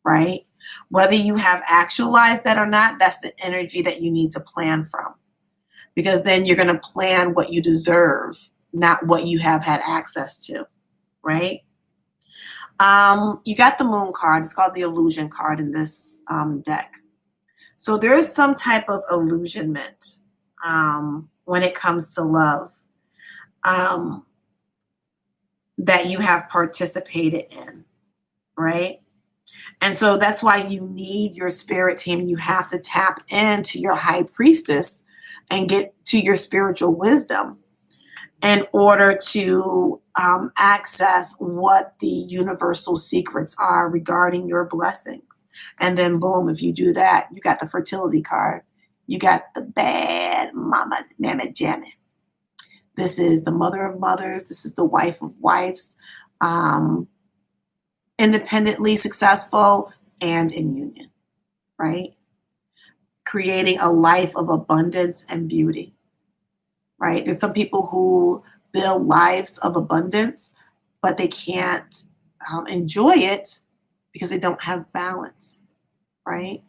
right? Whether you have actualized that or not, that's the energy that you need to plan from. Because then you're going to plan what you deserve, not what you have had access to, right? You got the moon card. It's called the illusion card in this deck. So there is some type of illusionment when it comes to love that you have participated in, right? And so that's why you need your spirit team. You have to tap into your high priestess and get to your spiritual wisdom in order to access what the universal secrets are regarding your blessings. And then boom, if you do that, you got the fertility card. You got the bad mama jammy. This is the mother of mothers. This is the wife of wives. Independently successful and in union, right? Creating a life of abundance and beauty, right? There's some people who build lives of abundance, but they can't enjoy it because they don't have balance, right?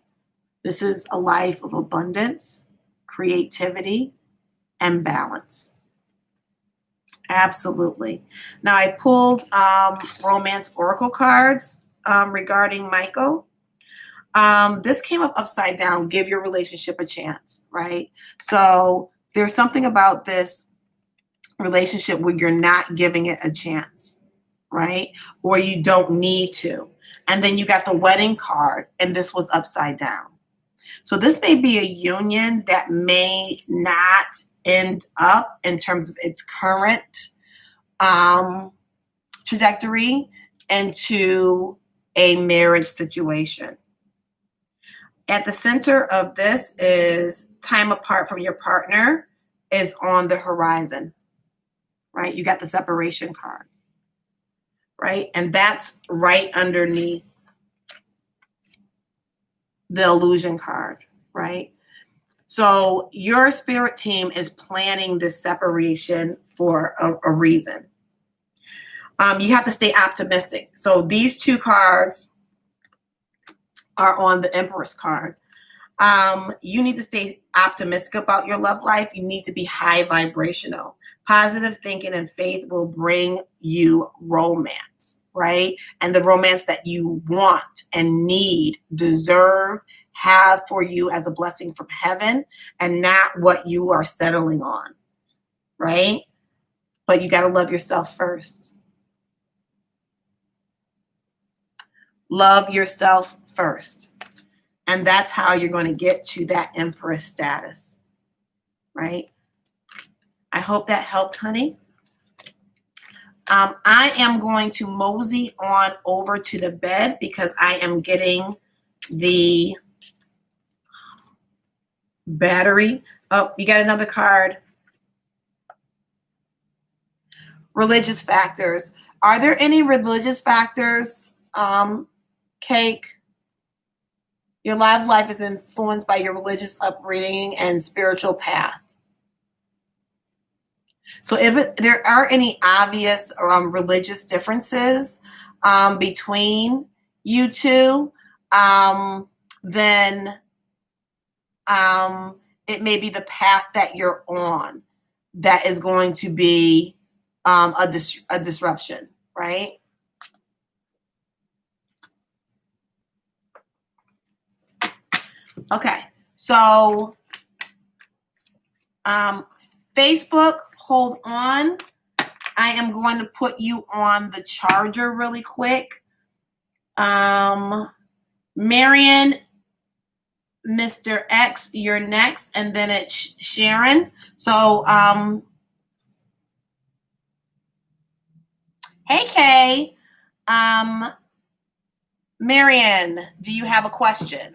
This is a life of abundance, creativity, and balance. Absolutely. Now I pulled romance oracle cards regarding Michael. This came up upside down. Give your relationship a chance, right? So there's something about this relationship where you're not giving it a chance, right? Or you don't need to. And then you got the wedding card, and this was upside down. So this may be a union that may not end up in terms of its current trajectory into a marriage situation. At the center of this is time apart from your partner is on the horizon, right? You got the separation card, right? And that's right underneath the illusion card, right? So your spirit team is planning this separation for a reason. You have to stay optimistic. So these two cards are on the Empress card. You need to stay optimistic about your love life. You need to be high vibrational. Positive thinking and faith will bring you romance, right? And the romance that you want and need, deserve, have for you as a blessing from heaven, and not what you are settling on, right? But you got to love yourself first. Love yourself first. And that's how you're going to get to that Empress status, right? I hope that helped, honey. I am going to mosey on over to the bed because I am getting the battery. Oh, you got another card. Religious factors. Are there any religious factors, Cake? Your love life is influenced by your religious upbringing and spiritual path. So if there are any obvious religious differences between you two, then it may be the path that you're on that is going to be a disruption, right? Okay, so Facebook, hold on. I am going to put you on the charger really quick. Marion, Mr. X, you're next, and then it's Sharon. So, hey, Kay. Marion, do you have a question?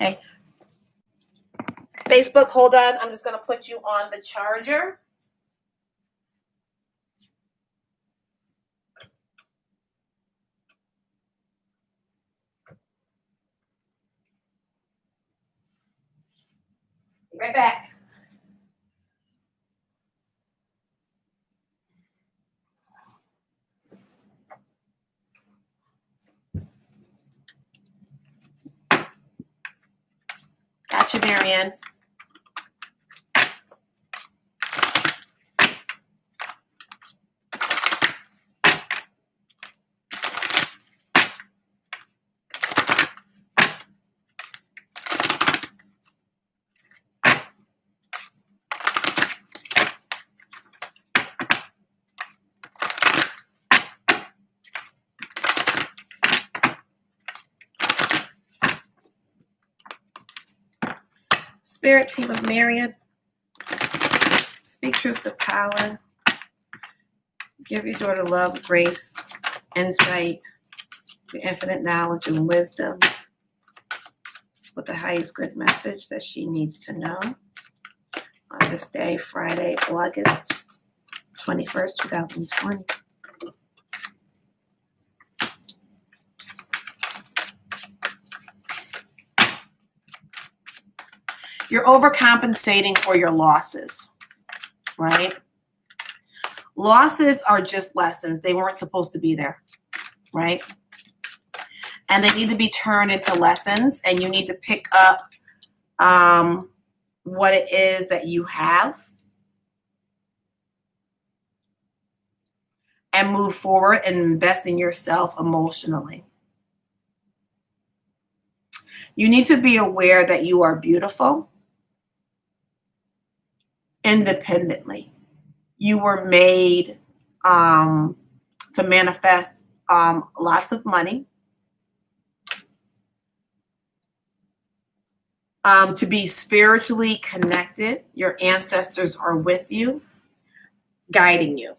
Okay. Facebook, hold on. I'm just going to put you on the charger. Be right back. Gotcha, Marianne. Spirit team of Marion, speak truth to power. Give your daughter love, grace, insight, your infinite knowledge and wisdom with the highest good message that she needs to know on this day, Friday, August 21st, 2020. You're overcompensating for your losses, right? Losses are just lessons. They weren't supposed to be there, right? And they need to be turned into lessons, and you need to pick up what it is that you have and move forward and invest in yourself emotionally. You need to be aware that you are beautiful independently. You were made to manifest lots of money, to be spiritually connected. Your ancestors are with you, guiding you.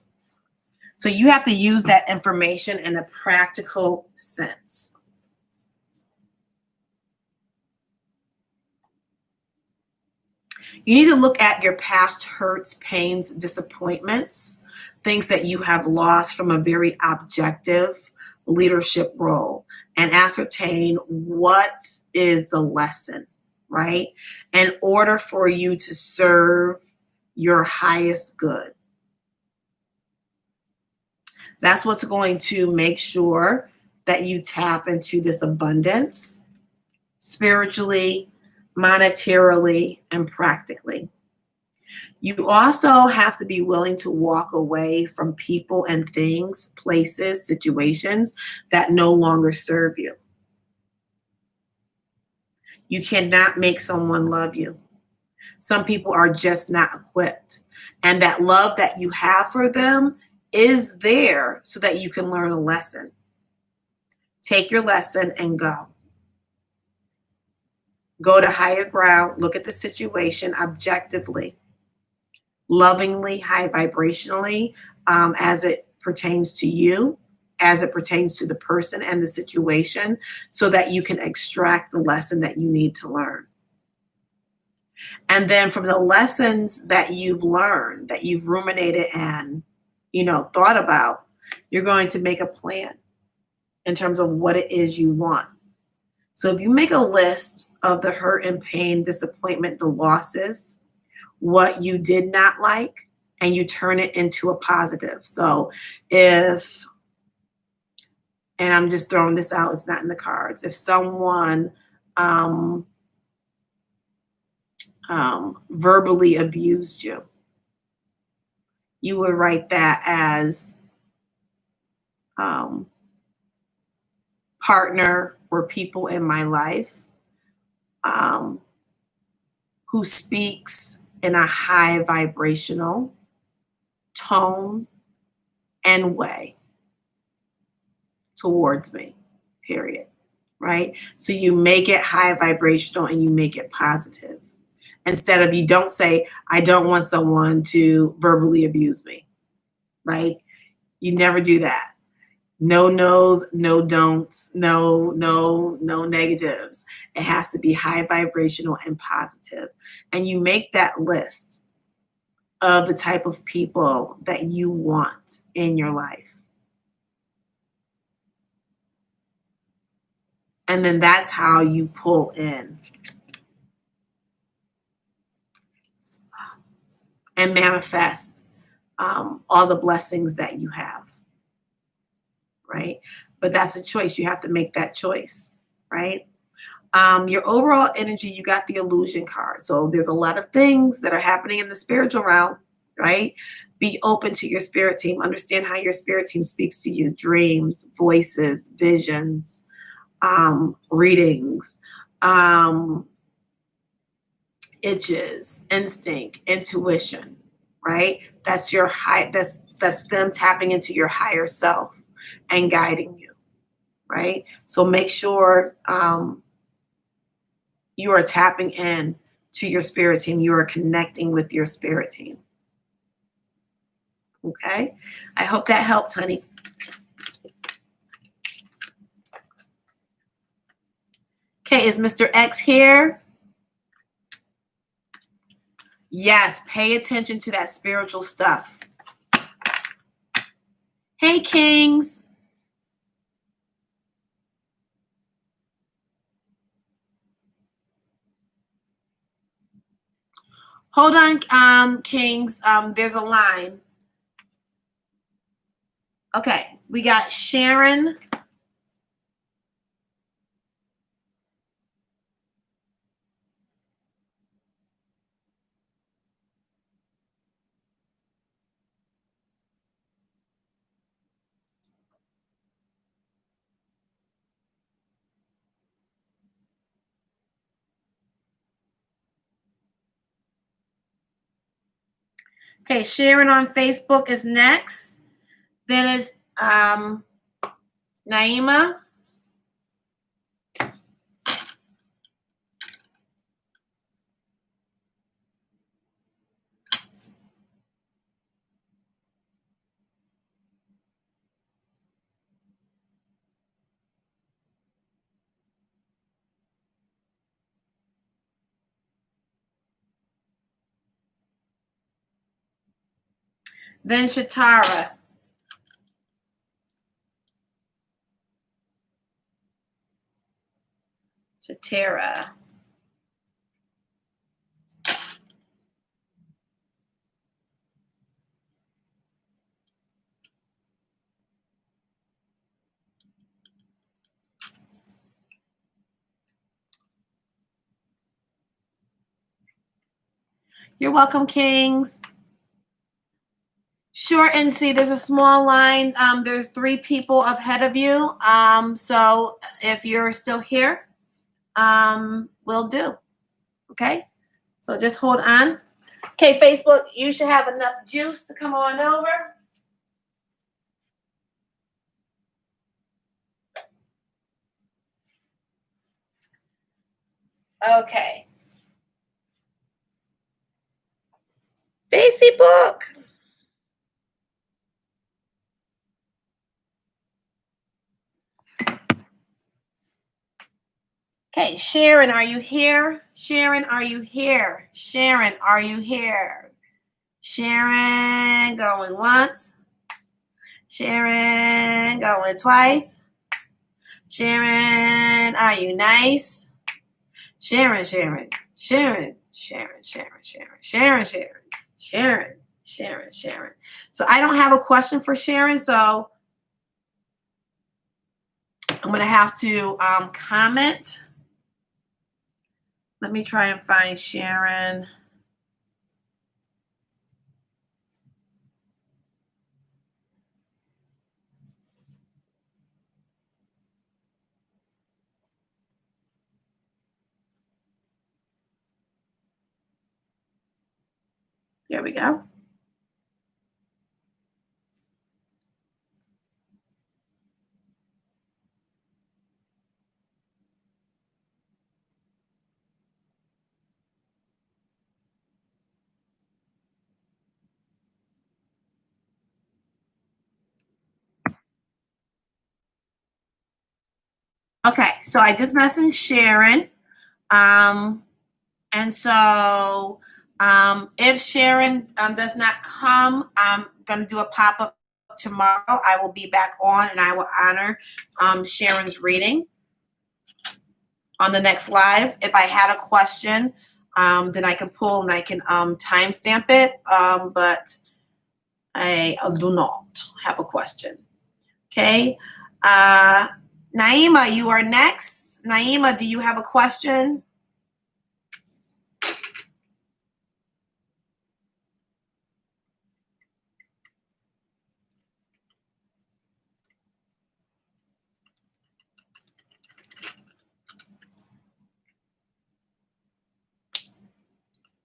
So you have to use that information in a practical sense. You need to look at your past hurts, pains, disappointments, things that you have lost from a very objective leadership role, and ascertain what is the lesson, right? In order for you to serve your highest good. That's what's going to make sure that you tap into this abundance spiritually, monetarily, and practically. You also have to be willing to walk away from people and things, places, situations that no longer serve you. You cannot make someone love you. Some people are just not equipped. And that love that you have for them is there so that you can learn a lesson. Take your lesson and go. Go to higher ground, look at the situation objectively, lovingly, high vibrationally, as it pertains to you, as it pertains to the person and the situation, so that you can extract the lesson that you need to learn. And then from the lessons that you've learned, that you've ruminated and, thought about, you're going to make a plan in terms of what it is you want. So if you make a list of the hurt and pain, disappointment, the losses, what you did not like, and you turn it into a positive. So if, and I'm just throwing this out, it's not in the cards. If someone verbally abused you, you would write that as partner or people in my life who speaks in a high vibrational tone and way towards me, period, right? So you make it high vibrational and you make it positive. Instead of, you don't say, I don't want someone to verbally abuse me, right? You never do that. No no's, no don'ts, no negatives. It has to be high vibrational and positive. And you make that list of the type of people that you want in your life. And then that's how you pull in and manifest all the blessings that you have. Right? But that's a choice. You have to make that choice, right? Your overall energy, you got the illusion card. So there's a lot of things that are happening in the spiritual realm, right? Be open to your spirit team. Understand how your spirit team speaks to you. Dreams, voices, visions, readings, itches, instinct, intuition, right? That's your that's them tapping into your higher self and guiding you, right? So make sure you are tapping in to your spirit team. You are connecting with your spirit team. Okay? I hope that helped, honey. Okay, is Mr. X here? Yes, pay attention to that spiritual stuff. Hey, Kings. Hold on, Kings. There's a line. Okay, we got Sharon. Okay, Sharon on Facebook is next. Then it's Naima. Then Shatara. Shatara. You're welcome, Kings. Sure, and see, there's a small line. There's 3 people ahead of you. So if you're still here, we'll do. Okay? So just hold on. Okay, Facebook, you should have enough juice to come on over. Okay. Facebook. Okay, Sharon, are you here? Sharon, are you here? Sharon, are you here? Sharon, going once. Sharon, going twice. Sharon, are you nice? Sharon, Sharon, Sharon, Sharon, Sharon, Sharon, Sharon, Sharon, Sharon, Sharon, Sharon. So I don't have a question for Sharon, so I'm going to have to comment. Let me try and find Sharon. There we go. Okay, so I just messaged Sharon. And so if Sharon does not come, I'm going to do a pop-up tomorrow. I will be back on and I will honor Sharon's reading on the next live. If I had a question, then I can pull and I can timestamp it, but I do not have a question. Okay. Naima, you are next. Naima, do you have a question?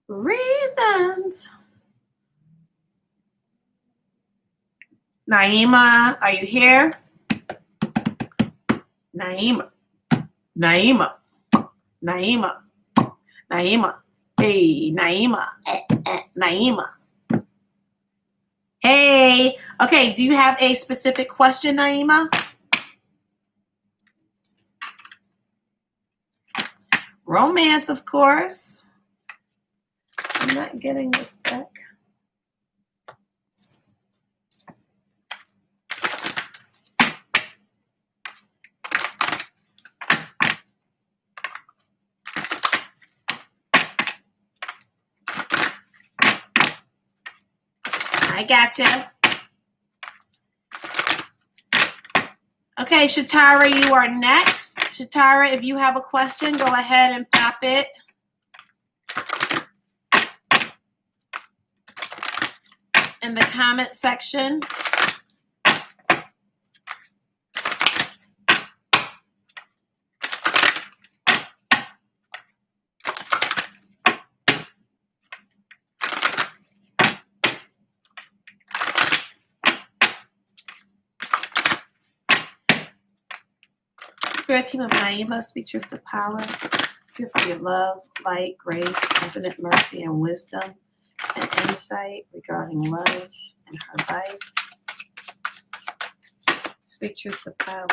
Reasons. Naima, are you here? Naima, Naima, Naima, Naima. Hey, Naima, Naima. Hey, okay, do you have a specific question, Naima? Romance, of course. I'm not getting this deck. I gotcha. Okay, Shatara, you are next. Shatara, if you have a question, go ahead and pop it. In the comment section. Spirit team of mine, you must speak truth to power. Here for your love, light, grace, infinite mercy, and wisdom, and insight regarding love and her life. Speak truth to power.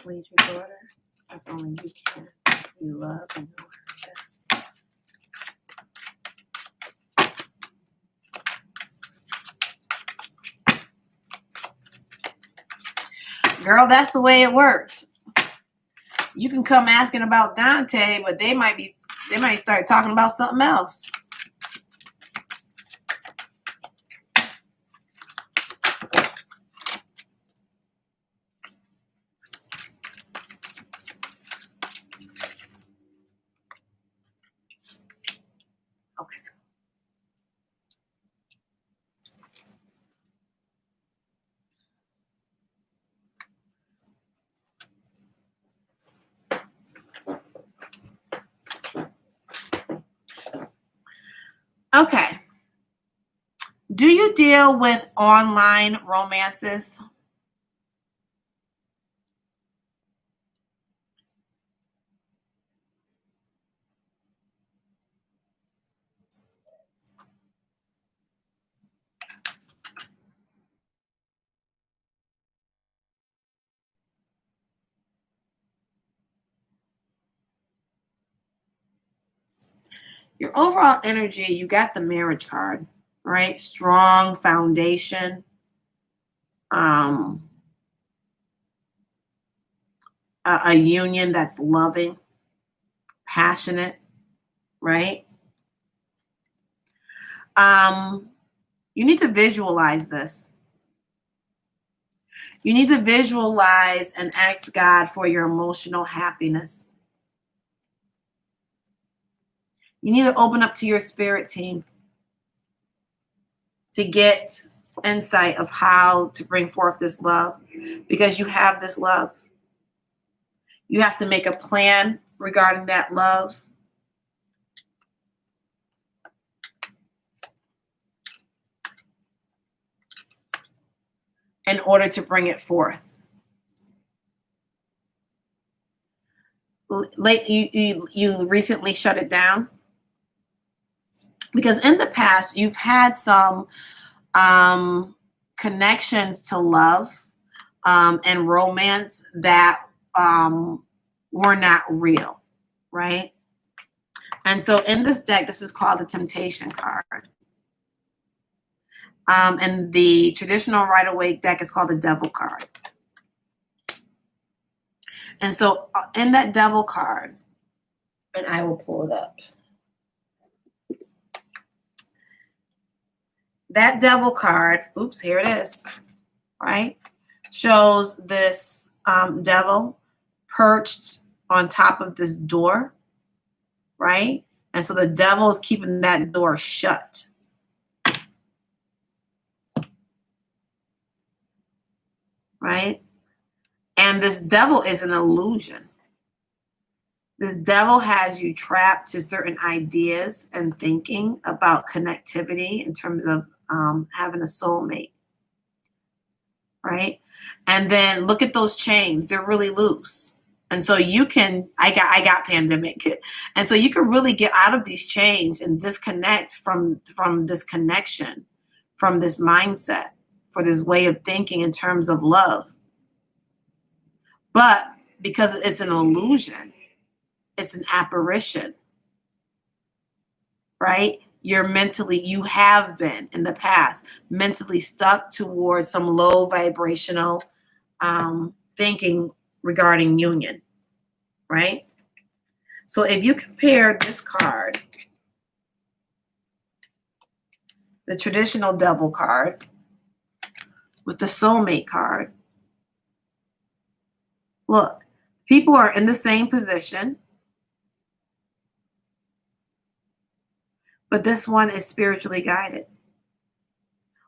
Lead your daughter as only you can. You love and know her best. Girl, that's the way it works. You can come asking about Dante, but they might start talking about something else. Okay. Okay. Do you deal with online romances? Your overall energy, you got the marriage card, right? Strong foundation. A union that's loving, passionate, right? You need to visualize this. You need to visualize and ask God for your emotional happiness. You need to open up to your spirit team to get insight of how to bring forth this love, because you have this love. You have to make a plan regarding that love. In order to bring it forth. You recently shut it down? Because in the past, you've had some connections to love and romance that were not real, right? And so in this deck, this is called the Temptation card. And the traditional Rider-Waite deck is called the Devil card. And so in that Devil card, and I will pull it up. That Devil card, oops, here it is, right? Shows this devil perched on top of this door, right? And so the devil is keeping that door shut. Right? And this devil is an illusion. This devil has you trapped to certain ideas and thinking about connectivity in terms of having a soulmate. Right? And then look at those chains. They're really loose. And so you can, I got pandemic. And so you can really get out of these chains and disconnect from this connection, from this mindset, for this way of thinking in terms of love. But because it's an illusion, it's an apparition, right? You have been in the past mentally stuck towards some low vibrational thinking regarding union, right? So if you compare this card, the traditional Devil card, with the Soulmate card, look, people are in the same position, but this one is spiritually guided.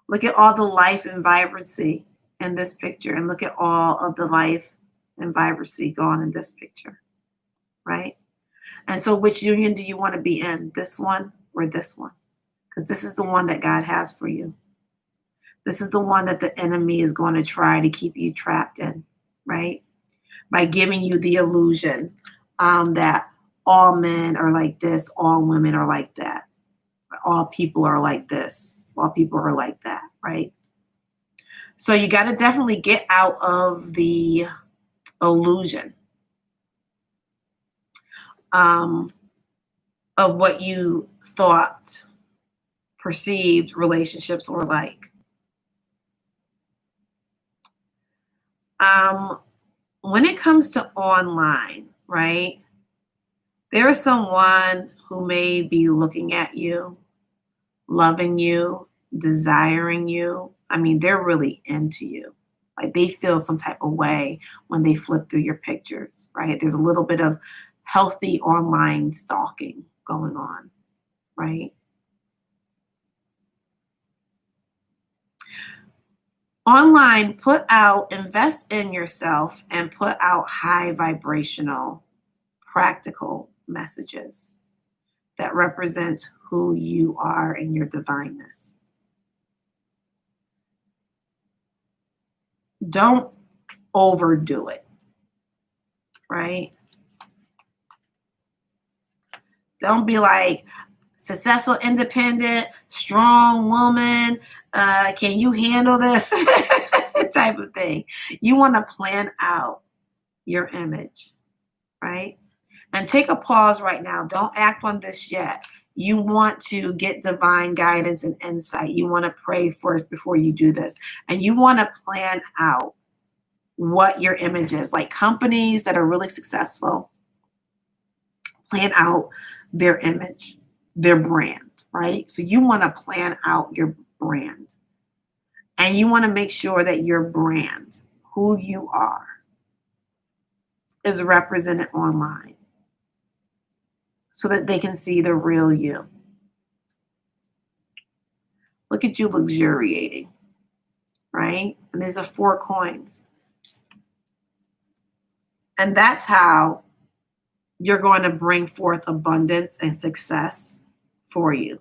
Look at all the life and vibrancy in this picture, and look at all of the life and vibrancy gone in this picture, right? And so which union do you want to be in, this one or this one? Because this is the one that God has for you. This is the one that the enemy is going to try to keep you trapped in, right? By giving you the illusion that all men are like this, all women are like that, all people are like this, all people are like that, right? So you got to definitely get out of the illusion of what you thought perceived relationships were like. When it comes to online, right, there is someone who may be looking at you, loving you, desiring you. I mean, they're really into you. Like they feel some type of way when they flip through your pictures, right? There's a little bit of healthy online stalking going on, right? Online, invest in yourself and put out high vibrational, practical messages that represents who you are and your divineness. Don't overdo it, right? Don't be like, successful, independent, strong woman, can you handle this type of thing. You want to plan out your image, right? And take a pause right now. Don't act on this yet. You want to get divine guidance and insight. You want to pray first before you do this. And you want to plan out what your image is. Like companies that are really successful, plan out their image, their brand, right? So you want to plan out your brand. And you want to make sure that your brand, who you are, is represented online so that they can see the real you. Look at you luxuriating, right? And these are 4 coins. And that's how you're going to bring forth abundance and success for you.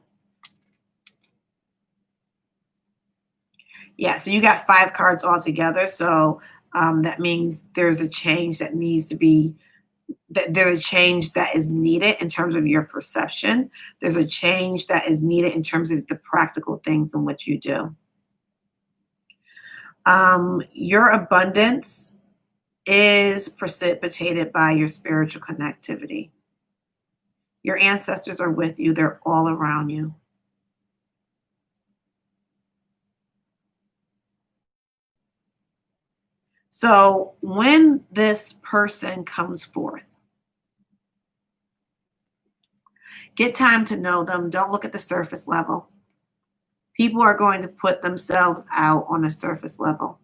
Yeah, so you got 5 cards altogether. So that means there's a change that needs to be, there's a change that is needed in terms of your perception. There's a change that is needed in terms of the practical things in which you do. Your abundance is precipitated by your spiritual connectivity. Your ancestors are with you. They're all around you. So when this person comes forth, get time to know them. Don't look at the surface level. People are going to put themselves out on a surface level.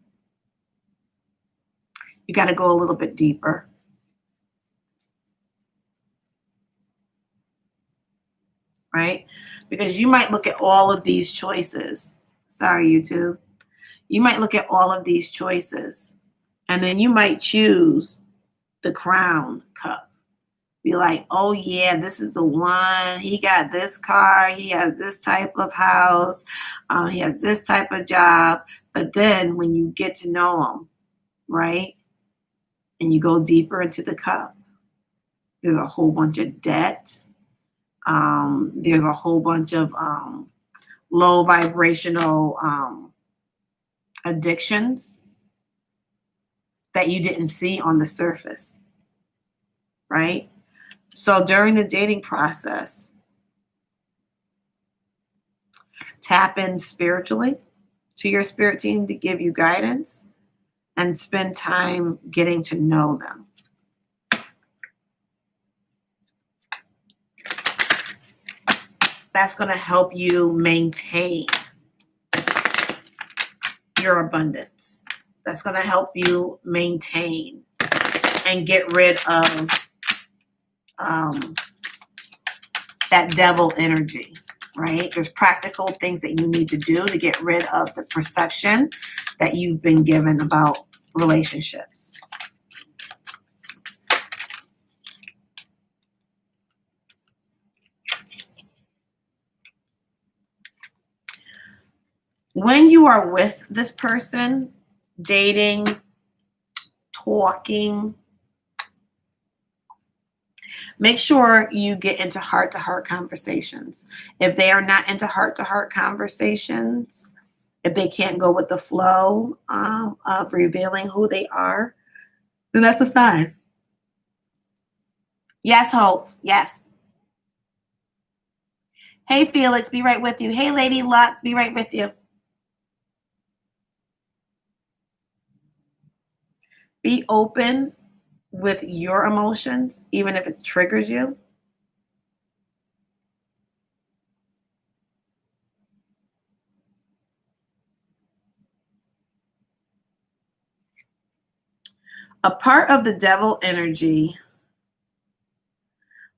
You got to go a little bit deeper. Right? Because you might look at all of these choices. Sorry, YouTube. You might look at all of these choices, and then you might choose the crown cup. Be like, oh yeah, this is the one. He got this car. He has this type of house. He has this type of job. But then when you get to know him, right, and you go deeper into the cup, there's a whole bunch of debt. There's a whole bunch of low vibrational addictions that you didn't see on the surface, right? So during the dating process, tap in spiritually to your spirit team to give you guidance and spend time getting to know them. That's going to help you maintain your abundance. That's going to help you maintain and get rid of that devil energy, right? There's practical things that you need to do to get rid of the perception that you've been given about relationships. When you are with this person, dating, talking, make sure you get into heart-to-heart conversations. If they are not into heart-to-heart conversations, if they can't go with the flow of revealing who they are, then that's a sign. Yes, Hope. Yes. Hey, Felix, be right with you. Hey, Lady Luck, be right with you. Be open with your emotions, even if it triggers you. A part of the devil energy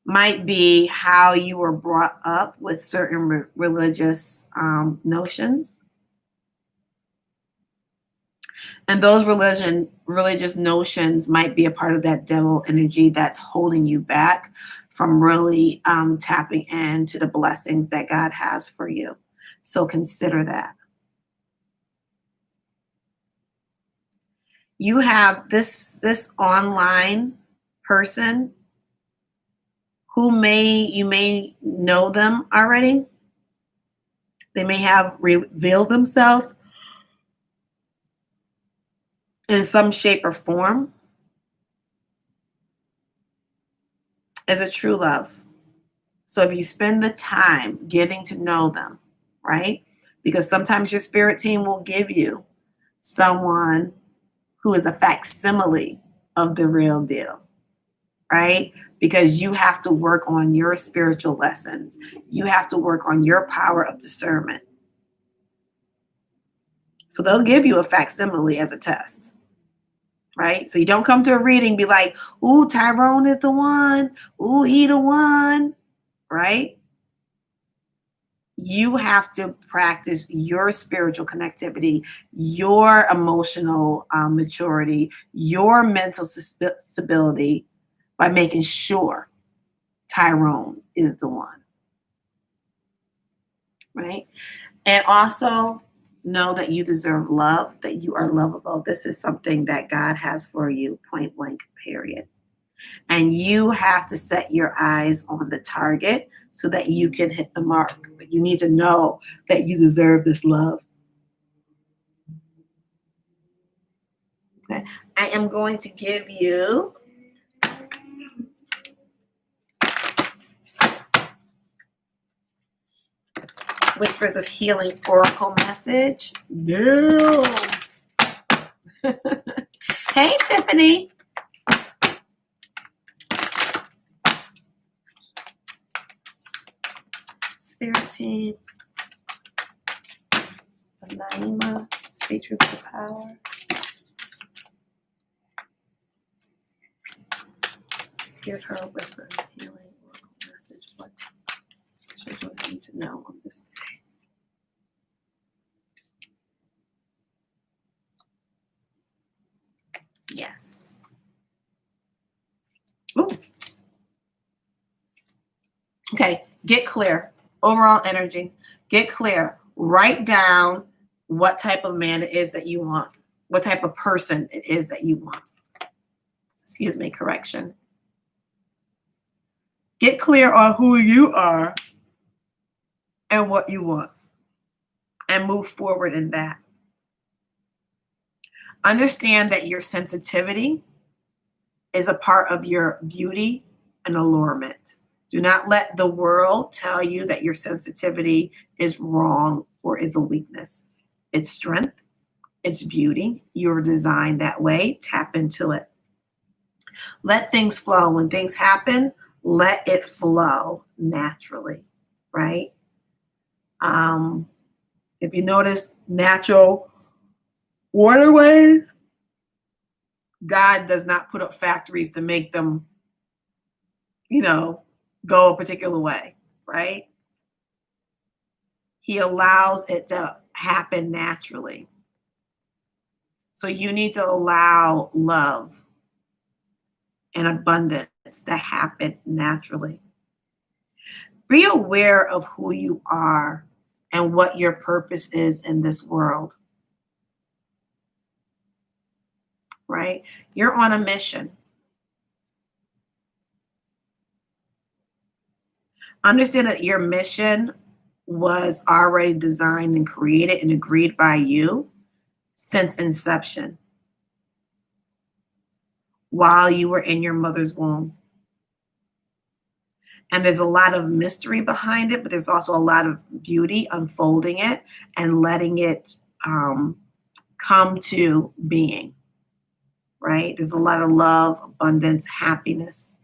might be how you were brought up with certain religious notions. And those religious notions might be a part of that devil energy that's holding you back from really tapping into the blessings that God has for you. So consider that. You have this online person who you may know them already. They may have revealed themselves in some shape or form as a true love. So if you spend the time getting to know them, right? Because sometimes your spirit team will give you someone who is a facsimile of the real deal, right? Because you have to work on your spiritual lessons. You have to work on your power of discernment. So they'll give you a facsimile as a test, right? So you don't come to a reading and be like, ooh, Tyrone is the one. Ooh, he the one, right? You have to practice your spiritual connectivity, your emotional maturity, your mental stability by making sure Tyrone is the one, right? And also know that you deserve love, that you are lovable. This is something that God has for you, point blank, period. And you have to set your eyes on the target so that you can hit the mark. But you need to know that you deserve this love. Okay. I am going to give you Whispers of Healing Oracle message. No. Hey, Tiffany. Spirit team. Naima, speak truth to power. Give her a whisper of healing oracle message. What children need to know on this day? Yes. Ooh. Okay, get clear. Overall energy. Get clear. Write down what type of man it is that you want. What type of person it is that you want. Excuse me, correction. Get clear on who you are and what you want. And move forward in that. Understand that your sensitivity is a part of your beauty and allurement. Do not let the world tell you that your sensitivity is wrong or is a weakness. It's strength. It's beauty. You're designed that way. Tap into it. Let things flow. When things happen, let it flow naturally, right? If you notice natural waterways, God does not put up factories to make them, go a particular way, right? He allows it to happen naturally. So you need to allow love and abundance to happen naturally. Be aware of who you are and what your purpose is in this world. Right? You're on a mission. Understand that your mission was already designed and created and agreed by you since inception, while you were in your mother's womb. And there's a lot of mystery behind it, but there's also a lot of beauty unfolding it and letting it come to being, right? There's a lot of love, abundance, happiness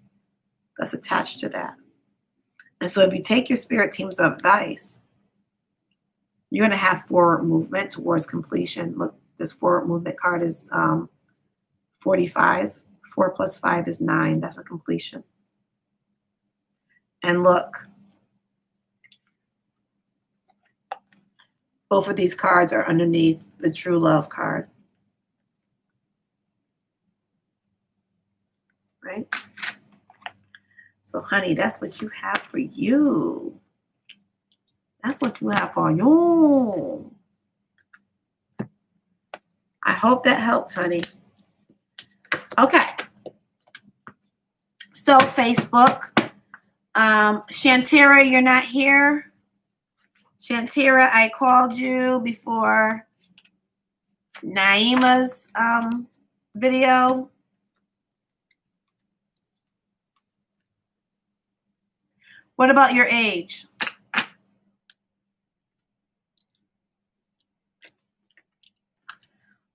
that's attached to that. And so if you take your spirit team's advice, you're going to have forward movement towards completion. Look, this forward movement card is 45. 4 plus 5 is 9. That's a completion. And look, both of these cards are underneath the true love card. Right? So, honey, that's what you have for you. That's what you have for you. I hope that helped, honey. Okay. So, Facebook. Shantira, you're not here. Shantira, I called you before Naima's video. What about your age?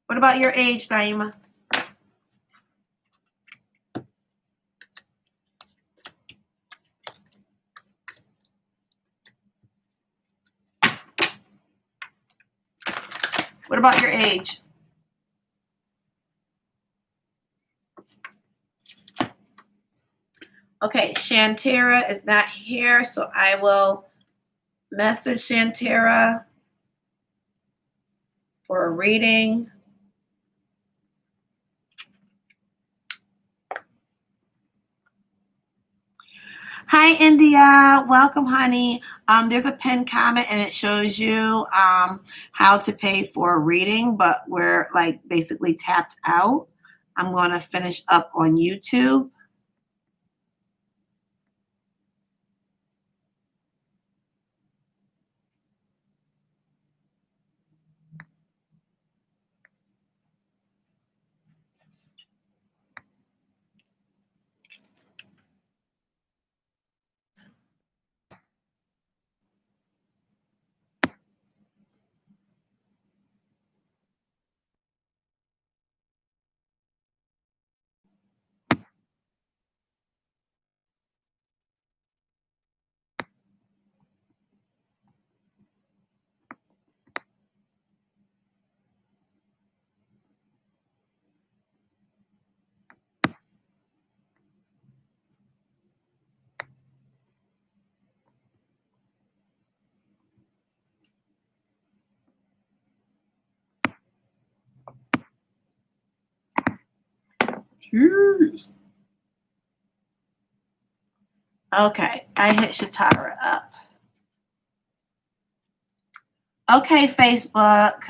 What about your age, Naima? What about your age? Okay, Shantira is not here, so I will message Shantira for a reading. Hi, India. Welcome, honey. There's a pinned comment, and it shows you how to pay for a reading, but we're like basically tapped out. I'm going to finish up on YouTube. Jeez. Okay, I hit Shatara up. Okay, Facebook.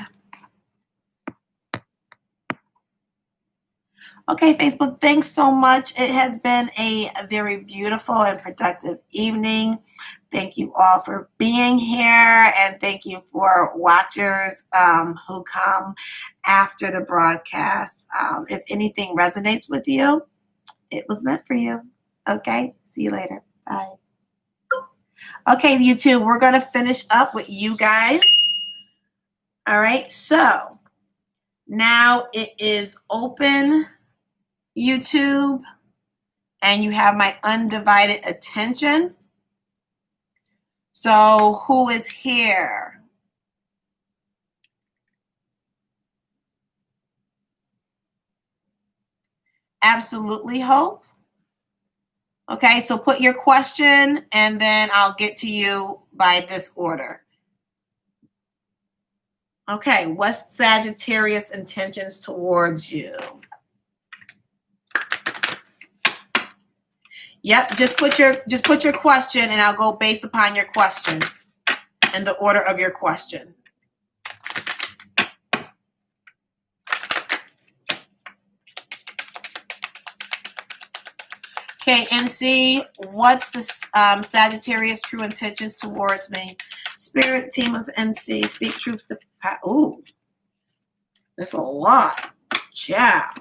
Okay, Facebook, thanks so much. It has been a very beautiful and productive evening. Thank you all for being here, and thank you for watchers who come after the broadcast. If anything resonates with you, it was meant for you. Okay, see you later. Bye. Okay, YouTube, we're going to finish up with you guys. All right, so now it is open YouTube, and you have my undivided attention. So who is here? Absolutely, Hope. Okay, so put your question, and then I'll get to you by this order. Okay, what's Sagittarius intentions towards you? Yep, just put your question, and I'll go based upon your question. in the order of your question. Okay, NC, what's the Sagittarius true intentions towards me? Spirit team of NC, speak truth to power. Ooh, there's a lot. Yeah.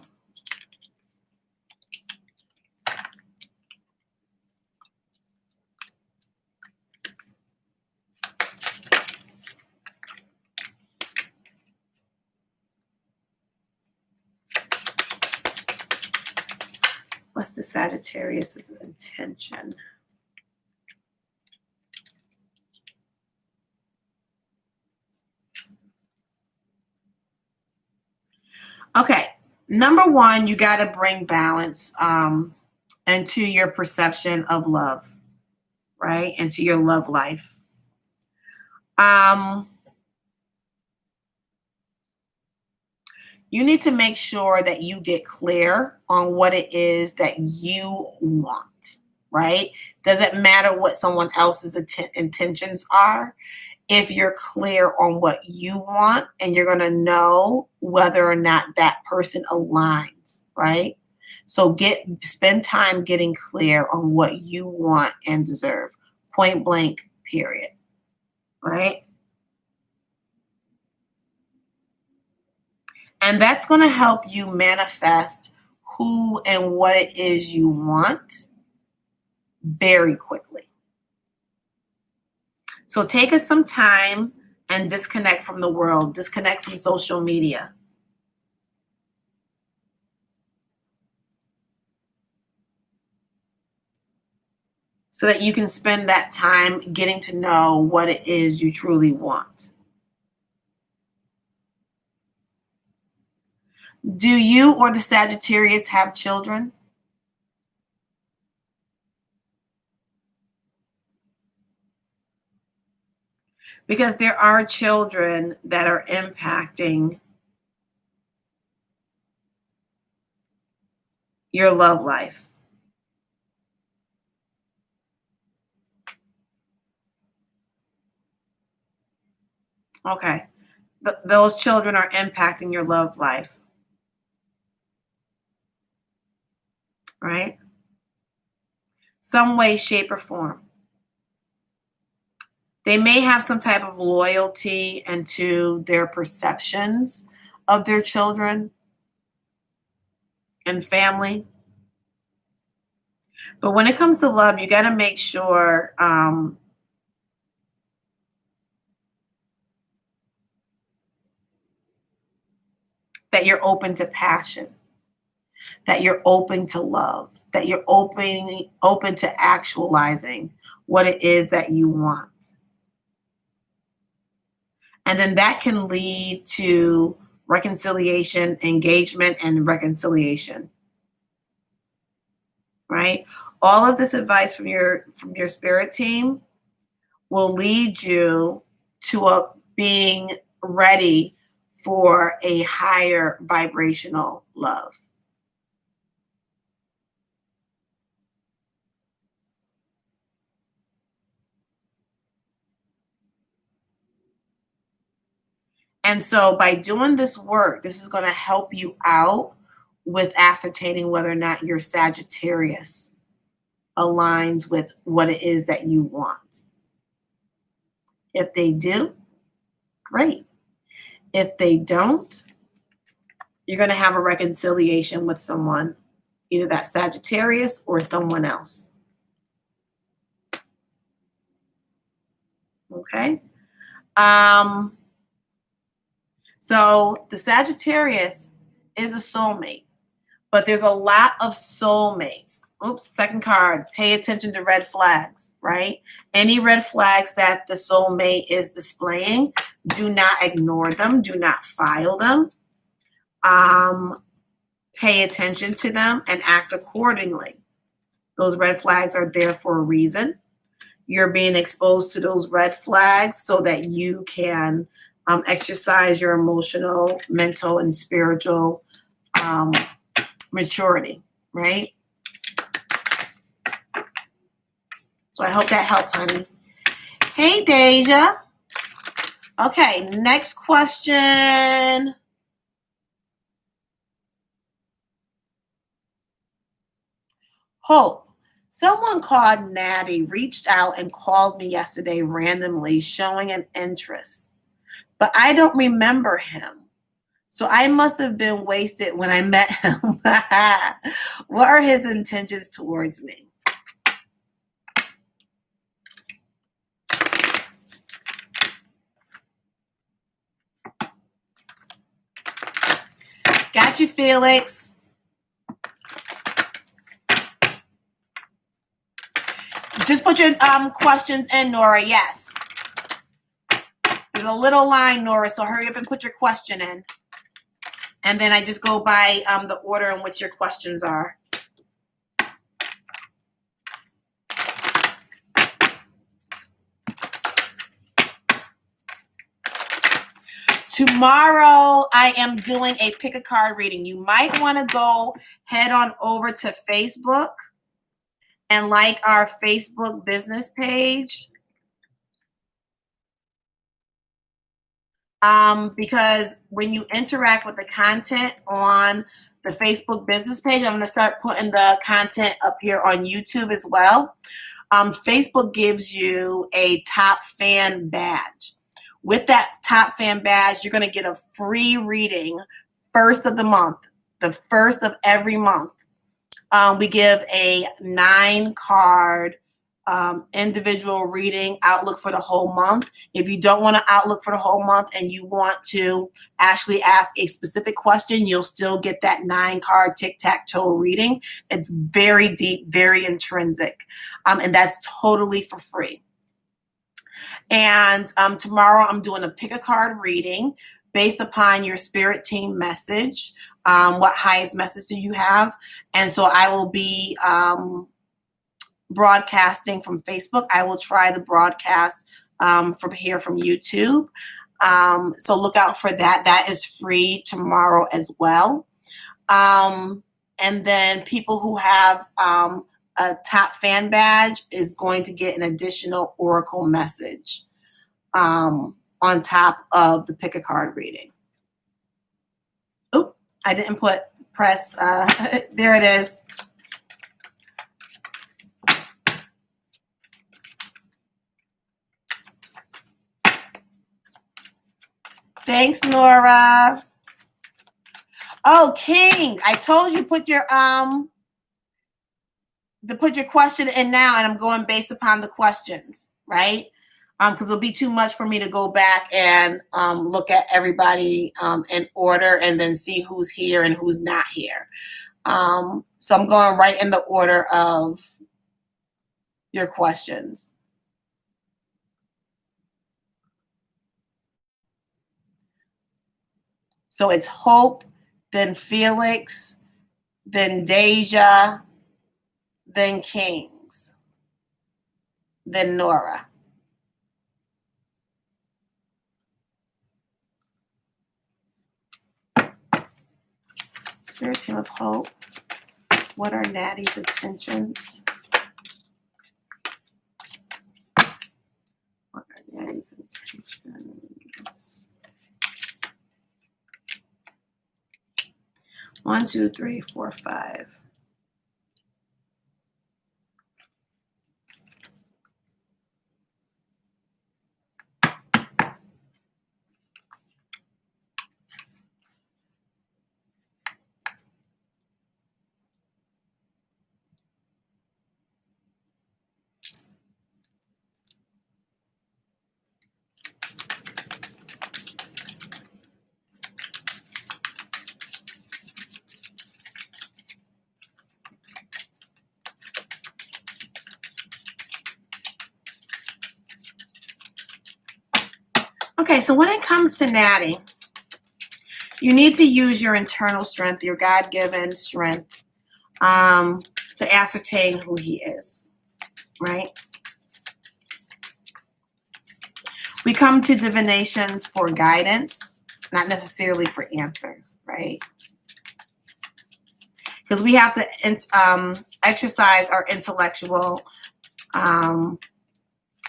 What's the Sagittarius's intention? Okay, number one, you got to bring balance into your perception of love, right? Into your love life. You need to make sure that you get clear on what it is that you want, right? Doesn't matter what someone else's intentions are. If you're clear on what you want, and you're going to know whether or not that person aligns, right? So spend time getting clear on what you want and deserve. Point blank, period. Right? And that's going to help you manifest who and what it is you want very quickly. So take us some time and disconnect from the world, disconnect from social media. So that you can spend that time getting to know what it is you truly want. Do you or the Sagittarius have children? Because there are children that are impacting your love life. Okay. Those children are impacting your love life. Right? Some way, shape, or form. They may have some type of loyalty into their perceptions of their children and family. But when it comes to love, you got to make sure that you're open to passion, that you're open to love, that you're open to actualizing what it is that you want. And then that can lead to reconciliation, engagement, and reconciliation. Right? All of this advice from your spirit team will lead you to being ready for a higher vibrational love. And so by doing this work, this is going to help you out with ascertaining whether or not your Sagittarius aligns with what it is that you want. If they do, great. If they don't, you're going to have a reconciliation with someone, either that Sagittarius or someone else. Okay? So the Sagittarius is a soulmate, but there's a lot of soulmates. Oops, second card. Pay attention to red flags, right? Any red flags that the soulmate is displaying, do not ignore them. Do not file them. Pay attention to them and act accordingly. Those red flags are there for a reason. You're being exposed to those red flags so that you can exercise your emotional, mental, and spiritual maturity, right? So I hope that helped, honey. Hey, Deja. Okay, next question. Hope. Someone called Natty reached out and called me yesterday randomly showing an interest, but I don't remember him. So I must have been wasted when I met him. What are his intentions towards me? Got you, Felix. Just put your questions in, Nora. Yes. There's a little line, Nora, so hurry up and put your question in. And then I just go by the order in which your questions are. Tomorrow, I am doing a pick a card reading. You might want to go head on over to Facebook and like our Facebook business page. Because when you interact with the content on the Facebook business page, I'm going to start putting the content up here on YouTube as well. Facebook gives you a top fan badge. With that top fan badge, you're going to get a free reading first of the month, the first of every month. We give a 9-card individual reading outlook for the whole month. If you don't want to outlook for the whole month and you want to actually ask a specific question, you'll still get that 9-card tic-tac-toe reading. It's very deep, very intrinsic, and that's totally for free. And tomorrow I'm doing a pick a card reading based upon your spirit team message. What highest message do you have? And so I will be broadcasting from Facebook. I will try to broadcast from here from YouTube. So look out for that. That is free tomorrow as well. And then people who have a top fan badge is going to get an additional oracle message on top of the pick a card reading. Oop, I didn't press, there it is. Thanks, Nora. Oh, King, I told you put your question in now, and I'm going based upon the questions, right? Because it'll be too much for me to go back and look at everybody in order and then see who's here and who's not here. So I'm going right in the order of your questions. So it's Hope, then Felix, then Deja, then Kings, then Nora. Spirit team of Hope, what are Natty's intentions? What are Natty's intentions? 1, 2, 3, 4, 5. Okay, so when it comes to Natty, you need to use your internal strength, your God-given strength, to ascertain who he is, right? We come to divinations for guidance, not necessarily for answers, right? Because we have to exercise our intellectual,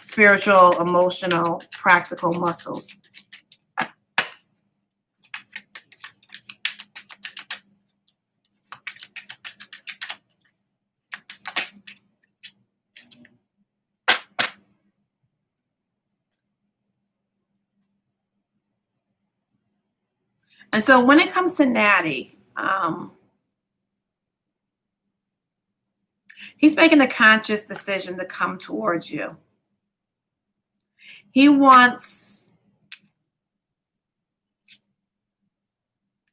spiritual, emotional, practical muscles And so when it comes to Natty, he's making a conscious decision to come towards you. He finds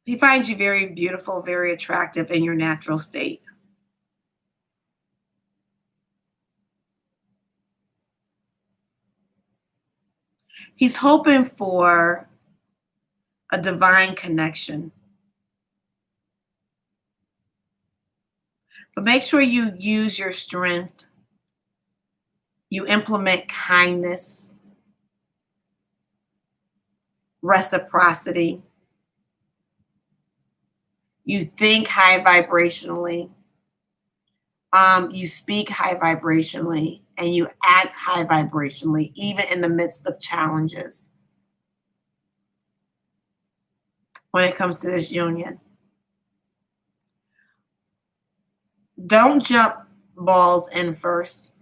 you very beautiful, very attractive in your natural state. He's hoping for a divine connection. But make sure you use your strength. You implement kindness, reciprocity. You think high vibrationally. You speak high vibrationally, and you act high vibrationally, even in the midst of challenges when it comes to this union. Don't jump balls in first.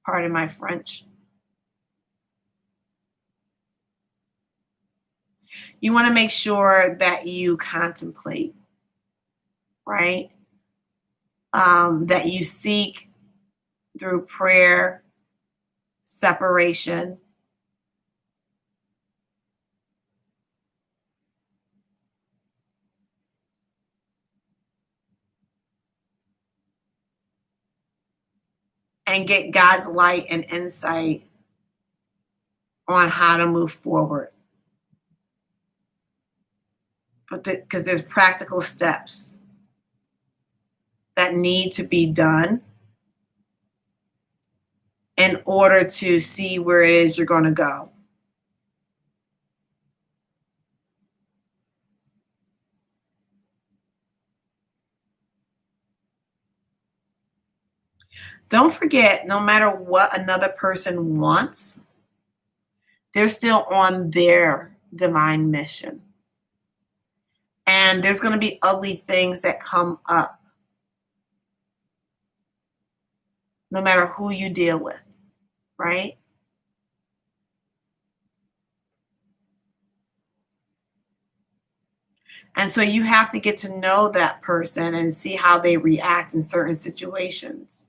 Pardon my French. You want to make sure that you contemplate, right? That you seek through prayer, separation, and get God's light and insight on how to move forward. But because there's practical steps that need to be done in order to see where it is you're going to go. Don't forget, no matter what another person wants, they're still on their divine mission. And there's going to be ugly things that come up, no matter who you deal with, right? And so you have to get to know that person and see how they react in certain situations.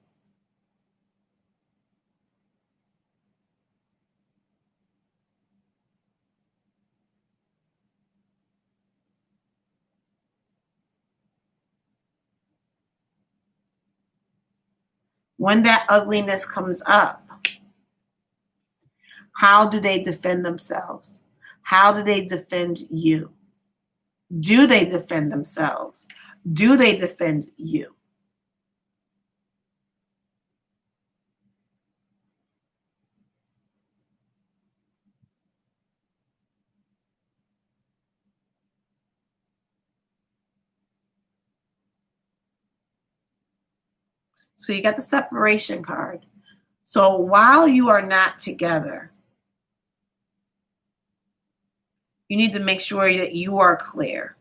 When that ugliness comes up, how do they defend themselves? How do they defend you? Do they defend themselves? Do they defend you? So you got the separation card. So while you are not together, you need to make sure that you are clear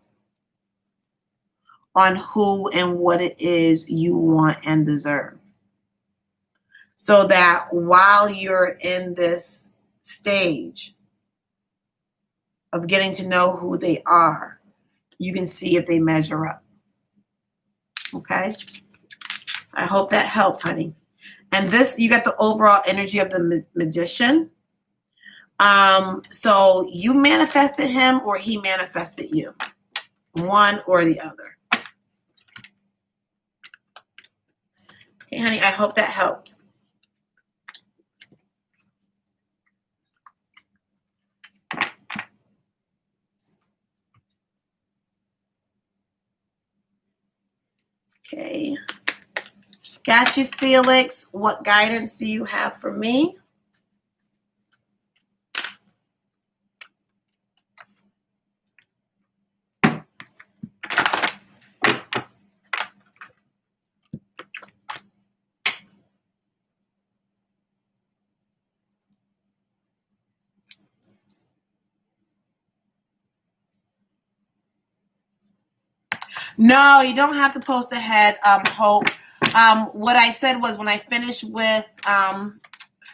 on who and what it is you want and deserve. So that while you're in this stage of getting to know who they are, you can see if they measure up. Okay? I hope that helped, honey. And this, you got the overall energy of the magician. So you manifested him or he manifested you. One or the other. Okay, honey, I hope that helped. Okay. Got you, Felix. What guidance do you have for me? No, you don't have to post ahead, Hope. What I said was when I finish with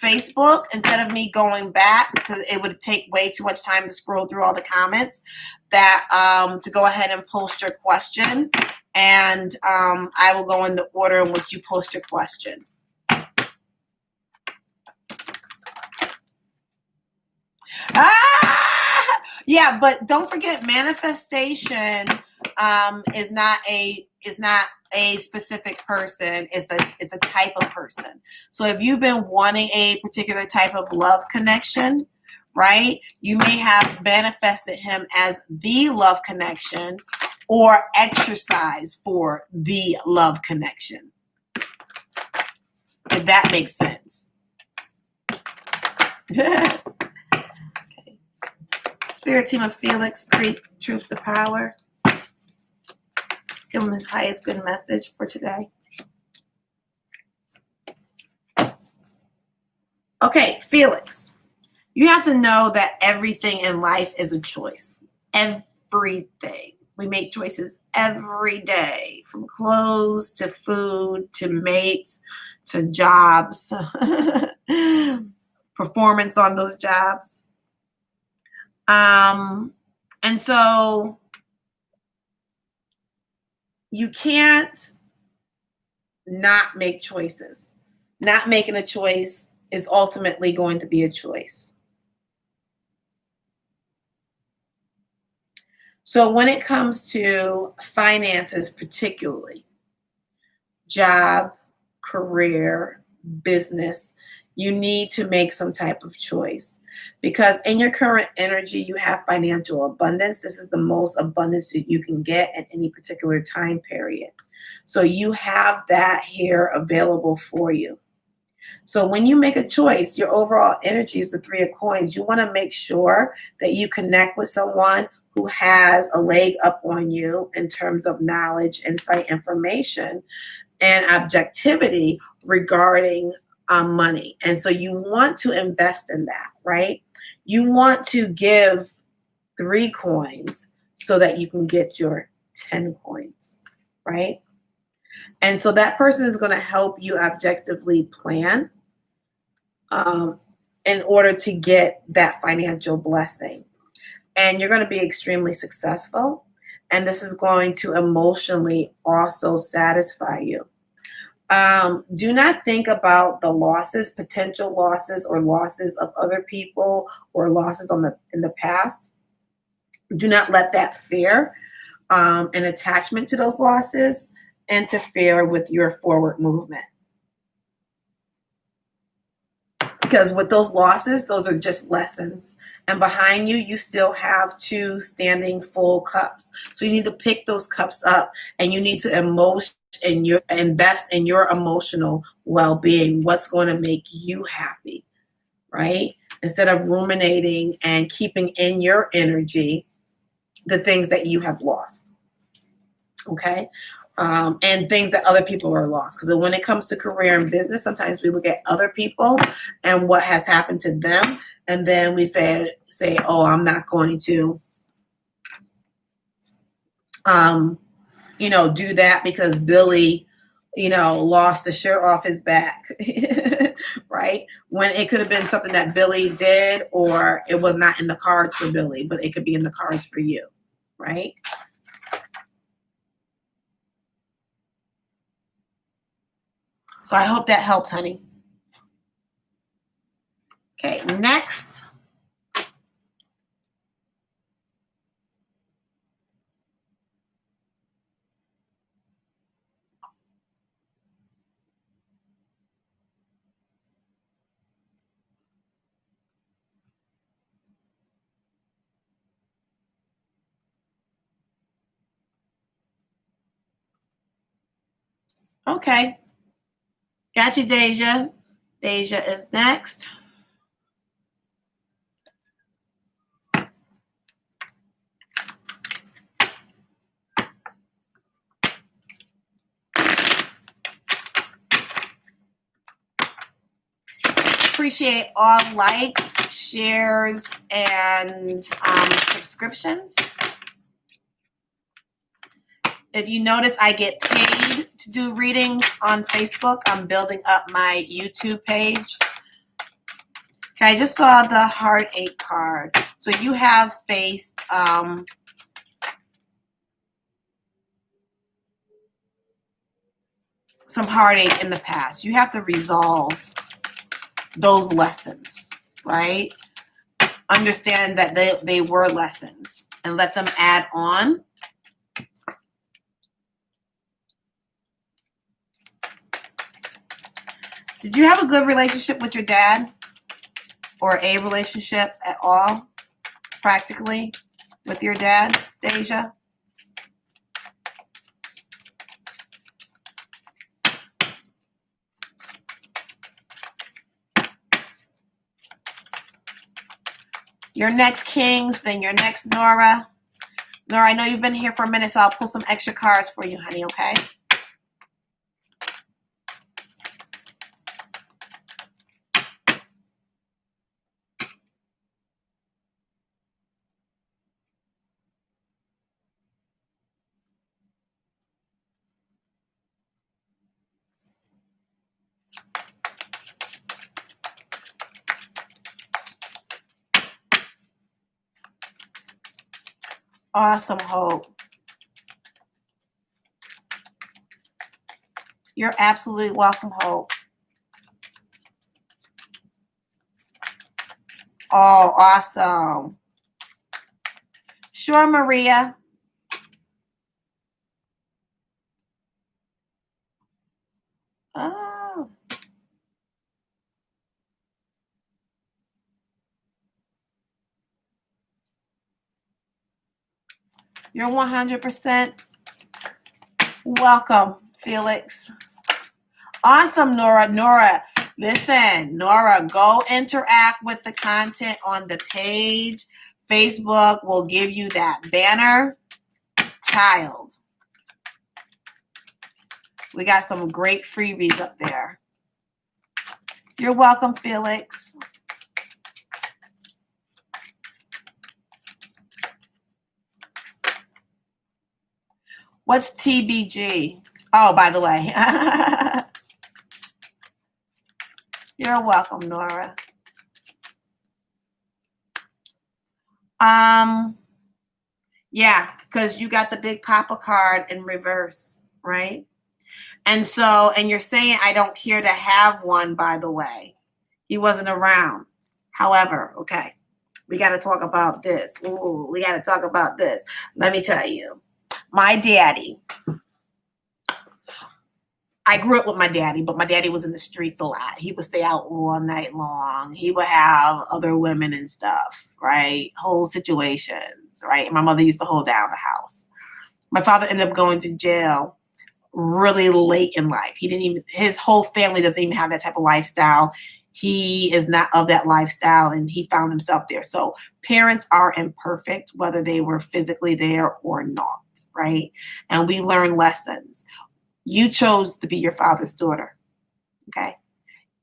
Facebook, instead of me going back, because it would take way too much time to scroll through all the comments, that to go ahead and post your question, and I will go in the order in which you post your question. Yeah, but don't forget, manifestation is not a specific person. It's a type of person. So if you've been wanting a particular type of love connection, right, you may have manifested him as the love connection or exercise for the love connection, if that makes sense. Okay. Spirit team of Felix, create truth to power. Give him his highest good message for today. Okay, Felix, you have to know that everything in life is a choice. Everything. We make choices every day, from clothes to food to mates to jobs, performance on those jobs. And so you can't not make choices. Not making a choice is ultimately going to be a choice. So when it comes to finances, particularly job, career, business, you need to make some type of choice, because in your current energy, you have financial abundance. This is the most abundance that you can get at any particular time period. So you have that here available for you. So when you make a choice, your overall energy is the 3 of coins. You want to make sure that you connect with someone who has a leg up on you in terms of knowledge, insight, information, and objectivity regarding money. And so you want to invest in that, right? You want to give 3 coins so that you can get your 10 coins, right? And so that person is going to help you objectively plan in order to get that financial blessing. And you're going to be extremely successful. And this is going to emotionally also satisfy you. Do not think about the losses, potential losses, or losses of other people, or losses in the past. Do not let that fear and attachment to those losses interfere with your forward movement. Because with those losses, those are just lessons. And behind you, you still have 2 standing full cups. So you need to pick those cups up, and you need to invest in your emotional well-being. What's going to make you happy, right? Instead of ruminating and keeping in your energy the things that you have lost, okay? And things that other people are lost. Because when it comes to career and business, sometimes we look at other people and what has happened to them, and then we say, oh, I'm not going to, do that because Billy, lost a shirt off his back, right? When it could have been something that Billy did, or it was not in the cards for Billy, but it could be in the cards for you, right? So I hope that helped, honey. Okay, next. Okay. Got you, Deja. Deja is next. Appreciate all likes, shares, and subscriptions. If you notice, I get paid to do readings on Facebook. I'm building up my YouTube page. Okay, I just saw the heartache card. So you have faced some heartache in the past. You have to resolve those lessons, right? Understand that they were lessons and let them add on. Did you have a good relationship with your dad, or a relationship at all, practically, with your dad, Deja? Your next Kings, then your next Nora. Nora, I know you've been here for a minute, so I'll pull some extra cards for you, honey, okay? Awesome, Hope. You're absolutely welcome, Hope. Oh, awesome. Sure, Maria. Oh. You're 100% welcome, Felix. Awesome, Nora. Nora, listen, Nora, go interact with the content on the page. Facebook will give you that banner. Child. We got some great freebies up there. You're welcome, Felix. What's TBG? Oh, by the way. You're welcome, Nora. Yeah, because you got the Big Papa card in reverse, right? And so, and you're saying, I don't care to have one, by the way. He wasn't around. However, okay, we got to talk about this. Ooh, we got to talk about this. Let me tell you, my daddy, I grew up with my daddy, but my daddy was in the streets a lot. He would stay out all night long. He would have other women and stuff, right? Whole situations, right? And my mother used to hold down the house. My father ended up going to jail really late in life. He didn't even, his whole family doesn't even have that type of lifestyle. He is not of that lifestyle, and he found himself there. So parents are imperfect, whether they were physically there or not, right? And we learn lessons. You chose to be your father's daughter, okay?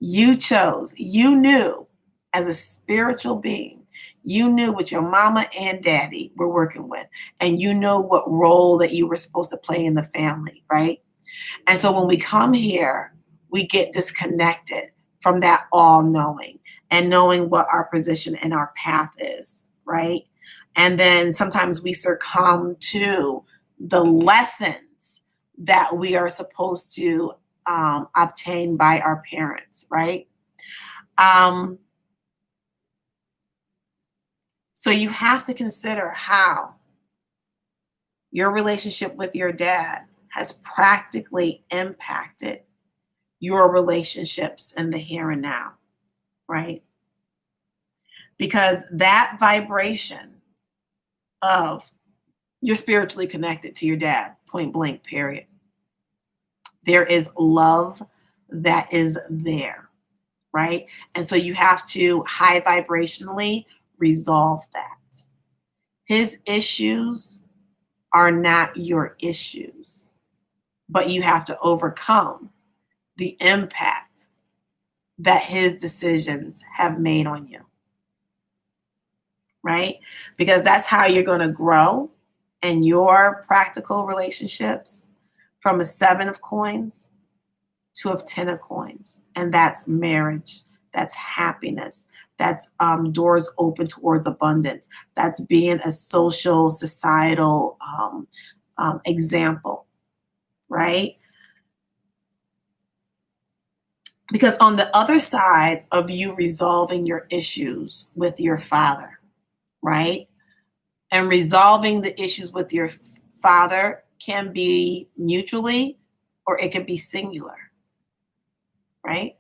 You chose, you knew as a spiritual being, you knew what your mama and daddy were working with, and you know what role that you were supposed to play in the family, right? And so when we come here, we get disconnected from that all-knowing and knowing what our position and our path is, right? And then sometimes we succumb to the lessons that we are supposed to obtain by our parents, right? So you have to consider how your relationship with your dad has practically impacted your relationships in the here and now, right? Because that vibration of you're spiritually connected to your dad, point blank, period. There is love that is there, right? And so you have to high vibrationally resolve that. His issues are not your issues, but you have to overcome the impact that his decisions have made on you, right? Because that's how you're going to grow in your practical relationships, from a 7 of coins to a 10 of coins. And that's marriage, That's happiness. That's doors open towards abundance. That's being a social, societal example, right? Because on the other side of you resolving your issues with your father, right? And resolving the issues with your father can be mutually or it can be singular, right?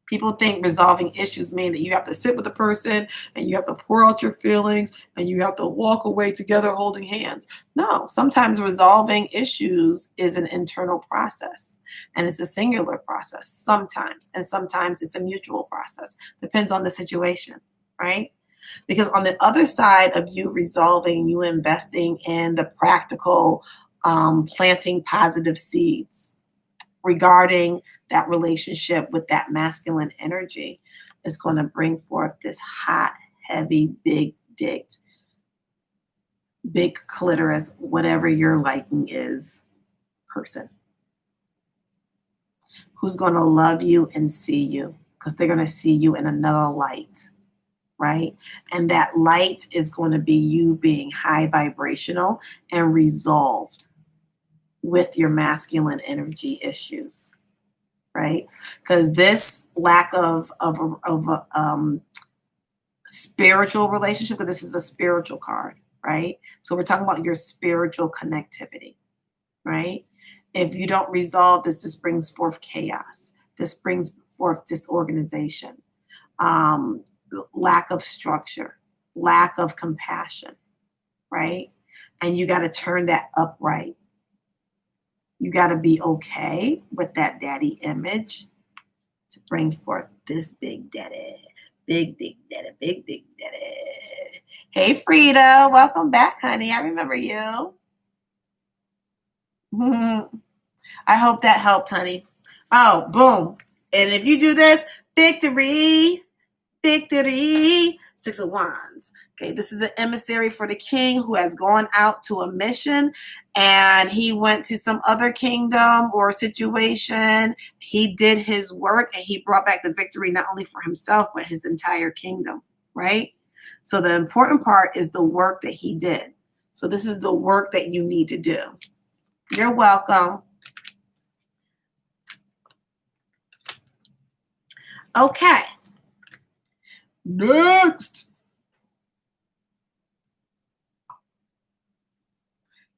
People think resolving issues mean that you have to sit with a person and you have to pour out your feelings and you have to walk away together holding hands. No, sometimes resolving issues is an internal process and it's a singular process sometimes, and sometimes it's a mutual process. Depends on the situation, right? Because on the other side of you resolving, you investing in the practical planting positive seeds regarding that relationship with that masculine energy is going to bring forth this hot, heavy, big dicked, big clitoris, whatever your liking is, person who's going to love you and see you because they're going to see you in another light, right? And that light is going to be you being high vibrational and resolved with your masculine energy issues, right? Because this lack of spiritual relationship, because this is a spiritual card, right? So we're talking about your spiritual connectivity, right? If you don't resolve this, this brings forth chaos. This brings forth disorganization, lack of structure, lack of compassion, right? And you got to turn that upright. You got to be okay with that daddy image to bring forth this big daddy, big daddy, big daddy. Hey, Frida, welcome back, honey. I remember you. I hope that helped, honey. Oh, boom. And if you do this, victory, victory, 6 of Wands. Okay, this is an emissary for the king who has gone out to a mission and he went to some other kingdom or situation. He did his work and he brought back the victory not only for himself, but his entire kingdom, right? So the important part is the work that he did. So this is the work that you need to do. You're welcome. Okay. Next.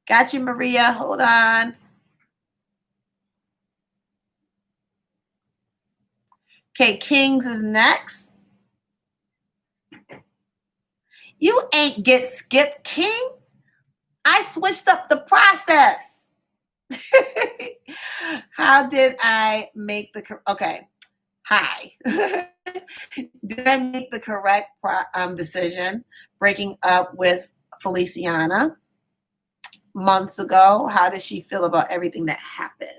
Got you, Maria. Hold on. Okay, Kings is next. You ain't get skipped, King. I switched up the process. How did I make the... Okay. Hi. Did I make the correct decision breaking up with Feliciana months ago? How does she feel about everything that happened?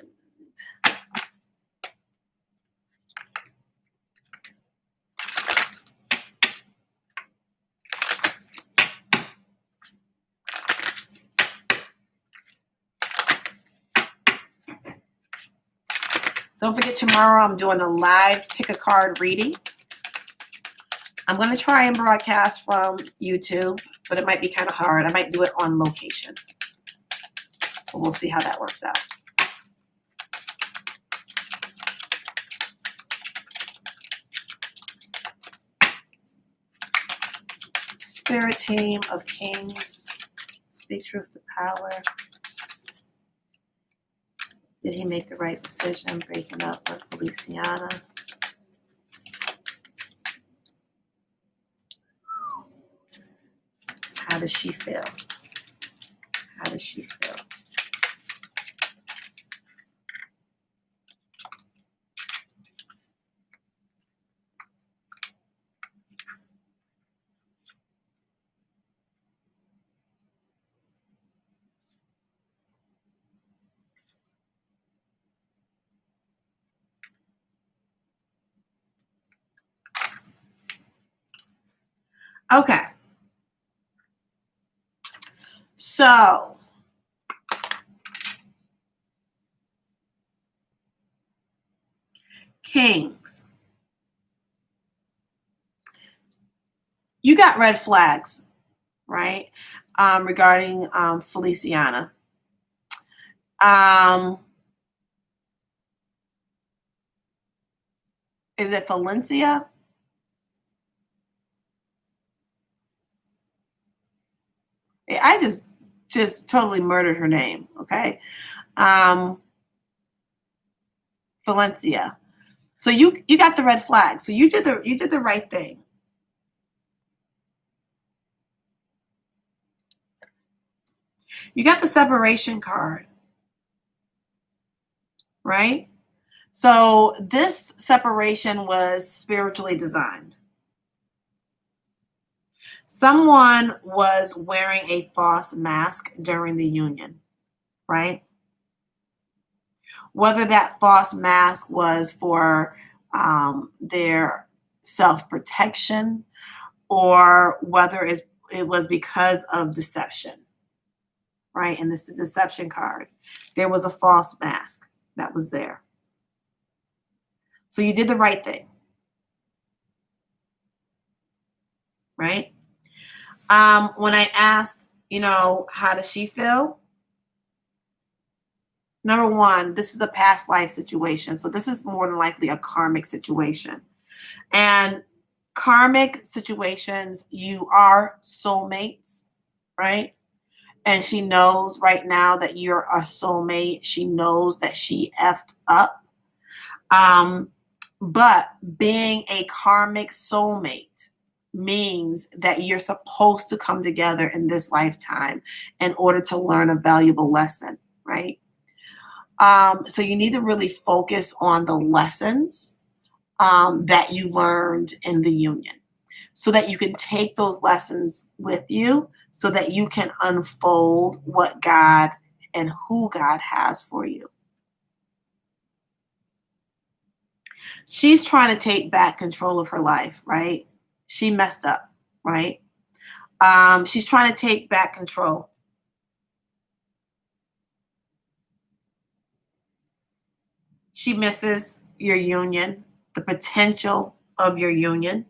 Don't forget, tomorrow I'm doing a live pick a card reading. I'm going to try and broadcast from YouTube, but it might be kind of hard. I might do it on location. So we'll see how that works out. Spirit team of Kings, speak truth to power. Did he make the right decision breaking up with Feliciana? How does she feel? How does she feel? Okay. So, Kings, you got red flags, right? Regarding Feliciana. Is it Valencia? I just totally murdered her name, okay? Valencia. So you got the red flag. So you did the right thing. You got the separation card, right? So this separation was spiritually designed. Someone was wearing a false mask during the union, right? Whether that false mask was for their self-protection or whether it was because of deception, right? And this is the deception card. There was a false mask that was there. So you did the right thing, right? When I asked, how does she feel? Number one, this is a past life situation. So this is more than likely a karmic situation. And karmic situations, you are soulmates, right? And she knows right now that you're a soulmate. She knows that she effed up. But being a karmic soulmate means that you're supposed to come together in this lifetime in order to learn a valuable lesson, right? So you need to really focus on the lessons that you learned in the union so that you can take those lessons with you so that you can unfold what God and who God has for you. She's trying to take back control of her life, right? She messed up, right? She's trying to take back control. She misses your union, the potential of your union.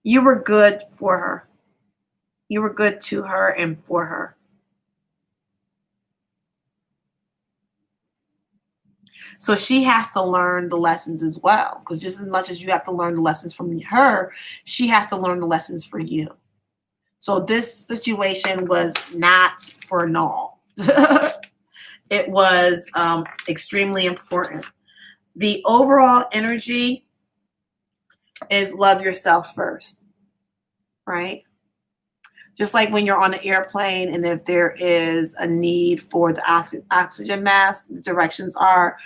You were good for her. You were good to her and for her. So she has to learn the lessons as well, because just as much as you have to learn the lessons from her, she has to learn the lessons for you. So this situation was not for null. It was extremely important. The overall energy is love yourself first, right? Just like when you're on an airplane and if there is a need for the oxygen mask, the directions are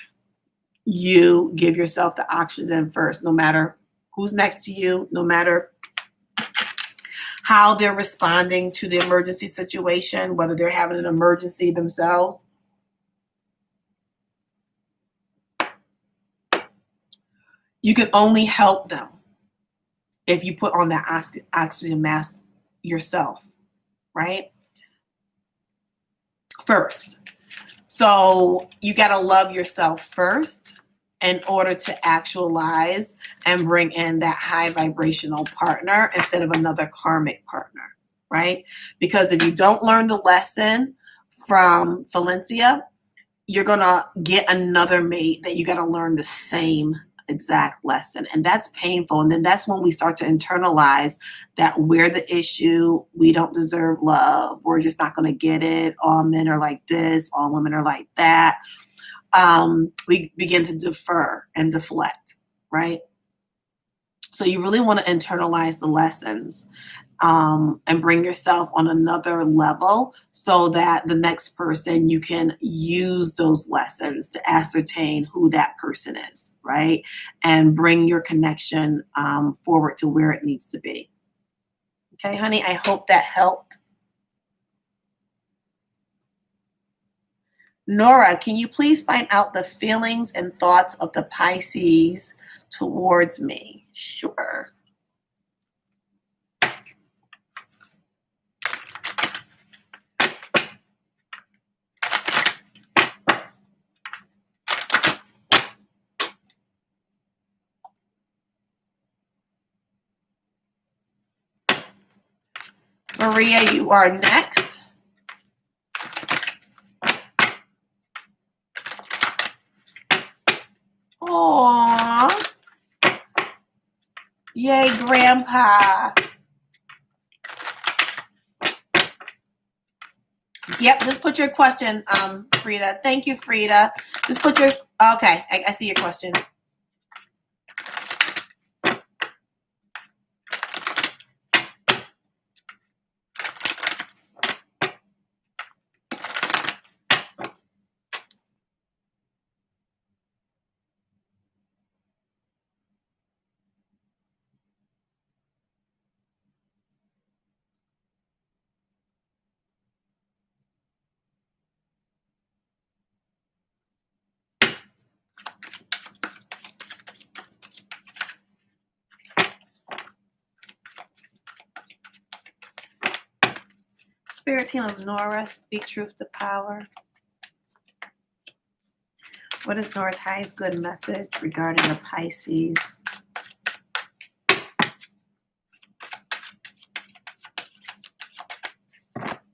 you give yourself the oxygen first, no matter who's next to you, no matter how they're responding to the emergency situation, whether they're having an emergency themselves. You can only help them if you put on that oxygen mask yourself, right? First. So you got to love yourself first in order to actualize and bring in that high vibrational partner instead of another karmic partner, right? Because if you don't learn the lesson from Valencia, you're going to get another mate that you got to learn the same exact lesson. And that's painful. And then that's when we start to internalize that we're the issue. We don't deserve love. We're just not going to get it. All men are like this. All women are like that. We begin to defer and deflect, right? So you really want to internalize the lessons and bring yourself on another level so that the next person, you can use those lessons to ascertain who that person is, right? And bring your connection forward to where it needs to be. Okay, honey, I hope that helped. Nora, can you please find out the feelings and thoughts of the Pisces towards me? Sure. Maria, you are next. Aww. Yay, Grandpa. Yep, just put your question, Frida. Thank you, Frida. Just put your, okay, I see your question. Spirit team of Nora, speak truth to power. What is Nora's highest good message regarding the Pisces?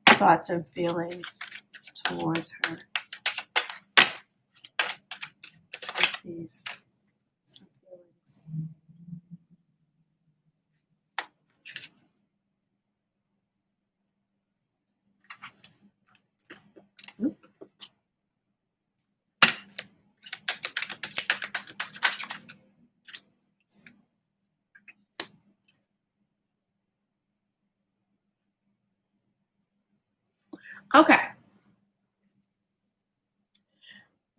Thoughts and feelings towards her. Pisces. Thoughts and feelings. Okay.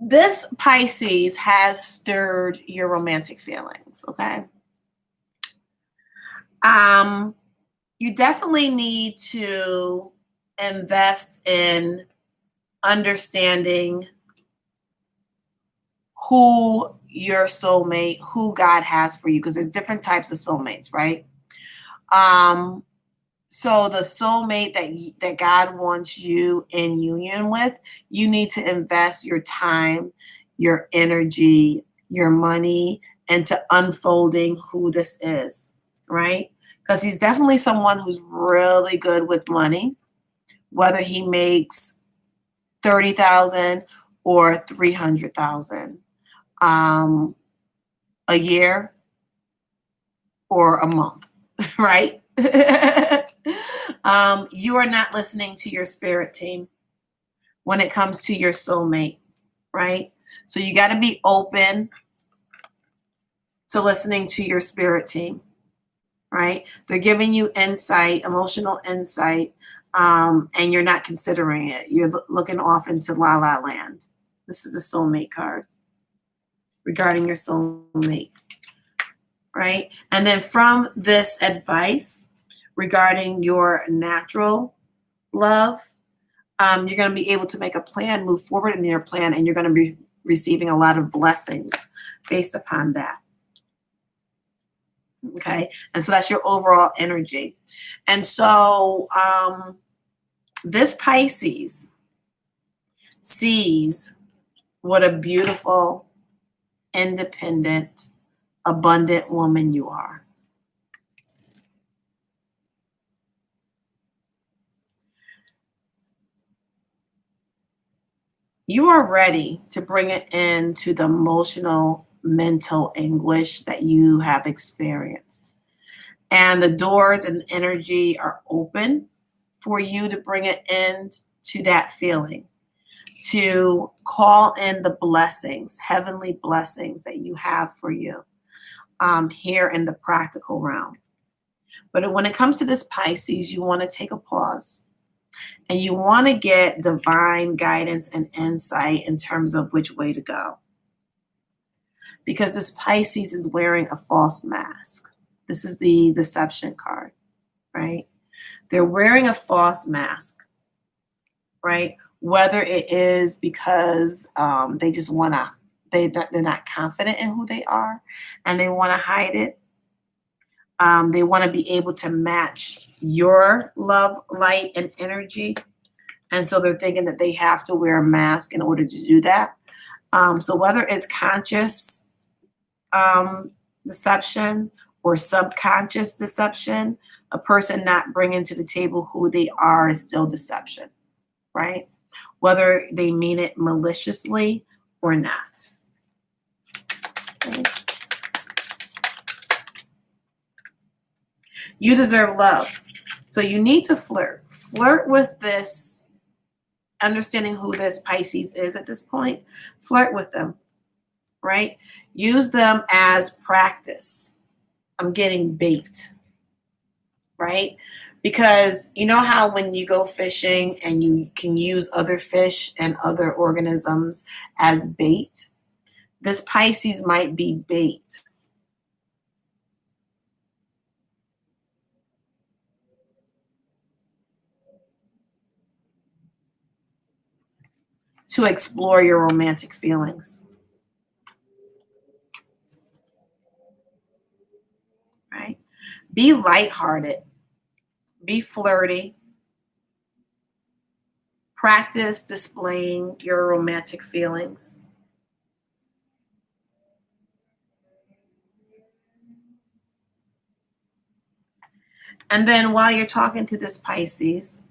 This Pisces has stirred your romantic feelings, okay? You definitely need to invest in understanding who your soulmate, who God has for you, because there's different types of soulmates, right? So the soulmate that God wants you in union with, you need to invest your time, your energy, your money into unfolding who this is, right? Because he's definitely someone who's really good with money, whether he makes $30,000 or $300,000 a year or a month, right? You are not listening to your spirit team when it comes to your soulmate, right? So you got to be open to listening to your spirit team, right? They're giving you insight, emotional insight, and you're not considering it. You're looking off into la la land. This is the soulmate card regarding your soulmate, right? And then from this advice regarding your natural love, you're going to be able to make a plan, move forward in your plan, and you're going to be receiving a lot of blessings based upon that. Okay, and so that's your overall energy. And so this Pisces sees what a beautiful, independent, abundant woman you are. You are ready to bring it into the emotional, mental anguish that you have experienced. And the doors and energy are open for you to bring it into that feeling, to call in the blessings, heavenly blessings that you have for you here in the practical realm. But when it comes to this Pisces, you want to take a pause. And you want to get divine guidance and insight in terms of which way to go. Because this Pisces is wearing a false mask. This is the deception card, right? They're wearing a false mask, right? Whether it is because they just want to, they're not confident in who they are and they want to hide it. They want to be able to match your love, light, and energy. And so they're thinking that they have to wear a mask in order to do that. So whether it's conscious deception or subconscious deception, A person not bringing to the table who they are is still deception, right? Whether they mean it maliciously or not. Okay. You deserve love. So you need to flirt. Flirt with this, understanding who this Pisces is at this point. Flirt with them, right? Use them as practice. I'm getting bait, right? Because you know how when you go fishing and you can use other fish and other organisms as bait? This Pisces might be bait. To explore your romantic feelings, right? Be lighthearted, be flirty, practice displaying your romantic feelings. And then while you're talking to this Pisces,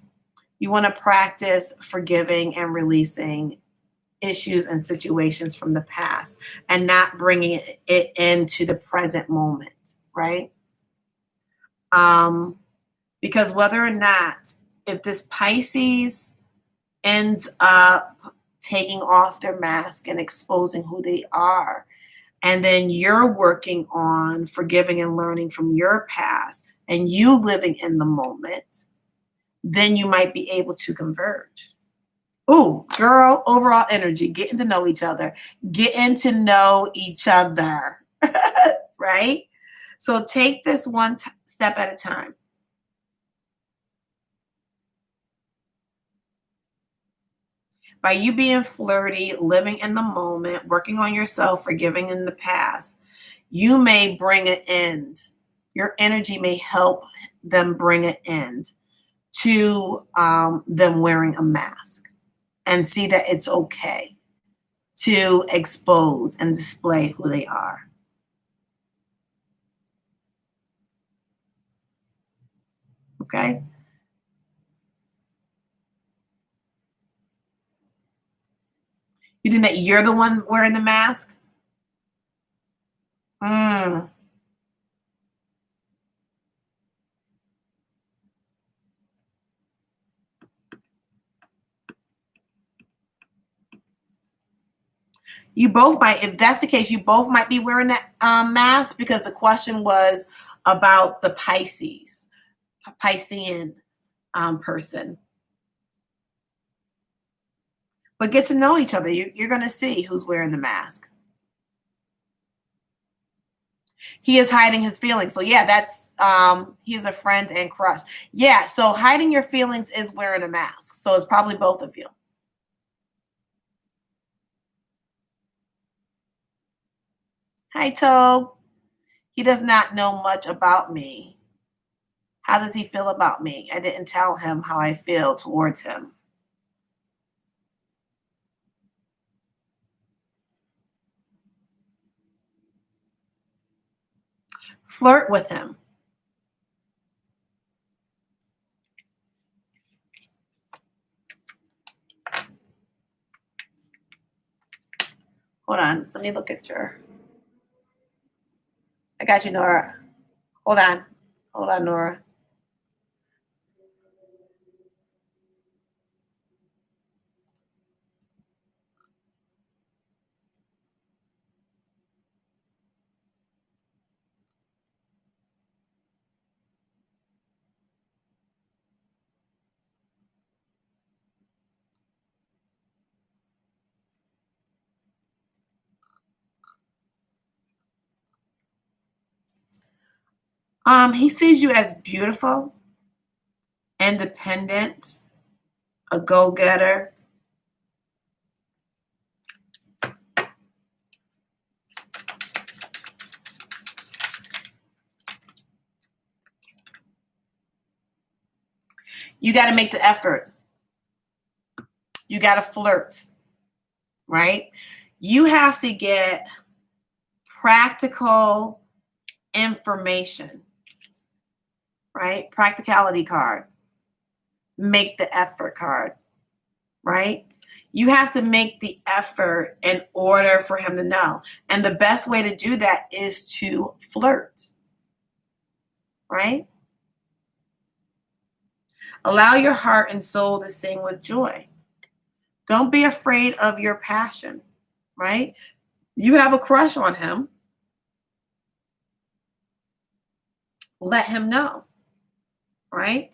you want to practice forgiving and releasing issues and situations from the past and not bringing it into the present moment, right? Because whether or not, if this Pisces ends up taking off their mask and exposing who they are, and then you're working on forgiving and learning from your past and you living in the moment, then you might be able to converge. Ooh, girl, overall energy, getting to know each other, right? So take this one step at a time. By you being flirty, living in the moment, working on yourself, forgiving in the past, you may bring an end. Your energy may help them bring an end to them wearing a mask and see that it's okay to expose and display who they are. Okay? You think that you're the one wearing the mask? You both might, if that's the case, you both might be wearing that mask, because the question was about the Pisces, Piscean person. But get to know each other. You're going to see who's wearing the mask. He is hiding his feelings. So yeah, that's he's a friend and crush. Yeah, so hiding your feelings is wearing a mask. So it's probably both of you. Hi, Tobe. He does not know much about me. How does he feel about me? I didn't tell him how I feel towards him. Flirt with him. Hold on. Let me look at your... I got you, Nora. Hold on. Hold on, Nora. He sees you as beautiful, independent, a go-getter. You got to make the effort. You got to flirt, right? You have to get practical information, right? Practicality card. Make the effort card, right? You have to make the effort in order for him to know. And the best way to do that is to flirt, right? Allow your heart and soul to sing with joy. Don't be afraid of your passion, right? You have a crush on him. Let him know, right?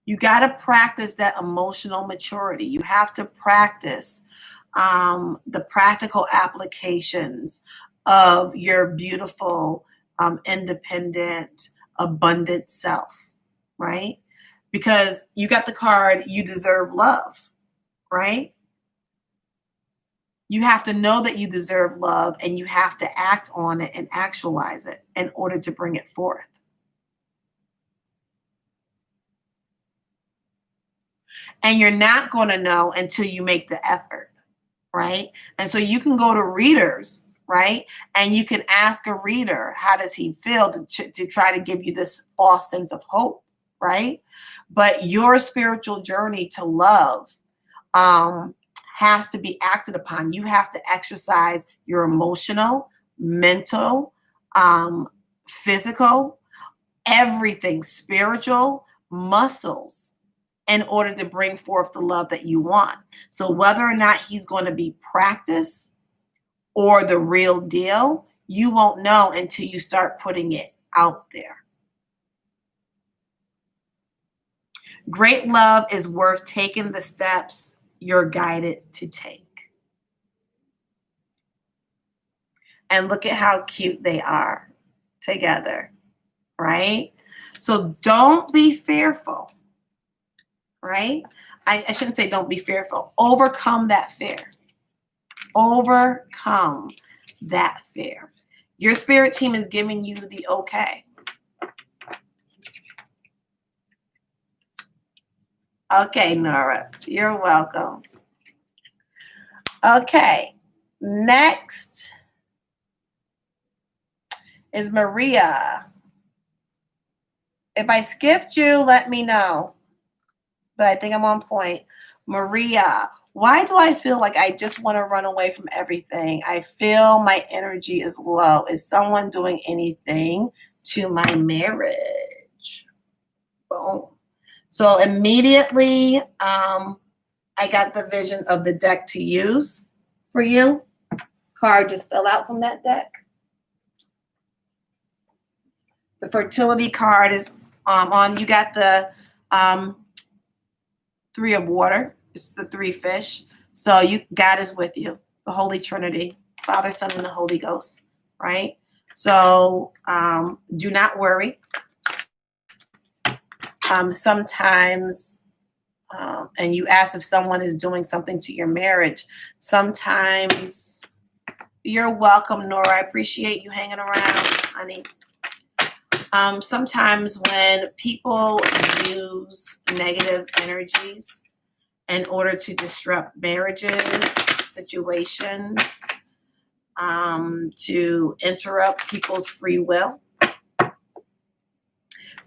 You got to practice that emotional maturity. You have to practice the practical applications of your beautiful, independent, abundant self, right? Because you got the card, you deserve love, right? You have to know that you deserve love, and you have to act on it and actualize it in order to bring it forth. And you're not going to know until you make the effort, right? And so you can go to readers, right? And you can ask a reader, how does he feel, to try to give you this false sense of hope, right? But your spiritual journey to love has to be acted upon. You have to exercise your emotional, mental, physical, everything, spiritual muscles in order to bring forth the love that you want. So whether or not he's going to be practice or the real deal, you won't know until you start putting it out there. Great love is worth taking the steps you're guided to take. And look at how cute they are together, right? So don't be fearful, right? I shouldn't say don't be fearful. Overcome that fear. Overcome that fear. Your spirit team is giving you the okay. Okay, Nora, you're welcome. Okay, next is Maria. If I skipped you, let me know. But I think I'm on point. Maria, why do I feel like I just want to run away from everything? I feel my energy is low. Is someone doing anything to my marriage? Boom. So immediately, I got the vision of the deck to use for you. Card just fell out from that deck. The fertility card is on. You got the 3 of water. It's the 3 fish. So God is with you. The Holy Trinity, Father, Son, and the Holy Ghost, right? So do not worry. Sometimes, and you ask if someone is doing something to your marriage. Sometimes, you're welcome, Nora. I appreciate you hanging around, honey. Sometimes when people use negative energies in order to disrupt marriages, situations, to interrupt people's free will,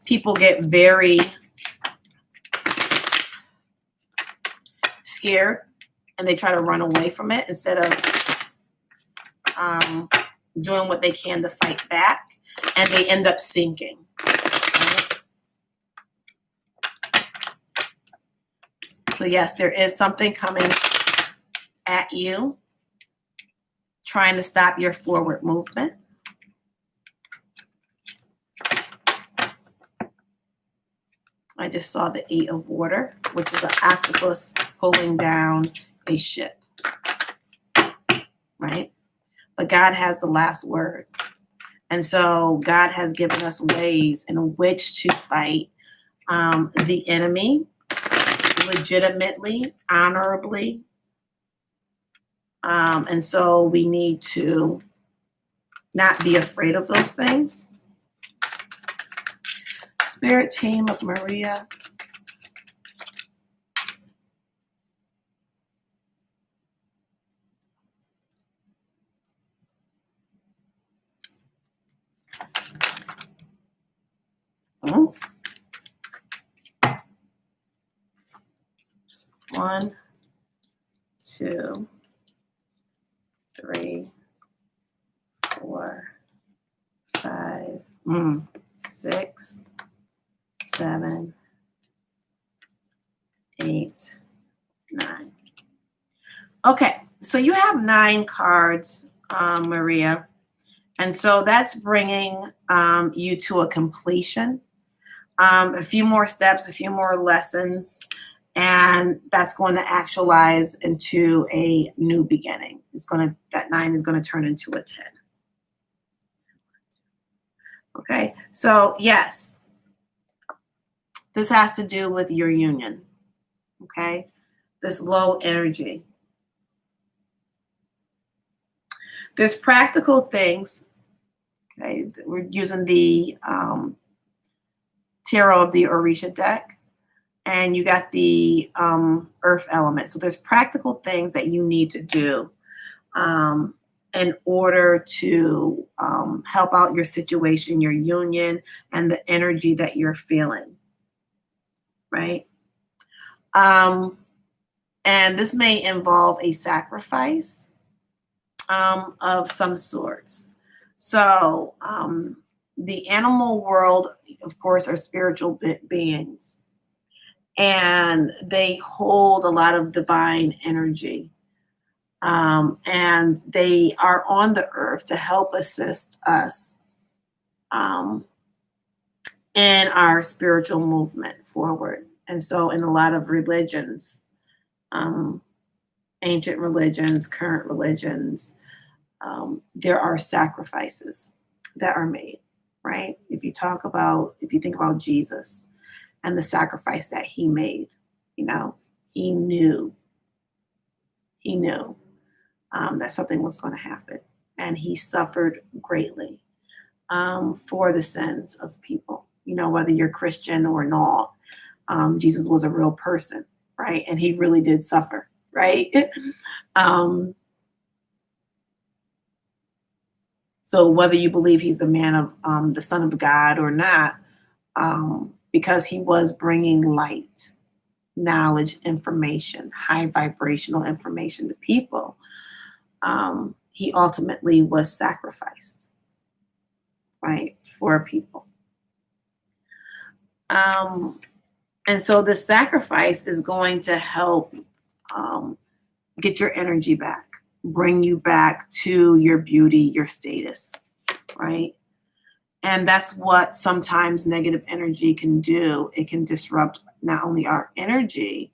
people get very scared and they try to run away from it instead of doing what they can to fight back, and they end up sinking. Right? So yes, there is something coming at you, trying to stop your forward movement. I just saw the 8 of water, which is an octopus pulling down a ship, right? But God has the last word. And so God has given us ways in which to fight the enemy legitimately, honorably. And so we need to not be afraid of those things. Spirit team of Maria. 1, 2, 3, 4, 5, 6, 7, 8, 9. Okay, so you have 9 cards, Maria. And so that's bringing you to a completion, a few more steps, a few more lessons, and that's going to actualize into a new beginning. That 9 is going to turn into a 10. Okay, so yes, this has to do with your union. Okay, this low energy. There's practical things. Okay, we're using the tarot of the Orisha deck, and you got the earth element. So there's practical things that you need to do in order to help out your situation, your union, and the energy that you're feeling, right? And this may involve a sacrifice of some sorts. So the animal world, of course, are spiritual beings, and they hold a lot of divine energy. And they are on the earth to help assist us in our spiritual movement forward. And so in a lot of religions, ancient religions, current religions, there are sacrifices that are made, right? If you think about Jesus and the sacrifice that he made, he knew that something was going to happen, and he suffered greatly for the sins of people. Whether you're Christian or not, Jesus was a real person, right? And he really did suffer, right? So whether you believe he's the man of the Son of God or not, because he was bringing light, knowledge, information, high vibrational information to people, he ultimately was sacrificed, right, for people. And so the sacrifice is going to help get your energy back, bring you back to your beauty, your status, right? And that's what sometimes negative energy can do. It can disrupt not only our energy,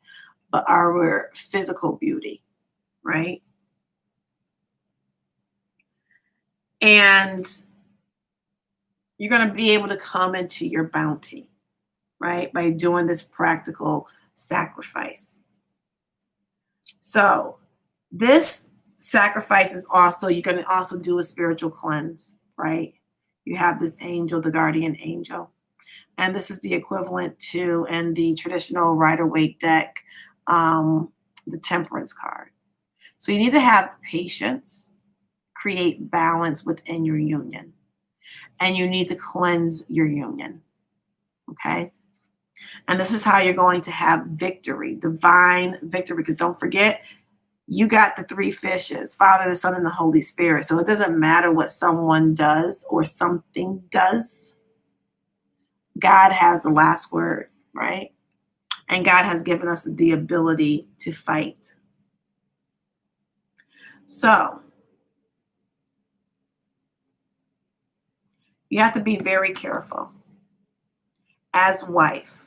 but our physical beauty, right? And you're going to be able to come into your bounty, right, by doing this practical sacrifice. So this sacrifice is also, you're going to also do a spiritual cleanse, right? You have this angel, the guardian angel. And this is the equivalent to, in the traditional Rider-Waite deck, the Temperance card. So you need to have patience, create balance within your union. And you need to cleanse your union, okay? And this is how you're going to have victory, divine victory, because don't forget, you got the 3 fishes, Father, the Son, and the Holy Spirit. So it doesn't matter what someone does or something does. God has the last word, right? And God has given us the ability to fight. So you have to be very careful. As wife,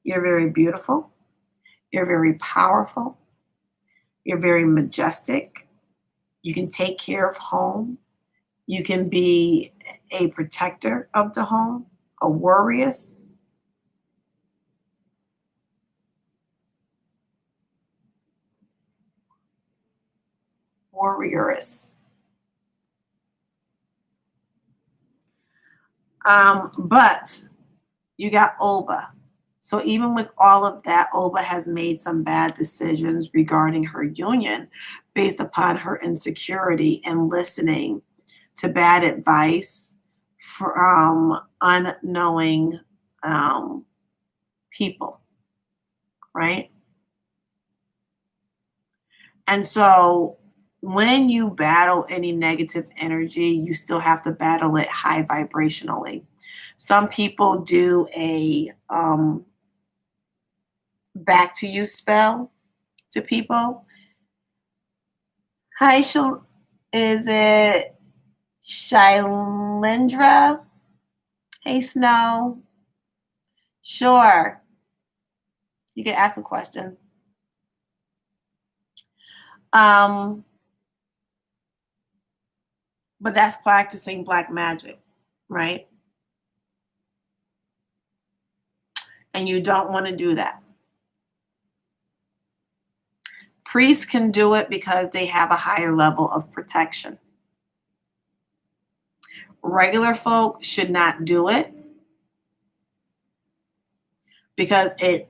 you're very beautiful. You're very powerful. You're very majestic. You can take care of home. You can be a protector of the home, a warrioress. But you got Oba. So even with all of that, Oba has made some bad decisions regarding her union based upon her insecurity and listening to bad advice from unknowing people, right? And so when you battle any negative energy, you still have to battle it high vibrationally. Some people do a back to you spell to people. Hi, is it Shailendra? Hey, Snow. Sure. You can ask a question. But that's practicing black magic, right? And you don't want to do that. Priests can do it because they have a higher level of protection. Regular folk should not do it because it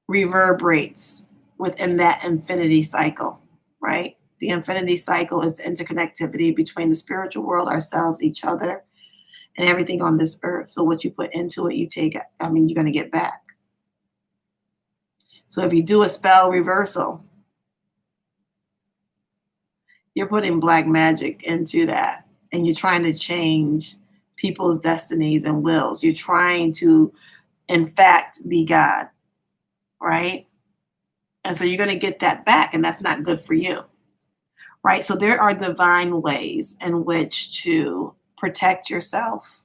reverberates within that infinity cycle, right? The infinity cycle is the interconnectivity between the spiritual world, ourselves, each other, and everything on this earth. So what you put into it, you take, you're going to get back. So if you do a spell reversal, you're putting black magic into that, and you're trying to change people's destinies and wills. You're trying to, in fact, be God, right? And so you're going to get that back, and that's not good for you, right? So there are divine ways in which to protect yourself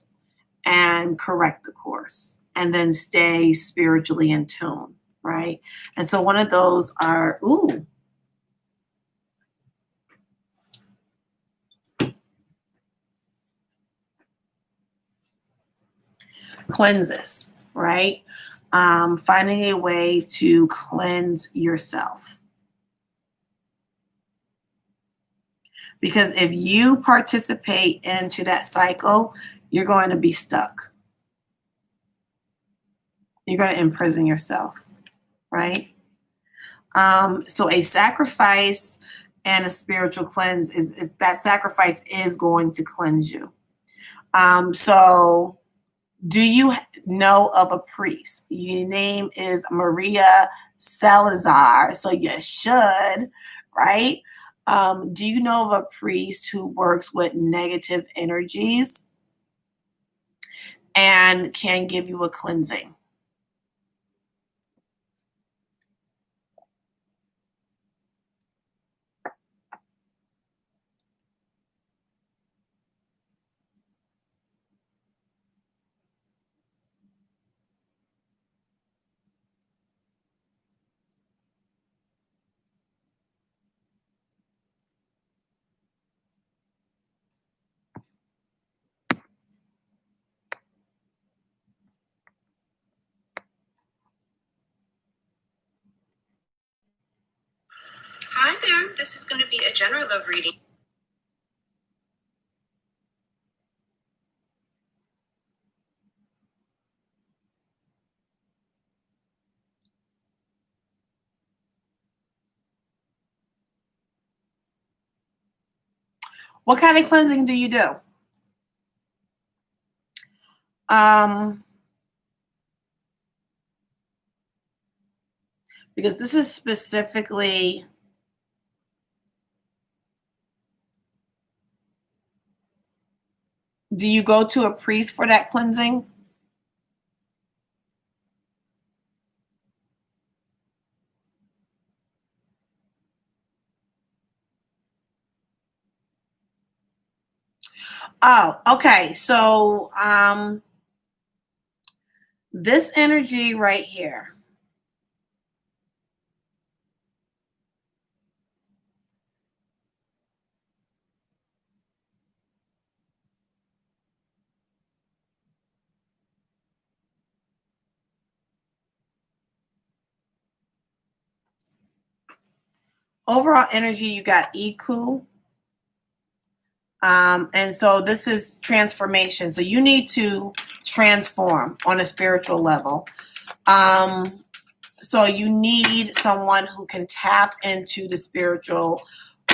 and correct the course, and then stay spiritually in tune, right? And so one of those are, cleanses, right? Finding a way to cleanse yourself. Because if you participate into that cycle, you're going to be stuck. You're going to imprison yourself, right? So a sacrifice and a spiritual cleanse is that sacrifice is going to cleanse you. So do you know of a priest? Your name is Maria Salazar, so you should, right? Do you know of a priest who works with negative energies and can give you a cleansing? Hi there, this is going to be a general love reading. What kind of cleansing do you do? Because this is specifically do you go to a priest for that cleansing? Oh, okay. So this energy right here. Overall energy, you got Iku. And so this is transformation. So you need to transform on a spiritual level. So you need someone who can tap into the spiritual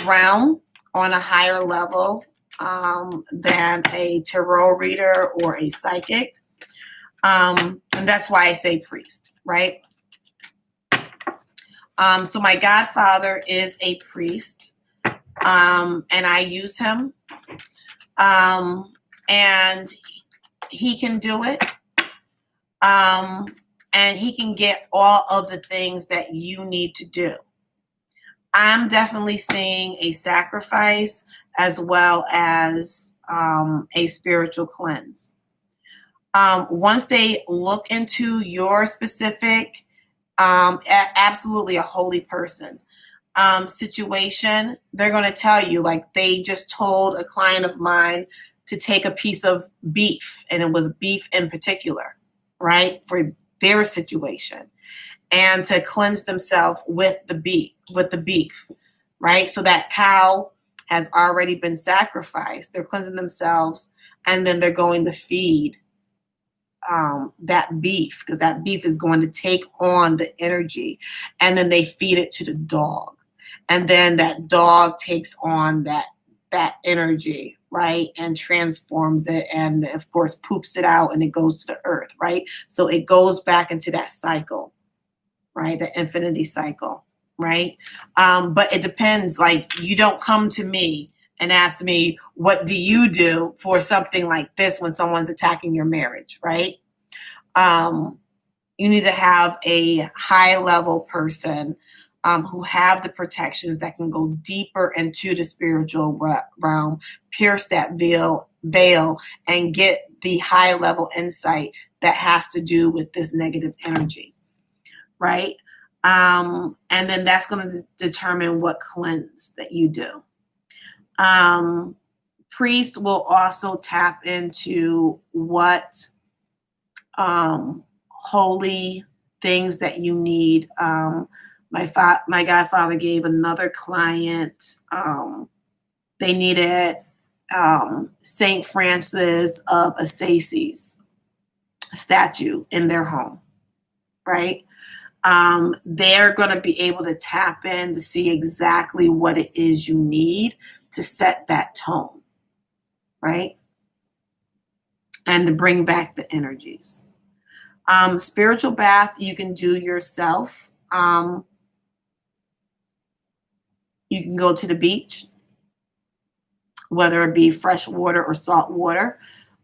realm on a higher level than a tarot reader or a psychic. And that's why I say priest, right? So my godfather is a priest, and I use him, and he can do it, and he can get all of the things that you need to do. I'm definitely seeing a sacrifice as well as a spiritual cleanse. Once they look into your specific, absolutely a holy person situation, they're going to tell you, like they just told a client of mine to take a piece of beef, and it was beef in particular, right, for their situation, and to cleanse themselves with the beef, right? So that cow has already been sacrificed. They're cleansing themselves, and then they're going to feed that beef, because that beef is going to take on the energy, and then they feed it to the dog, and then that dog takes on that energy, right, and transforms it, and of course poops it out, and it goes to the earth, right? So it goes back into that cycle, right, the infinity cycle, right? But it depends. Like, you don't come to me and ask me, what do you do for something like this when someone's attacking your marriage, right? You need to have a high level person who have the protections that can go deeper into the spiritual realm, pierce that veil, and get the high level insight that has to do with this negative energy, right? And then that's going to determine what cleanse that you do. Priests will also tap into what holy things that you need. My godfather gave another client, they needed St. Francis of Assisi's statue in their home, right? They're going to be able to tap in to see exactly what it is you need to set that tone, right? And to bring back the energies. Spiritual bath you can do yourself. You can go to the beach, whether it be fresh water or salt water.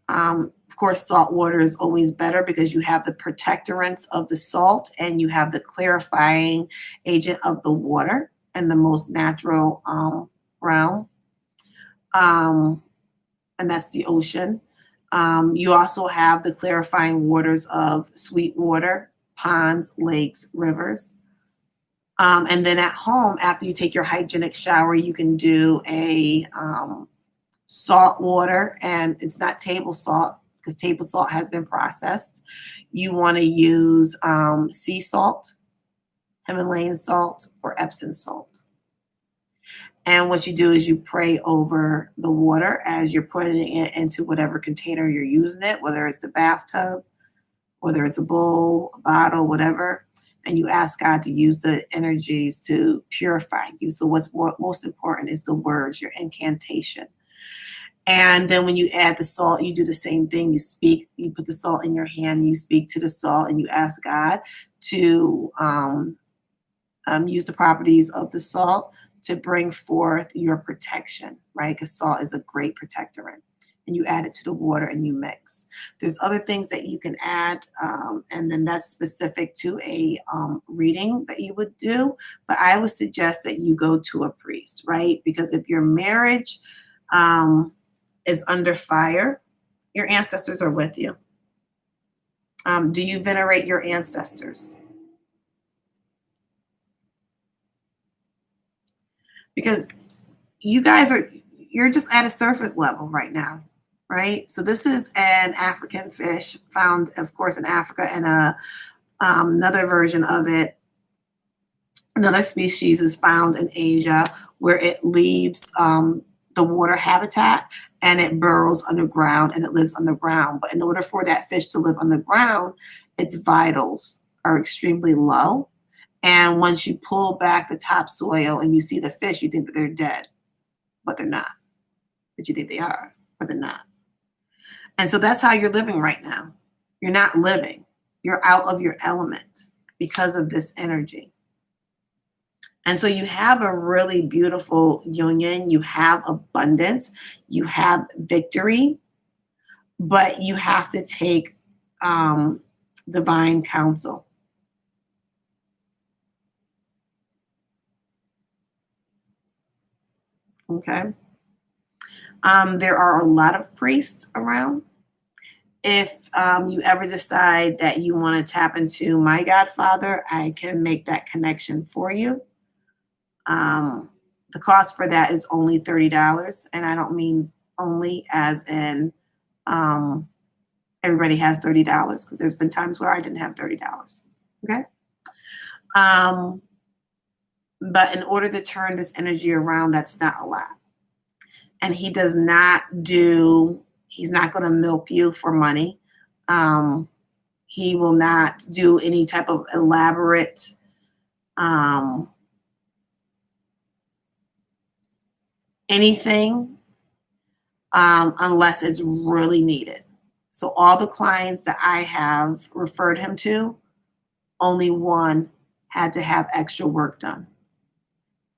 Of course, salt water is always better because you have the protectorants of the salt, and you have the clarifying agent of the water and the most natural realm. And that's the ocean. You also have the clarifying waters of sweet water, ponds, lakes, rivers. And then at home, after you take your hygienic shower, you can do a salt water, and it's not table salt because table salt has been processed. You want to use sea salt, Himalayan salt, or Epsom salt. And what you do is you pray over the water as you're putting it into whatever container you're using it, whether it's the bathtub, whether it's a bowl, a bottle, whatever. And you ask God to use the energies to purify you. So what's most important is the words, your incantation. And then when you add the salt, you do the same thing. You speak, you put the salt in your hand, and you speak to the salt, and you ask God to use the properties of the salt to bring forth your protection, right? Because salt is a great protectorant. And you add it to the water and you mix. There's other things that you can add, and then that's specific to a reading that you would do. But I would suggest that you go to a priest, right? Because if your marriage is under fire, your ancestors are with you. Do you venerate your ancestors? Because you're just at a surface level right now, right? So this is an African fish found, of course, in Africa, and another version of it, another species is found in Asia, where it leaves the water habitat and it burrows underground and it lives underground. But in order for that fish to live underground, its vitals are extremely low. And once you pull back the topsoil and you see the fish, you think that they're dead, but they're not. But you think they are, but they're not. And so that's how you're living right now. You're not living. You're out of your element because of this energy. And so you have a really beautiful union. You have abundance. You have victory. But you have to take divine counsel. Okay. There are a lot of priests around. If you ever decide that you want to tap into my Godfather, I can make that connection for you. The cost for that is only $30. And I don't mean only as in everybody has $30, because there's been times where I didn't have $30. Okay. But in order to turn this energy around, that's not a lot. And he does not he's not going to milk you for money. He will not do any type of elaborate anything unless it's really needed. So all the clients that I have referred him to, only one had to have extra work done.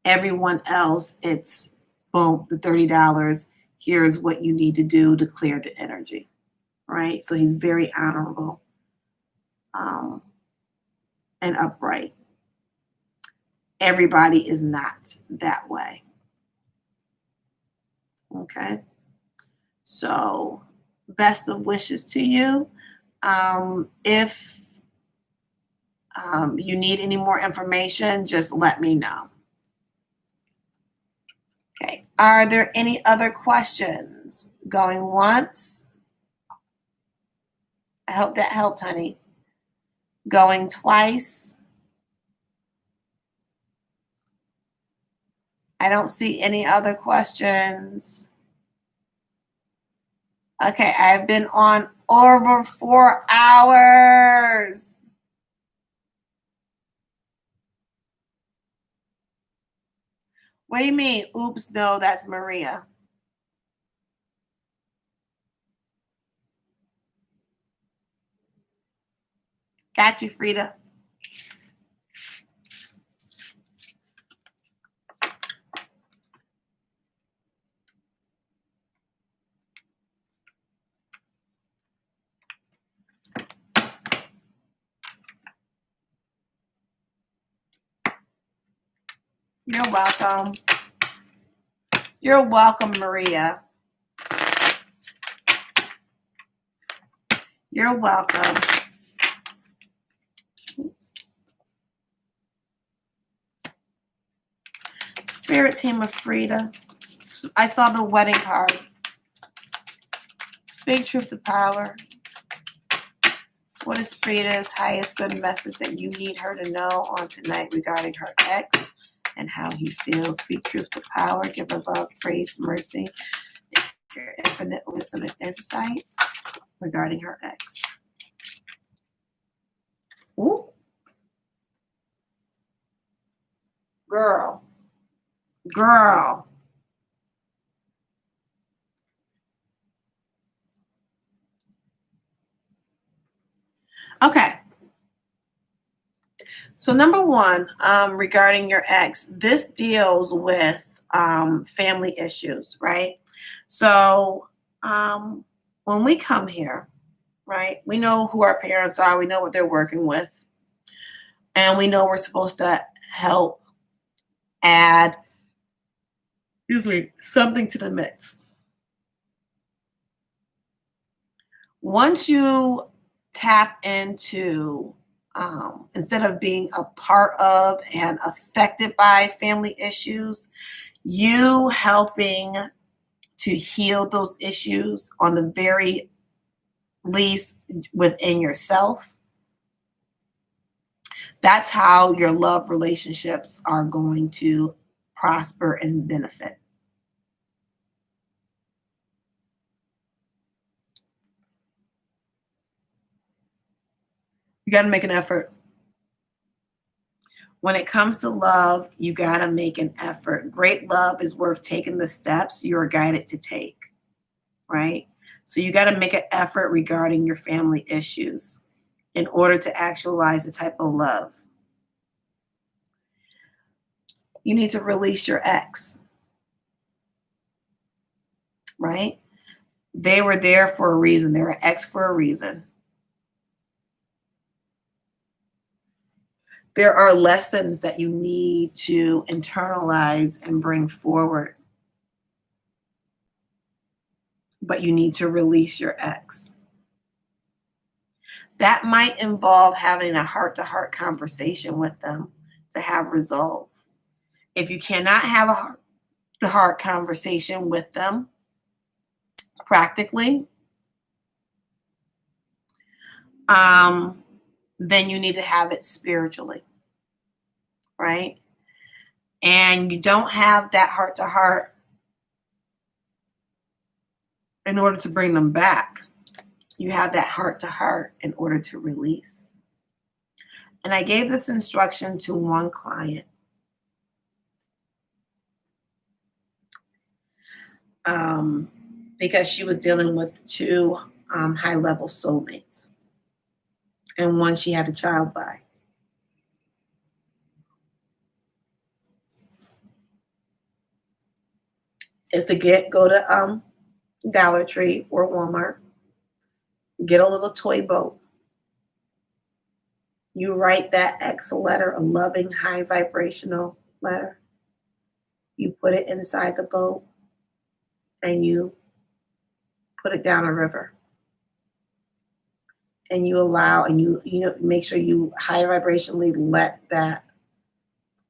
Everyone else, it's boom, the $30. Here's what you need to do to clear the energy, right? So he's very honorable and upright. Everybody is not that way. Okay. So best of wishes to you. If you need any more information, just let me know. Okay. Are there any other questions? Going once? I hope that helped, honey. Going twice? I don't see any other questions. Okay, I've been on over 4 hours. What do you mean? Oops, no, that's Maria. Got you, Frida. You're welcome. You're welcome, Maria. You're welcome. Oops. Spirit team of Frida. I saw the wedding card. Speak truth to power. What is Frida's highest good message that you need her to know on tonight regarding her ex and how he feels? Speak truth to power. Give her love, praise, mercy, your infinite wisdom and insight regarding her ex. Ooh. Girl. Girl. Okay. So number one, regarding your ex, this deals with family issues, right? So when we come here, right, we know who our parents are. We know what they're working with. And we know we're supposed to help add, something to the mix. Once you tap into, instead of being a part of and affected by family issues, you helping to heal those issues on the very least within yourself, that's how your love relationships are going to prosper and benefit. You got to make an effort. When it comes to love, you got to make an effort. Great love is worth taking the steps you are guided to take, right? So you got to make an effort regarding your family issues in order to actualize the type of love. You need to release your ex, right? They were there for a reason. They were ex for a reason. There are lessons that you need to internalize and bring forward, but you need to release your ex. That might involve having a heart-to-heart conversation with them to have resolve. If you cannot have a heart-to-heart conversation with them practically, then you need to have it spiritually, right? And you don't have that heart-to-heart in order to bring them back. You have that heart-to-heart in order to release. And I gave this instruction to one client. Because she was dealing with two high-level soulmates. And one she had a child by. Is to go to Dollar Tree or Walmart, get a little toy boat. You write that ex a letter, a loving, high vibrational letter. You put it inside the boat and you put it down a river. And you allow, and you make sure you high vibrationally let that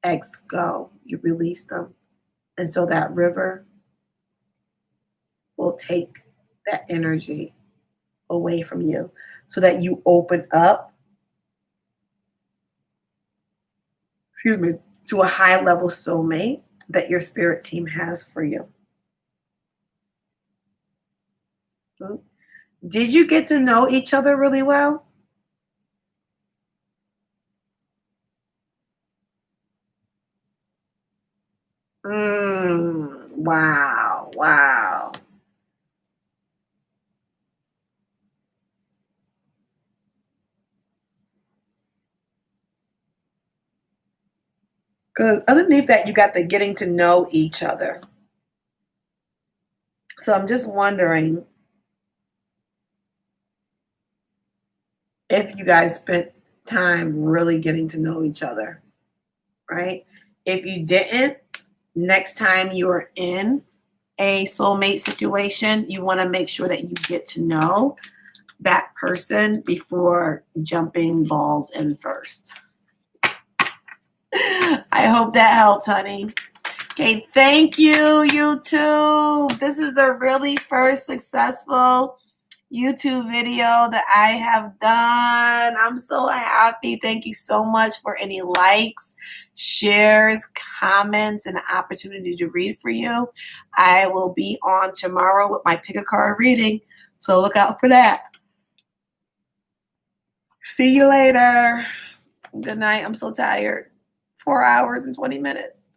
ex go. You release them. And so that river will take that energy away from you so that you open up, to a high level soulmate that your spirit team has for you. Did you get to know each other really well? Wow, wow. Because underneath that, you got the getting to know each other. So I'm just wondering if you guys spent time really getting to know each other, right? If you didn't, next time you are in a soulmate situation, you want to make sure that you get to know that person before jumping balls in first. I hope that helped, honey. Okay, thank you, YouTube. This is the really first successful YouTube video that I have done. I'm so happy. Thank you so much for any likes, shares, comments, and the opportunity to read for you. I will be on tomorrow with my pick a card reading, so look out for that. See you later. Good night. I'm so tired. 4 hours and 20 minutes.